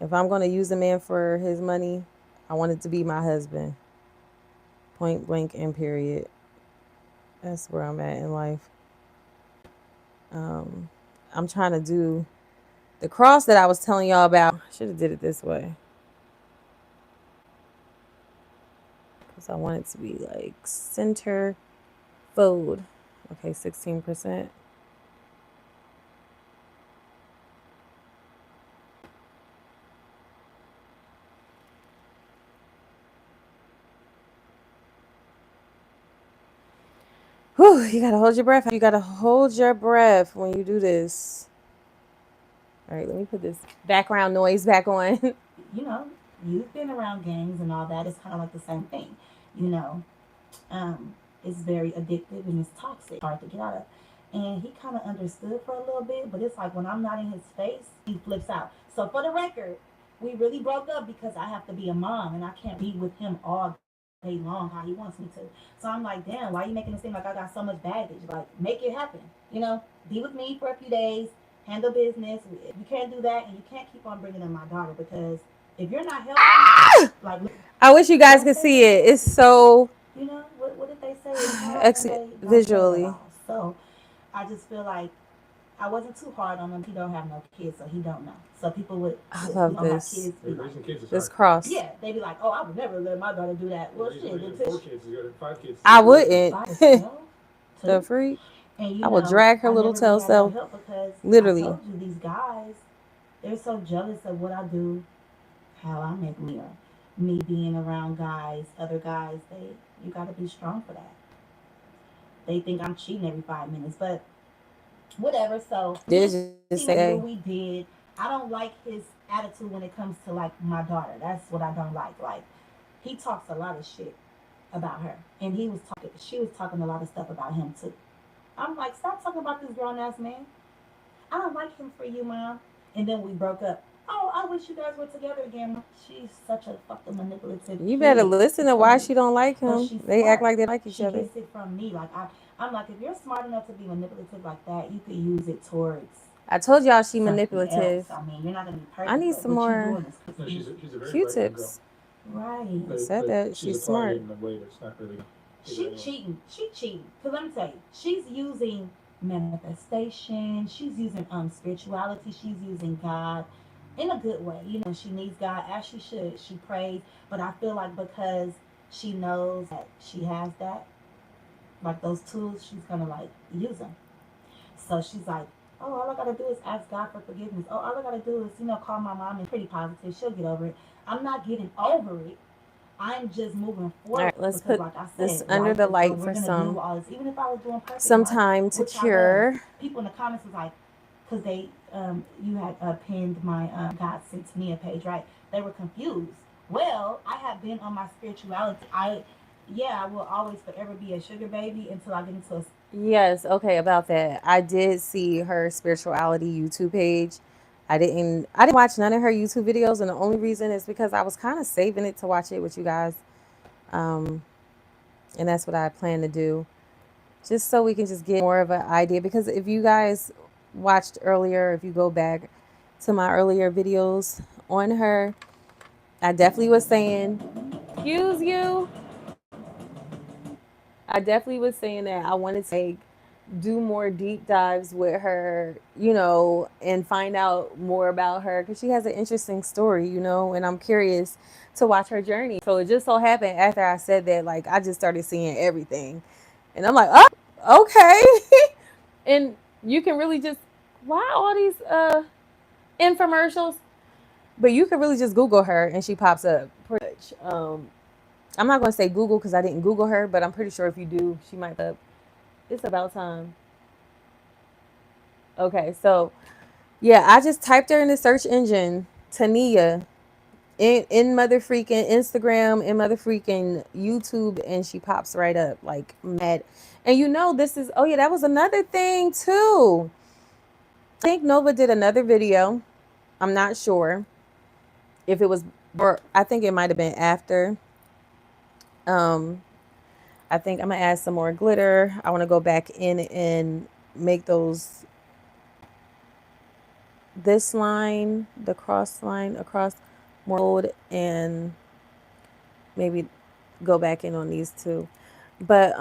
If I'm going to use a man for his money, I want it to be my husband. Point blank and period. That's where I'm at in life. Um, I'm trying to do the cross that I was telling y'all about. I should have did it this way because I want it to be like center fold. Okay, 16%. Whew, you gotta hold your breath. You gotta hold your breath when you do this. All right, let me put this background noise back on. You know, you've been around gangs and all that. It's kind of like the same thing. You know, it's very addictive and it's toxic, hard to get out of. And he kind of understood for a little bit, but it's like when I'm not in his face, he flips out. So for the record, we really broke up because I have to be a mom and I can't be with him all day long how he wants me to. So I'm like, damn, why are you making it seem like I got so much baggage? Like, make it happen. You know, be with me for a few days, handle business. You can't do that, and you can't keep on bringing in my daughter because if you're not helping, like, I wish you guys don't could say see that. it. It's so You know, what did they say? It's hard to say, don't say it at visually. all. So I just feel like I wasn't too hard on him. He don't have no kids, so he don't know. So people I would love don't have this. kids be like, Raising kids is This hard. cross. yeah, they be like, oh, I would never let my daughter do that. Well, Raising shit, raising the four kids, you got 5 kids. I wouldn't. five, you know, The two. freak. And I will drag her I little never really tail had no self. help because I Literally. told you these guys, they're so jealous of what I do, how I make money, or me being around guys, other guys. You got to be strong for that. They think I'm cheating every 5 minutes, but whatever. So we Did just just say, seen a movie hey. we did. I don't like his attitude when it comes to like my daughter. That's what I don't like. Like he talks a lot of shit about her, and she was talking a lot of stuff about him too. I'm like, stop talking about this grown ass man. I don't like him for you, mom. And then we broke up. Oh, I wish you guys were together again. She's such a fucking manipulative You better kid. listen I'm to why telling you. she don't like But him. she's They act smart. like they like each She other. gets it from me. I'm like, if you're smart enough to be manipulative like that, you could use it towards I told y'all she something else. manipulative. I mean, you're not gonna be I perfect, need but some what you're more doing is No, she's a very bright young girl. Q-tips. right. I said But that. she's She's applying smart. it in a way that's not really. She cheating. She cheating. Cause let me tell you, she's using manifestation. She's using spirituality. She's using God in a good way. You know, she needs God as she should. She prays, but I feel like because she knows that she has that, like those tools, she's gonna like use them. So she's like, oh, all I gotta do is ask God for forgiveness. Oh, all I gotta do is, call my mom and pretty positive. She'll get over it. I'm not getting over it. I'm just moving All forward right, let's because, put like I this said, under life the is go. light We're for gonna do all this. Even if I was doing perfect, some life, time to which I was, cure. people in the comments was like, because you had pinned my God sent Tania page, right? They were confused. Well, I have been on my spirituality. Yeah, I will always forever be a sugar baby until I get into a. Yes, okay, about that. I did see her spirituality YouTube page. I didn't watch none of her YouTube videos, and the only reason is because I was kind of saving it to watch it with you guys. Um, and that's what I plan to do. Just so we can just get more of an idea. Because if you guys watched earlier, if you go back to my earlier videos on her, I definitely was saying, excuse you. I definitely was saying that I wanted to like do more deep dives with her, and find out more about her because she has an interesting story, and I'm curious to watch her journey. So it just so happened after I said that, like, I just started seeing everything. And I'm like, oh, okay. And you can really just, why all these infomercials? But you can really just Google her and she pops up pretty much. I'm not going to say Google because I didn't Google her, but I'm pretty sure if you do, she might pop up. It's about time. Okay, so yeah, I just typed her in the search engine, Tania, in mother freaking Instagram, in mother freaking YouTube, and she pops right up like mad. And this is, oh yeah, that was another thing too. I think Nova did another video. I'm not sure if it was, or I think it might have been after. Um, I think I'm gonna add some more glitter. I want to go back in and make this line, the cross line across more gold, and maybe go back in on these two. But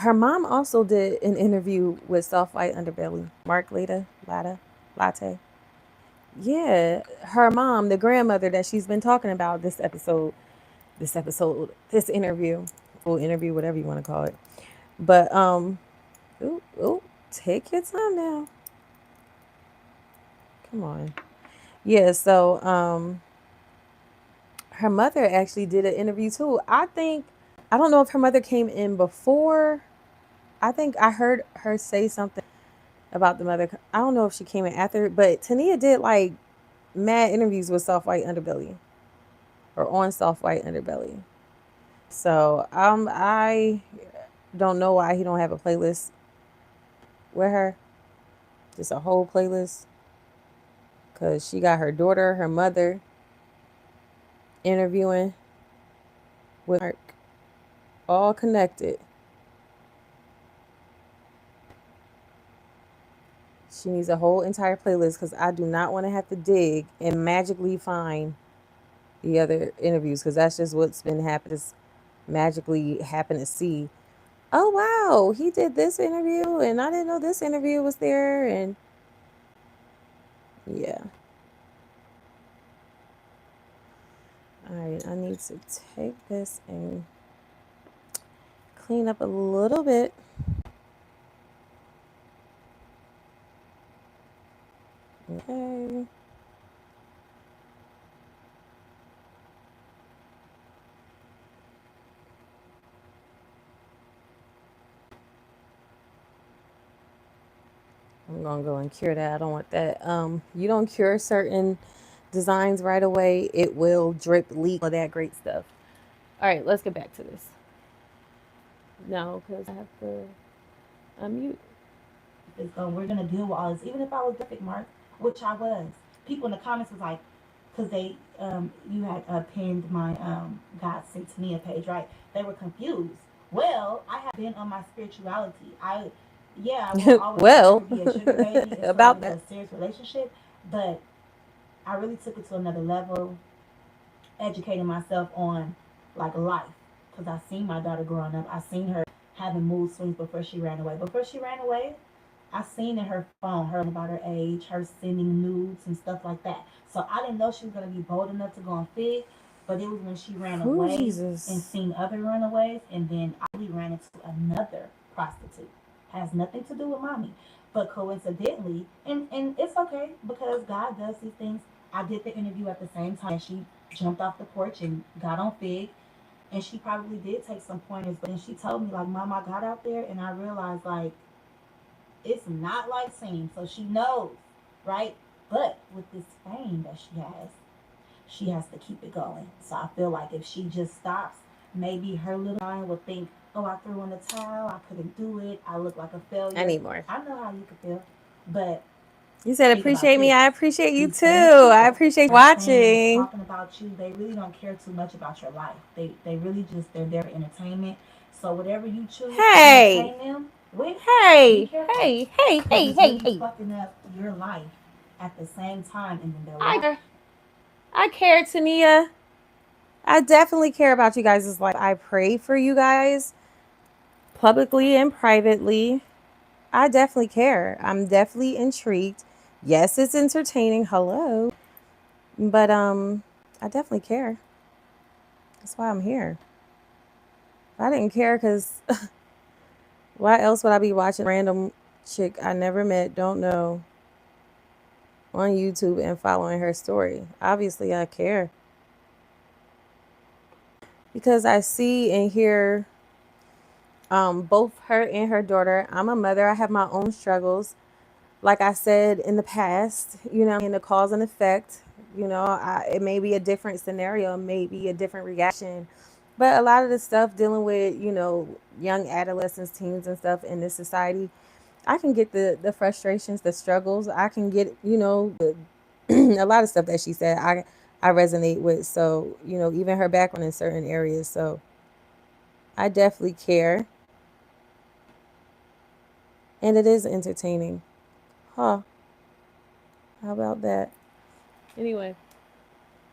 Her mom also did an interview with Soft White Underbelly. Mark Latte. Yeah, her mom, the grandmother that she's been talking about this interview, full interview, whatever you want to call it. But ooh, take your time now. Come on. Yeah, so her mother actually did an interview too. I don't know if her mother came in before. I think I heard her say something about the mother. I don't know if she came in after, but Tania did like mad interviews with Soft White Underbelly or on Soft White Underbelly. So I don't know why he don't have a playlist with her, just a whole playlist, because she got her daughter, her mother interviewing with Mark, all connected. She needs a whole entire playlist because I do not want to have to dig and magically find the other interviews, because that's just what's been happening. Just magically happen to see, oh wow, he did this interview and I didn't know this interview was there, and yeah. All right, I need to take this and clean up a little bit. Okay. I'm gonna go and cure that. I don't want that. You don't cure certain designs right away, it will drip, leak, all that great stuff. All right, let's get back to this. No, because I have to unmute. So we're gonna deal with all this. Even if I was graphic, Mark, which I was, people in the comments was like, because they you had pinned my God Sent Tania page, right? They were confused. Well, I have been on my spirituality. I will always Well, forever be a sugar baby until I about get into that. a serious relationship. But I really took it to another level, educating myself on like life, because I seen my daughter growing up. I seen her having mood swings before she ran away. Before she ran away, I seen in her phone her about her age, her sending nudes and stuff like that. So I didn't know she was gonna be bold enough to go on Fig, but it was when she ran Oh, away and Jesus. seen other runaways, and then I really ran into another prostitute. Has nothing to do with mommy, but coincidentally, and it's okay because God does these things. I did the interview at the same time that she jumped off the porch and got on Fig, and she probably did take some pointers, but then she told me like, Mom, I got out there and I realized like it's not like singing, so she knows, right? But with this fame that she has to keep it going. So I feel like if she just stops, maybe her little mind will think, oh, I threw in the towel, I couldn't do it, I look like a I failure. need more. I know how you could feel, but You said think about appreciate me. this. I appreciate you These too. same I people appreciate are saying, watching. talking about you, they really don't care too much about your life. They really just, they're there for entertainment. So whatever you choose to Hey, entertain them with, be hey, careful. hey, hey, Because hey, it's hey, really hey. fucking up your life at the same time, and then their I life. care. I care, Tania. I definitely care about you guys' life. I pray for you guys publicly and privately. I definitely care. I'm definitely intrigued. Yes, it's entertaining. Hello. But I definitely care. That's why I'm here. If I didn't care, cuz why else would I be watching random chick I never met, don't know, on YouTube and following her story? Obviously I care. Because I see and hear both her and her daughter. I'm a mother. I have my own struggles. Like I said in the past, the cause and effect, it may be a different scenario, maybe a different reaction. But a lot of the stuff dealing with, young adolescents, teens and stuff in this society, I can get the frustrations, the struggles. I can get, a lot of stuff that she said, I resonate with. So, even her background in certain areas. So I definitely care. And it is entertaining. Huh. How about that? Anyway.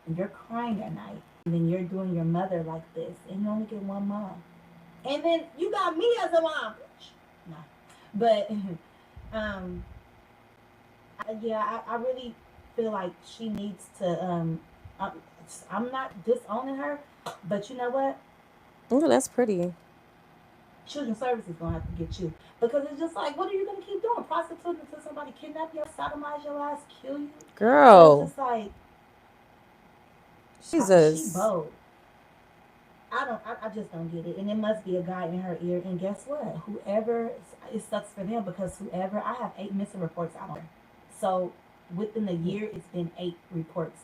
And you're crying at night, and then you're doing your mother like this, and you only get one mom. And then you got me as a mom. No, but um, I really feel like she needs to. I'm, I'm not disowning her, but you know what? Oh, that's pretty. Children's services gonna have to get you because it's just like, what are you gonna keep doing? Prostituting until somebody kidnap you, sodomize your ass, kill you. So it's Girl. just like she Jesus. bold. I just don't get it. And it must be a guy in her ear. And guess what? Whoever, it sucks for them because whoever, I have 8 missing reports out on her. So within the year, it's been 8 reports.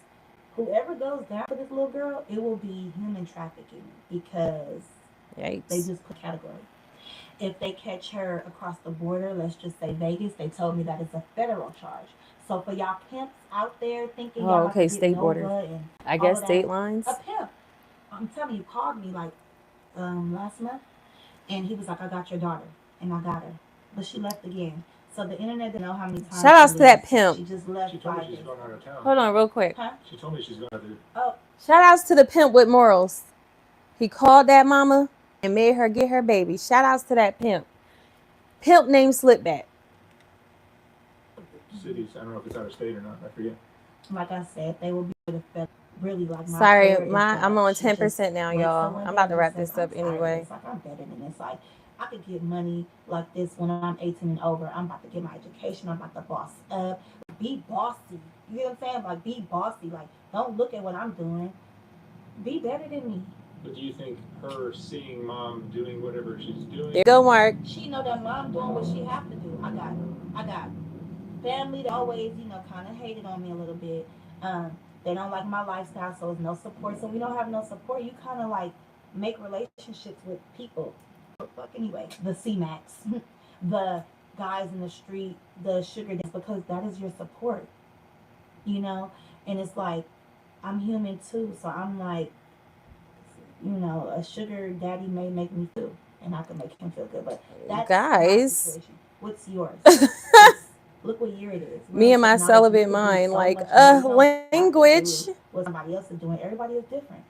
Whoever goes down for this little girl, it will be human trafficking because they Yikes. just put category. If they catch her across the border, let's just say Vegas, they told me that it's a federal charge. So for y'all pimps out there thinking y'all Oh, about to okay. get State border. Nova and I all guess of that, state a lines. pimp, I'm telling you, called me like last month, and he was like, "I got your daughter," and I got her, but she left again. So the internet didn't know how many times Shout she outs to that leaves. pimp. She just She left told me 5 she's days going ago. out of town. Hold on, real quick. Huh? She told me she's going to. Oh, Shout outs to the pimp with morals. He called that mama and made her get her baby. Shout outs to that pimp. Pimp named Slipback. Cities. I don't know if it's out of state or not. I forget. like I said, they will be the fed. Really, like my Sorry, prayer is I'm that on she just 10% now, wakes up y'all. one I'm day about and to just wrap says, this "I'm up tired of anyway. this. Like I'm better than this. Like I could get money like this when I'm 18 and over. I'm about to get my education. I'm about to boss up. Be bossy. You know what I'm saying? Like be bossy. Like don't look at what I'm doing. Be better than me." But do you think her seeing mom doing whatever she's There you doing? go, Mark. She know that mom doing what she have to do. I got family that always, kind of hated on me a little bit. They don't like my lifestyle, so there's no support. So we don't have no support. You kind of like make relationships with people. Fuck anyway, the C-Max, the guys in the street, the sugar daddies, because that is your support, you know? And it's like, I'm human too, so I'm like, a sugar daddy may make me feel, and I can make him feel good. But that's my Guys. situation. What's yours? It's look what year it is. We're Me in and my technology. You celibate could do mind. so Like, much more. You don't have to language. do what somebody else is doing. Everybody is different.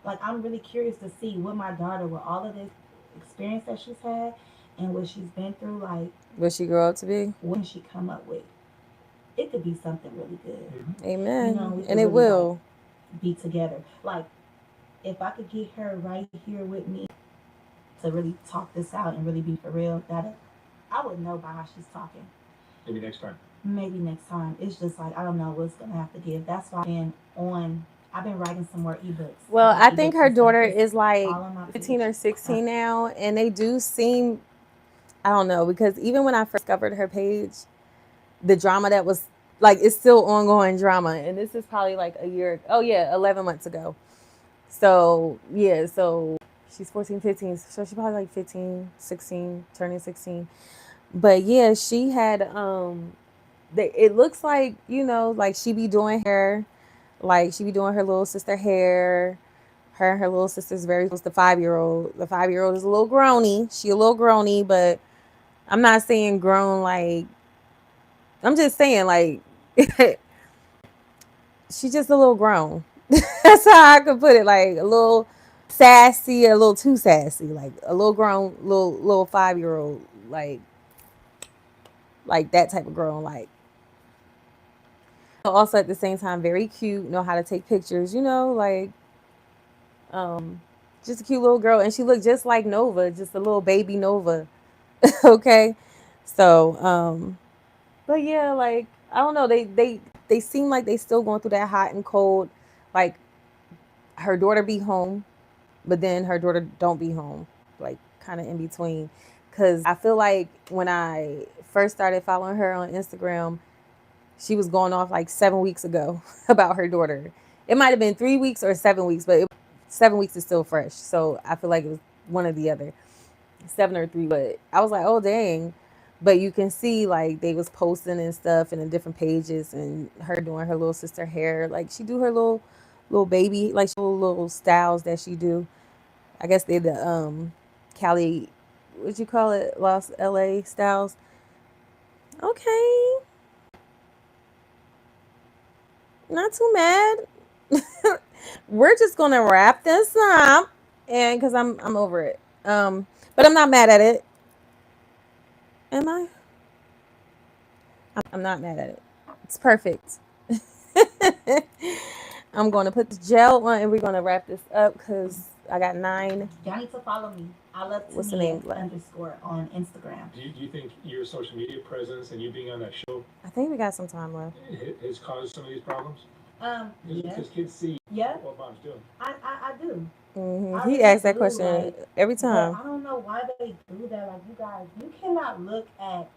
Like I'm really curious to see what my daughter, with all of this experience that she's had and what she's been through, like What she grow up to be. what can she come up with? It could be something really good. Mm-hmm. Amen. We And could it really like will. be together. Like if I could get her right here with me to really talk this out and really be for real, that I would know by how she's talking. Maybe next time. Maybe next time. It's just like I don't know what's gonna have to give. That's why I've been writing some more ebooks. I Well, got I think ebooks her and stuff daughter that's is like all on my 15 page. or 16 now. And they do seem, I don't know, because even when I first discovered her page, the drama that was like, it's still ongoing drama. And this is probably like a year, oh yeah, 11 months ago. So, yeah, so she's 14, 15. So she's probably like 15, 16, turning 16. But yeah, she had, it looks like, like she be doing hair, like she be doing her little sister hair. Her and her little sister's very close. The 5-year old is a little growny. She a little growny, but I'm not saying grown like, I'm just saying like, she's just a little grown. That's how I could put it. Like a little sassy, a little too sassy. Like a little grown, little 5-year-old. Like that type of grown. Like also at the same time very cute. Know how to take pictures. Like just a cute little girl, and she looked just like Nova, just a little baby Nova. Okay, so but yeah, like I don't know. They seem like they still going through that hot and cold. Like her daughter be home, but then her daughter don't be home, like kind of in between. Cause I feel like when I first started following her on Instagram, she was going off like 7 weeks ago about her daughter. It might have been 3 weeks or 7 weeks, but 7 weeks is still fresh. So I feel like it was one or the other, 7 or 3. But I was like, oh dang. But you can see like they was posting and stuff in the different pages, and her doing her little sister hair. Like she do her little baby, like little styles that she do. I guess they the Cali, what you call it, Los LA styles. Okay, not too mad. We're just gonna wrap this up, and because I'm over it. But I'm not mad at it. Am I? I'm not mad at it. It's perfect. I'm going to put the gel on and we're going to wrap this up because I got 9. Y'all need to follow me. I love What's the Tania name left? underscore on Instagram. Do you think your social media presence and you being on that show I think we got some time left. has caused some of these problems? Yeah. Because kids see Yeah. what mom's doing. I do. He I asks really that do. question Like, every but time. I don't know why they do that. Like, you guys, you cannot look at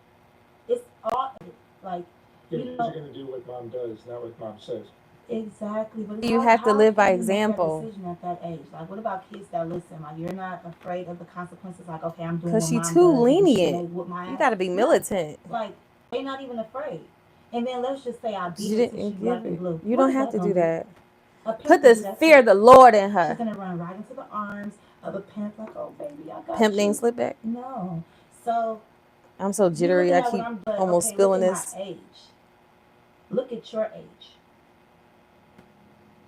it's all like Yeah, you because know you're going to do what mom does, not what mom says. exactly. But You have to how live by can you make that example decision at that age? Like, what about kids that listen? Like, you're not afraid of the consequences. Like, okay, I'm doing because what she mom too does, and she's gonna lenient. whip my You ass. got to be No, militant. like they're not even afraid. And then let's just say I beat You her till she's didn't black give and it. blue. You What don't is have that to gonna do do? that. A pimp Put could the do that fear too. of the Lord in She's her. gonna run right into the arms of a pimp, like, oh baby, I Pimp got named you. Slipback. No. So I'm so you jittery. looking I at what keep I'm doing, almost okay, look spilling at my this. age. Look at your age.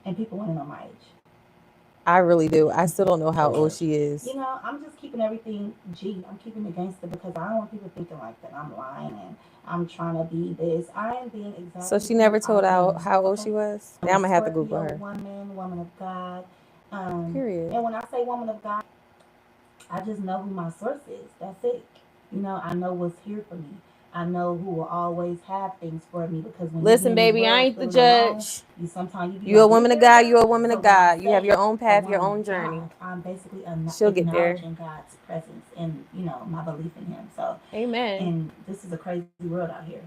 And people wanna know my age. I really do. I still don't know how Oh old gosh. she is. You know, I'm just keeping everything G. I'm keeping it gangster because I don't want people thinking like that I'm lying and I'm trying to be this. I am being So exactly she who never I told out am. how old Okay? she was. I'm Now a I'm gonna have to Google Scorpio her. woman of God. Period. And when I say woman of God, I just know who my source is. That's it. You know, I know what's here for me. I know who will always have things for me because when you be Listen, in this baby, I world ain't the feeling alone, judge. you sometimes you be You a like, woman of God. yeah. You a woman So of when I God. You have say your own a path, your woman own of journey. God, I'm basically She'll get there. acknowledging God's presence and my belief in Him. So, Amen. and this is a crazy world out here.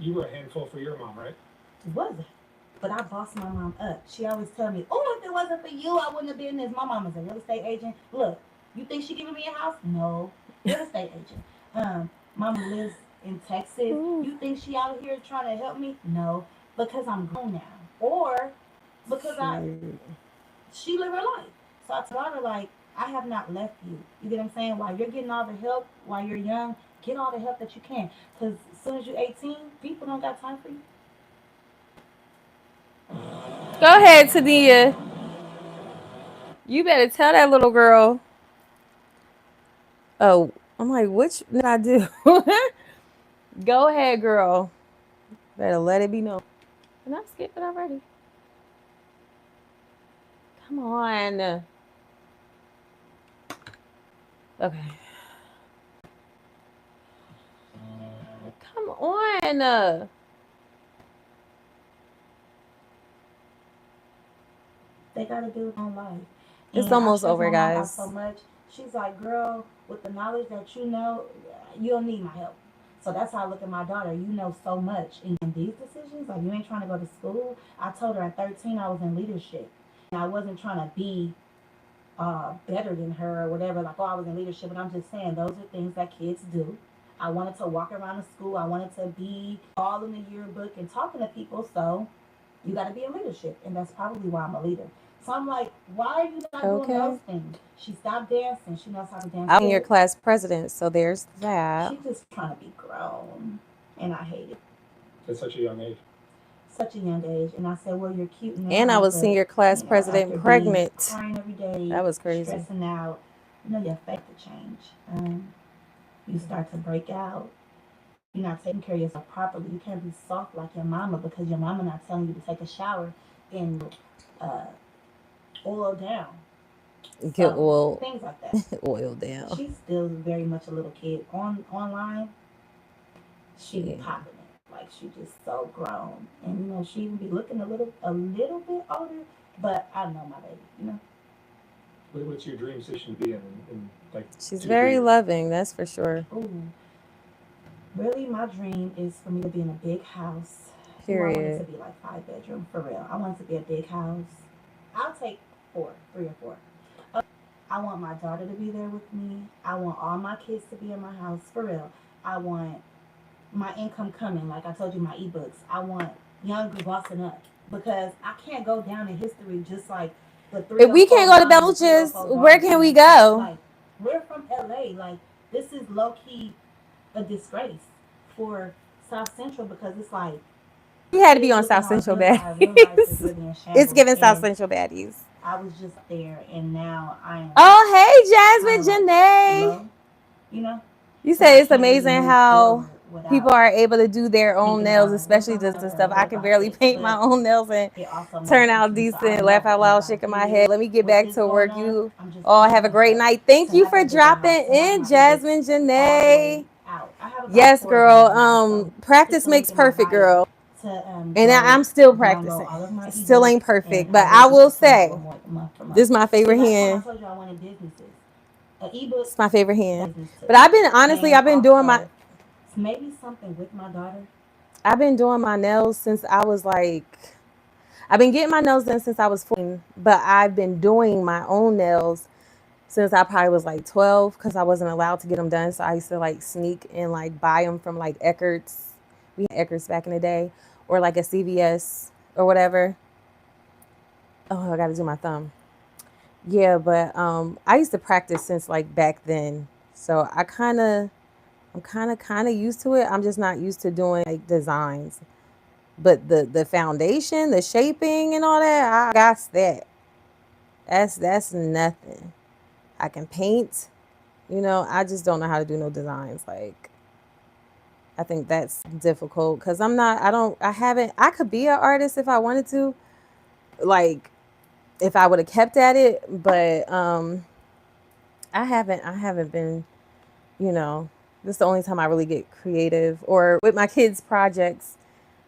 You were a handful for your mom, right? Was it? But I bossed my mom up. She always tell me, "Oh, if it wasn't for you, I wouldn't have been this." My mom is a real estate agent. Look, you think she giving me a house? No, real estate agent. Mama lives in Texas. Ooh, You think she out here trying to help me? No, because I'm grown now, or because shoot. she live her life. So I told her like, I have not left you. You get what I'm saying? While you're getting all the help, while you're young, get all the help that you can. Because as soon as you're 18, people don't got time for you. Go ahead, Tania. You better tell that little girl. Oh, I'm like, which did I do? Go ahead, girl. Better let it be known. And I skipped it already. Come on. Okay. Come on. They gotta do it on life. It's And I almost stress over, my mom out so guys. much. She's like, girl, with the knowledge that you know, you don't need my help. So that's how I look at my daughter. You know so much. And these decisions, like you ain't trying to go to school. I told her at 13 I was in leadership. And I wasn't trying to be better than her or whatever. Like, oh, I was in leadership. But I'm just saying, those are things that kids do. I wanted to walk around the school. I wanted to be all in the yearbook and talking to people. So you got to be in leadership, and that's probably why I'm a leader. So I'm like, why are you not doing those Okay. things? She stopped dancing. She knows how to dance I'm your good. class president, so there's that. She's just trying to be grown, and I hate it. At such a young age. Such a young age, and I said, well, you're cute And I now, was but senior class after president being pregnant. crying every day, That was crazy. stressing out, your faith to change. You start to break out. You're not taking care of yourself properly. You can't be soft like your mama because your mama not telling you to take a shower and uh, oil down. Get So oil, things like that. oil down. She's still very much a little kid. Online, she be Yeah. popping it. Like she just so grown. And she even be looking a little bit older, but I know my baby. What's your dream position to be in like She's 2 3 very years? loving, that's for sure. Ooh. Really my dream is for me to be in a big house. Ooh, I want it to Period. be like 5 bedroom for real. I want it to be a big house. I'll take 3 or 4. I want my daughter to be there with me. I want all my kids to be in my house for real. I want my income coming, like I told you, my ebooks. I want younger bossing up because I can't go down in history just like the If we can't 304 go to mom and Belgians, 304 where daughter can in we that church. go? Like we're from LA. Like this is low key a disgrace for South Central because it's like You had to be It on was, South my Central mental, real life is Baddies. really in It's shambles. giving South And Central Baddies. I was just there, and now I am Oh, kind hey, of like Jasmine Janae. low, you know? You So say I it's can't really amazing move how forward people without are able to do their own thinking nails, about, like, what especially about my this and daughter stuff. or I what can about barely this? paint my But own nails and it also turn makes you out think. So I decent, laugh know out in loud, about shaking my head. years, Let me get with back this to going work. on, You I'm just all pushing have a great myself night. Thank to you have for a bigger house, dropping to have in, my biggest Jasmine all the way Janae. out. I have about Yes, 4 bedrooms now, girl. so just Practice to link makes in my perfect, bio girl. to And go I'm still download practicing. all of my Still ebooks, ain't and perfect, I but will I just will come out say with more month for month. this is my See, favorite last time I hand. told you I wanted businesses, an ebook It's my favorite hand. business too, But I've been honestly, and I've been doing my also maybe something with my daughter. I've been doing my nails since I was like I've been getting my nails done since I was 14, but I've been doing my own nails since I probably was like 12 because I wasn't allowed to get them done. So I used to like sneak and like buy them from like Eckert's. We had Eckert's back in the day, or like a CVS or whatever. Oh, I got to do my thumb. Yeah, but I used to practice since like back then. So I'm kind of used to it. I'm just not used to doing like designs. But the foundation, the shaping and all that, I got that. That's nothing. I can paint, I just don't know how to do no designs. Like I think that's difficult cuz I haven't I could be an artist if I wanted to, like if I would have kept at it, but I haven't been, you know, this is the only time I really get creative or with my kids projects,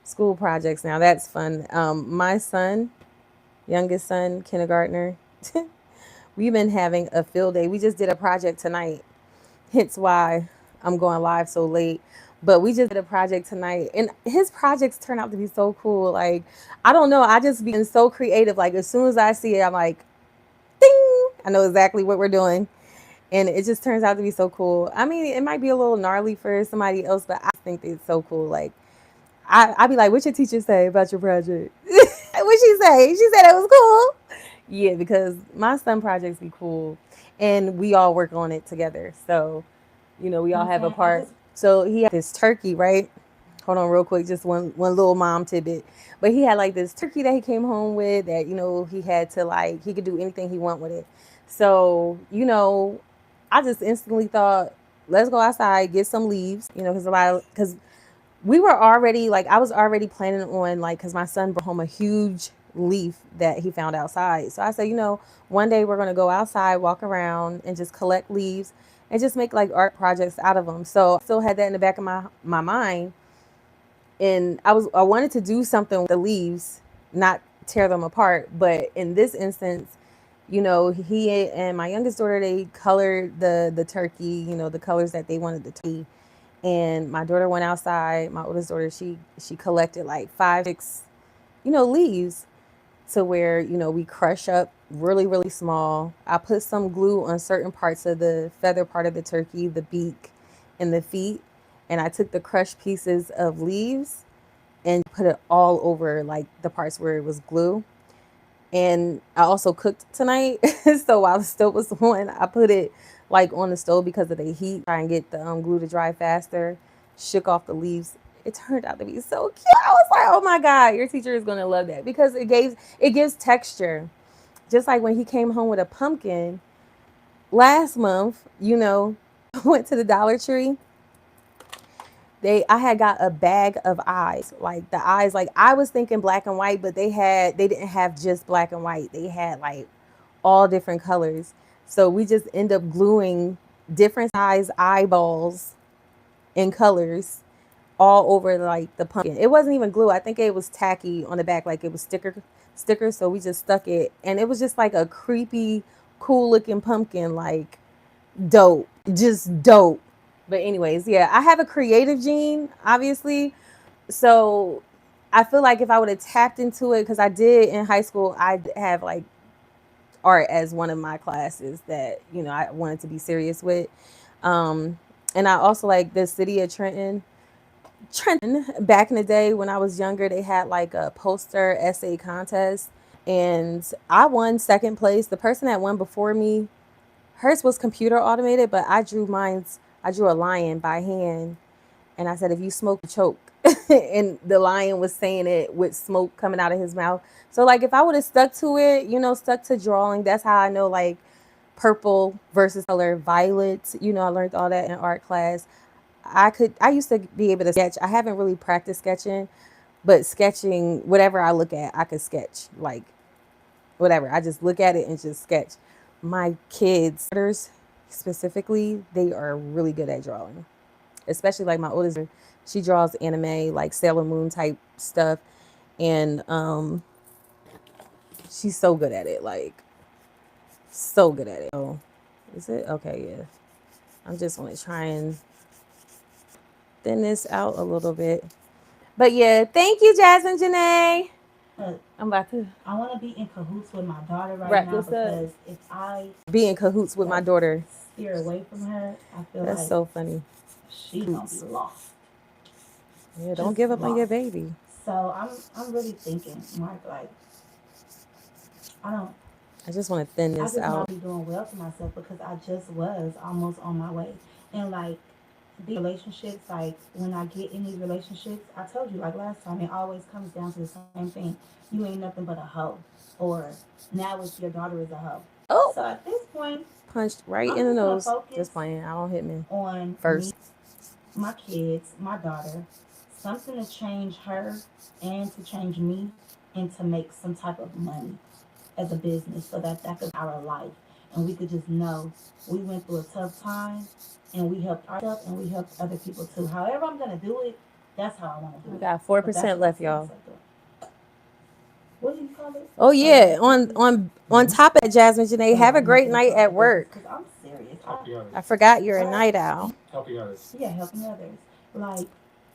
school projects. Now that's fun. My son, youngest son, kindergartner, we've been having a field day. We just did a project tonight, hence why I'm going live so late. But we just did a project tonight, and his projects turn out to be so cool. Like, I don't know, I just be so creative. Like, as soon as I see it, I'm like, ding, I know exactly what we're doing. And it just turns out to be so cool. I mean, it might be a little gnarly for somebody else, but I think it's so cool. Like, I be like, what your teacher say about your project? What she say? She said it was cool. Yeah, because my son projects be cool, and we all work on it together. So, we all have a Okay, I part. just So he had this turkey, right? Hold on, real quick, just one little mom tidbit. But he had like this turkey that he came home with that he had to like he could do anything he want with it. So I just instantly thought, let's go outside, get some leaves, because we were already like I was already planning on like because my son brought home a huge leaf that he found outside. So I said, one day we're gonna go outside, walk around, and just collect leaves and just make like art projects out of them. So I still had that in the back of my mind, and I wanted to do something with the leaves, not tear them apart. But in this instance, he and my youngest daughter, they colored the turkey, the colors that they wanted the turkey. And my daughter went outside. My oldest daughter, she collected like 5, 6, leaves to where we crush up really really small. I put some glue on certain parts of the feather part of the turkey, the beak, and the feet, and I took the crushed pieces of leaves and put it all over like the parts where it was glue. And I also cooked tonight. So while the stove was on, I put it like on the stove because of the heat, try and get the glue to dry faster. Shook off the leaves. It turned out to be so cute. I was like, oh my God, your teacher is gonna love that because it gives texture. Just like when he came home with a pumpkin last month, went to the Dollar Tree. I had got a bag of eyes. Like the eyes, like I was thinking black and white, but they didn't have just black and white. They had like all different colors. So we just end up gluing different size eyeballs and colors all over like the pumpkin. It wasn't even glue. I think it was tacky on the back, like it was sticker. So we just stuck it, and it was just like a creepy, cool looking pumpkin. Like dope, just dope. But anyways, yeah, I have a creative gene, obviously. So I feel like if I would have tapped into it, because I did in high school, I have like art as one of my classes that I wanted to be serious with. Um, and I also like the city of Trenton. Trenton, back in the day when I was younger, they had like a poster essay contest, and I won second place. The person that won before me, hers was computer automated, but I drew a lion by hand, and I said, if you smoke, choke. and the lion was saying it with smoke coming out of his mouth. So like if I would have stuck to it, stuck to drawing, that's how I know like purple versus color, violet. I learned all that in art class. I used to be able to sketch. I haven't really practiced sketching, but sketching, whatever I look at, I could sketch. Like whatever. I just look at it and just sketch. My kids, specifically, they are really good at drawing. Especially like my oldest, she draws anime, like Sailor Moon type stuff, and she's so good at it. Like so good at it. Oh, is it okay? Yeah. I'm just gonna try and thin this out a little bit. But yeah, thank you, Jasmine Janae. I'm about to. I want to be in cahoots with my daughter right now because if I be in cahoots with my daughter, steer away from her, I feel that's like so funny. She's gonna be lost. Yeah, don't give up on your baby. So I'm really thinking, Mark, like I just want to thin this out. I just want to be doing well for myself because I just was almost on my way, and like the relationships, like when I get in these relationships, I told you like last time, it always comes down to the same thing. You ain't nothing but a hoe, or now it's your daughter is a hoe. Oh, so at this point, punched right in the nose. Just playing. I don't hit me on first. My kids, my daughter, something to change her and to change me, and to make some type of money as a business so that could be our life, and we could just know we went through a tough time and we helped ourselves and we helped other people too. However I'm gonna do it, that's how I want to do it. We got 4% left, y'all. What do you call it? Oh yeah, on top of that, Jasmine Janae, have a great night at work. I'm serious. I forgot you're a night owl. Helping others. Yeah, helping others. Like,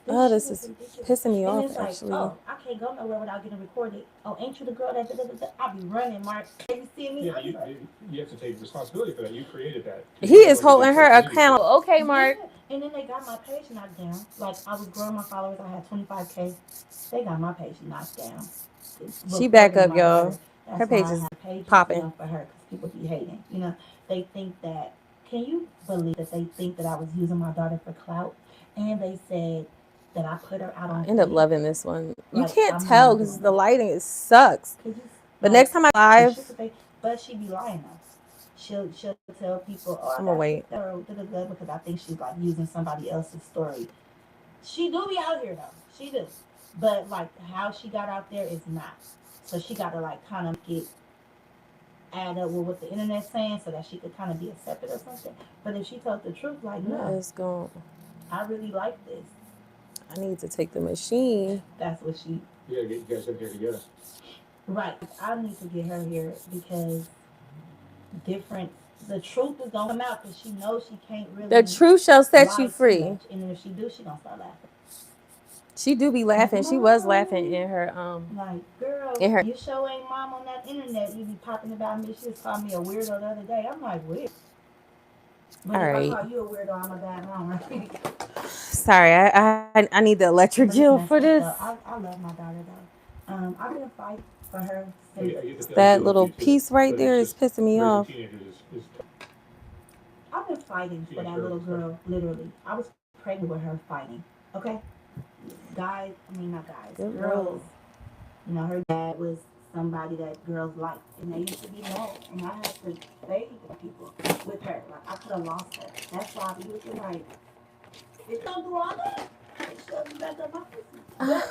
oh, this is pissing me off, like, actually. Oh, I can't go nowhere without getting recorded. Oh, ain't you the girl that I'll be running, Mark. You see me? Yeah, you have to take responsibility for that. You created that. He is holding her accountable. Okay, Mark. Yeah. And then they got my page knocked down. Like, I was growing my followers. I had 25K. They got my page knocked down. She back up, y'all. Her page is popping. For her because people be hating. They think that. Can you believe that they think that I was using my daughter for clout? And they said that I put her out on. I end up loving this one. You can't tell because the lighting sucks. But next time I live, but she be lying though. She'll tell people, "Oh, I'm gonna wait," because I think she's like using somebody else's story. She do be out here though. She do, but like how she got out there is not. So she got to like kind of get add up with what the internet's saying so that she could kind of be accepted or something. But if she told the truth, like no, it's gone. I really like this. I need to take the machine. That's what she. You gotta get you guys in here together. Right. I need to get her here because the truth is gonna come out because she knows she can't really. The truth shall set you free. And if she do, she gonna start laughing. She do be laughing. She was laughing in her like, girl, you sure ain't mom on that internet. You be popping about me. She just called me a weirdo the other day. I'm like, weird. But all if I call you a weirdo, I'm a bad mom. Sorry, I need the electric gel for this. I love my daughter though. I've been fighting for her. That little piece right there is pissing me off. I've been fighting for that little girl. Literally, I was pregnant with her fighting. Okay, not guys, girls. Her dad was somebody that girls liked, and they used to be mad, and I had to beg people with her. Like I could have lost her. That's why I be looking like, it don't do all that. It should back up my pussy.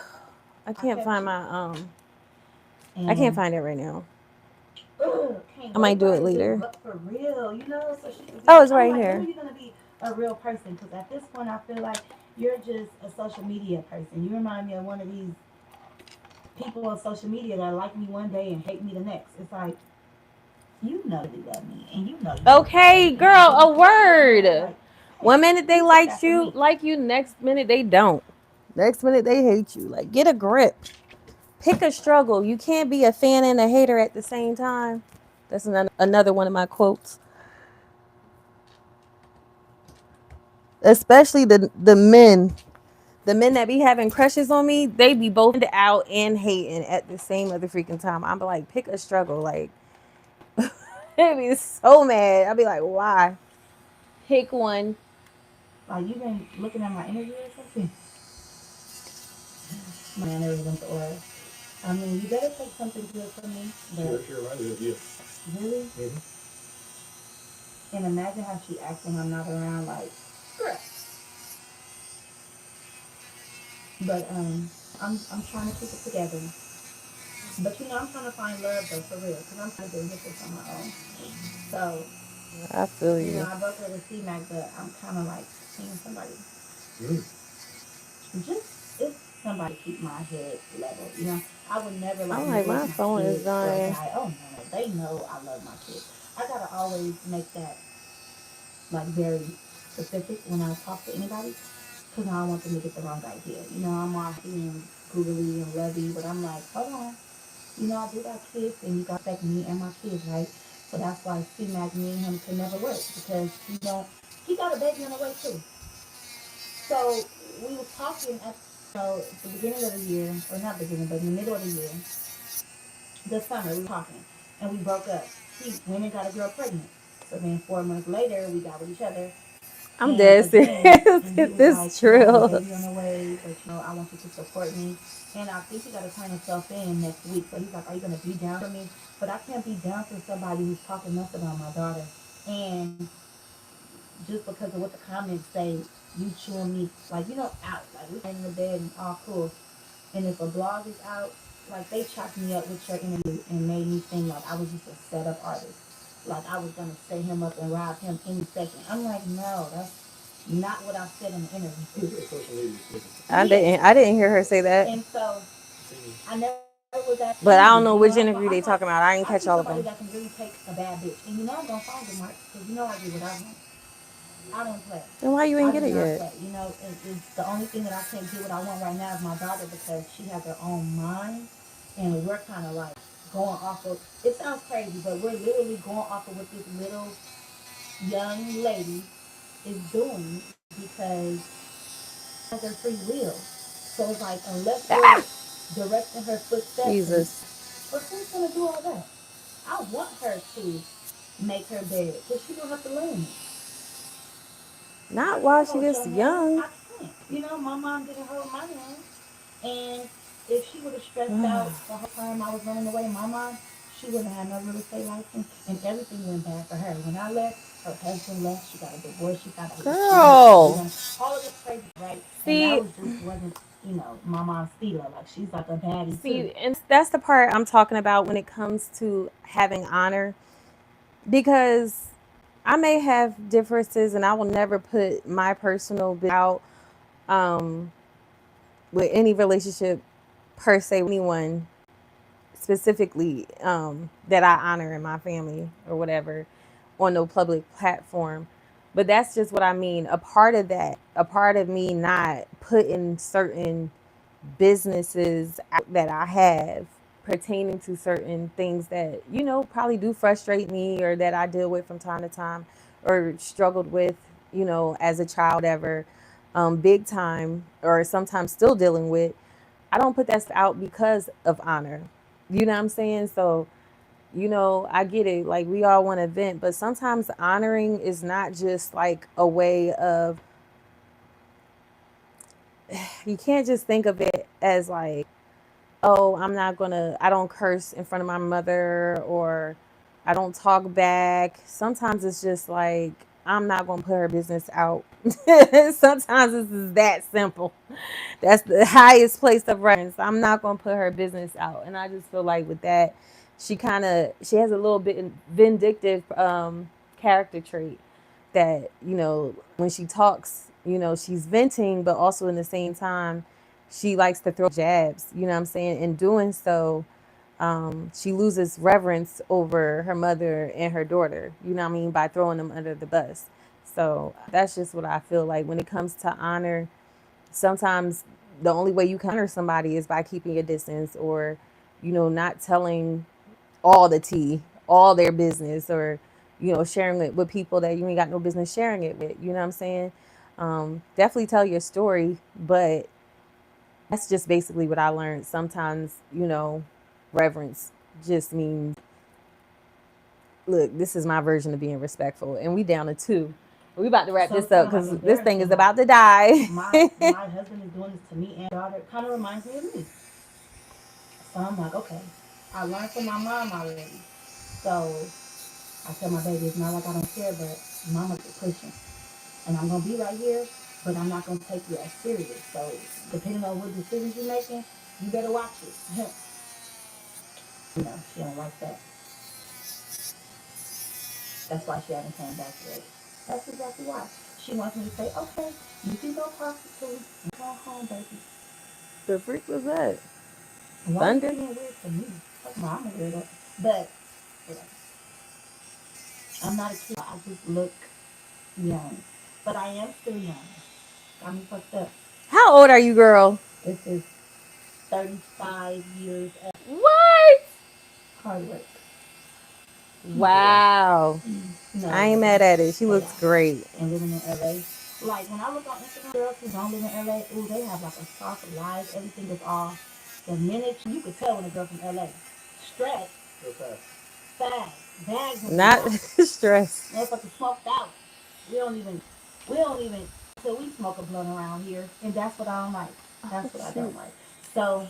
I can't find my I can't find it right now. I might do it later. But for real, so she could it's right here. When are you gonna be a real person? Because at this point, I feel like you're just a social media person. You remind me of one of these people on social media that like me one day and hate me the next. It's like, you love me, and you know. Okay, girl, a word. Like, one minute they like you, next minute they don't. Next minute they hate you. Like, get a grip. Pick a struggle. You can't be a fan and a hater at the same time. That's another one of my quotes. Especially the men. The men that be having crushes on me, they be both out and hating at the same other freaking time. I'm like, pick a struggle. Like, they be so mad. I'll be like, why? Pick one. Like, you been looking at my interview or something? my mannerisms, or I mean, you better take something good from me, but She reminded me of you. really, Mm-hmm. and imagine how she acts when I'm not around, like, girl. But I'm trying to keep it together. But I'm trying to find love though, for real, because I'm trying to get this on my own. So I feel you. I broke up with C-Mac, but I'm kind of like seeing somebody. Mm. Just if somebody keep my head level, I would never like I'm like, neglect my my phone is kids for a dying. guy. Oh no, they know I love my kids. I gotta always make that like very specific when I talk to anybody, because I don't want them to get the wrong idea. I'm all being googly and lovey, but I'm like, hold on. I do got kids, and you got to respect me and my kids, right? So that's why C-Mac, me and him could never work, because he got a baby on the way too. So we was talking at the beginning of the year, or not beginning, but in the middle of the year, this summer we were talking, and we broke up. He went and got a girl pregnant. So then 4 months later, we got with each other, I'm and dead serious. again, and he Is was like, this I have a true? baby on the way, but I want you to support me. And I think he got to turn himself in next week. So he's like, are you going to be down for me? But I can't be down for somebody who's talking mess about my daughter. And just because of what the comments say, you chewing me, like, out. Like, we laying in the bed and all cool. And if a blog is out, like, they chopped me up with your interview and made me seem like I was just a setup artist. Like, I was going to set him up and rob him any second. I'm like, no, that's not what I said in the interview. Social media is I Yeah. didn't. I didn't hear her say that. And so different. I never was that easy. But I don't know That's which why I'm interview like, they talking about. I I didn't see catch all of somebody them. that can really take a bad bitch. And I'm going to find him, Mark, because I do what I want. I don't play. Then why you I ain't do get it not yet? play. It's the only thing that I can't get what I want right now is my daughter, because she has her own mind, and we're kind of like going off of. It sounds crazy, but we're literally going off of what this little young lady is doing, because she has her free will. So it's like, unless we're Ah, directing her footsteps, and Jesus. but who's gonna do all that? I want her to make her bed, but she gonna have to learn it. I Not while can't she hold this your hand. young. I can't. My mom didn't hold my hand. And if she would have stressed out the whole time I was running away, my mom, she wouldn't have had no real estate license, and everything went bad for her. When I left, her husband left. She got a divorce. She found out he was cheating. She got beat Girl. on. All of this crazy, right? And that See, was just wasn't my mom's Stila. Like, she's like a baddie too. and that's the part I'm talking about when it comes to having honor, because I may have differences and I will never put my personal business out um, with any relationship per se, with anyone specifically that I honor in my family or whatever on no public platform. But that's just what I mean. A part of that, a part of me not putting certain businesses out that I have pertaining to certain things that, probably do frustrate me or that I deal with from time to time or struggled with, as a child, ever, big time, or sometimes still dealing with. I don't put that out because of honor. You know what I'm saying? So, I get it. Like, we all want to vent, but sometimes honoring is not just like a way of, you can't just think of it as like, oh, I don't curse in front of my mother, or I don't talk back. Sometimes it's just like, I'm not going to put her business out. Sometimes it's just that simple. That's the highest place of reference. I'm not going to put her business out. And I just feel like with that, she has a little bit vindictive character trait that, when she talks, she's venting, but also in the same time, she likes to throw jabs, you know what I'm saying? In doing so, she loses reverence over her mother and her daughter, you know what I mean, by throwing them under the bus. So that's just what I feel like when it comes to honor. Sometimes the only way you can honor somebody is by keeping your distance, or, not telling all the tea, all their business, or, sharing it with people that you ain't got no business sharing it with. You know what I'm saying? Definitely tell your story, but that's just basically what I learned. Sometimes, reverence just means, look, this is my version of being respectful, and we down to two. We about to wrap So this it's kind up of like because this thing is embarrassing. Like about to die. my husband is doing this to me and my daughter. Kind of reminds me of me. So I'm like, okay, I learned from my mom already. So I tell my baby, it's not like I don't care, but mama keep pushing. And I'm gonna be right here, but I'm not gonna take you as serious. So depending on what decisions you're making, you better watch it. She don't like that. That's why she hasn't came back yet. That's exactly why. She wants me to say, okay, you can go prostitute and go home, baby. The freak was that? Why are you Thunder? being weird to me? Like, mom, I'm a weirdo. But whatever. I'm not a kid. I just look young. But I am still young. Got me fucked up. How old are you, girl? This is 35 years of What? hard work. Yeah. Wow. I No, ain't baby. mad at it. She looks Chaos. great. And living in LA. Like, when I look on Instagram, girls who don't live in LA, ooh, they have like a soft life. Everything is all the minute you could tell when a girl from LA. Stressed, Okay. fast, bags in the Not back. stress. Motherfuckers smoked out. We don't even till we smoke a blunt around here. And that's what I don't like. Oh, That's what I shoot. don't like. So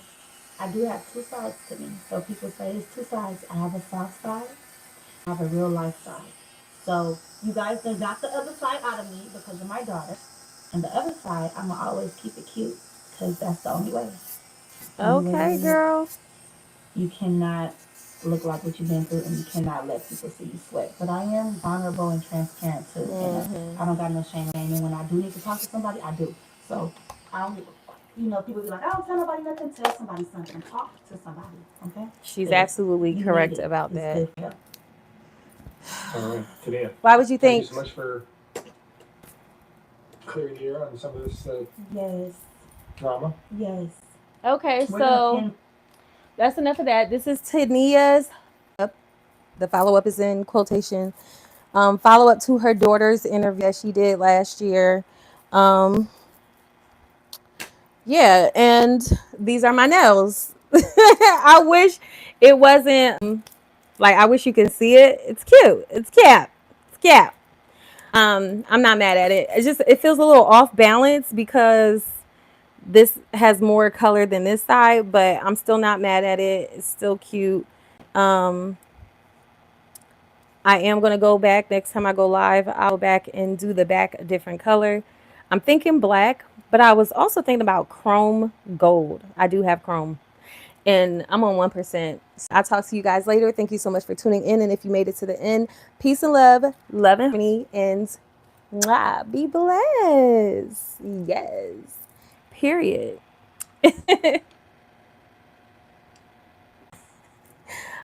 I do have two sides to me. So people say it's two sides. I have a soft side. I have a real life side. So you guys done got the other side out of me because of my daughter. And the other side, I'm going to always keep it cute because that's the only way. The only way to Okay, really live. girl. You cannot look like what you've been through and you cannot let people see you sweat. But I am vulnerable and transparent too. And Mm-hmm. I don't got no shame in it. And when I do need to talk to somebody, I do. So I don't give a fuck. People be like, I don't tell nobody nothing. Tell somebody something. Talk to somebody. Okay? She's Because absolutely you need correct it. about It's that. good for you. All right, Tania. Why would you Thank you think? so much for clearing the air on some of this Yes. drama. Yes. Okay, We're going to so pin. that's enough of that. This is Tania's. The follow up is in quotation. Follow up to her daughter's interview that she did last year. Um, yeah, and these are my nails. I wish it wasn't like I wish you could see it. It's cute. It's cap. It's cap. I'm not mad at it. It's just it feels a little off balance because this has more color than this side, but I'm still not mad at it. It's still cute. Um, I am going to go back next time I go live. I'll go back and do the back a different color. I'm thinking black, but I was also thinking about chrome gold. I do have chrome and I'm on 1%. So I'll talk to you guys later. Thank you so much for tuning in. And if you made it to the end, peace and love, love and harmony, and mwah, be blessed. Yes. Period.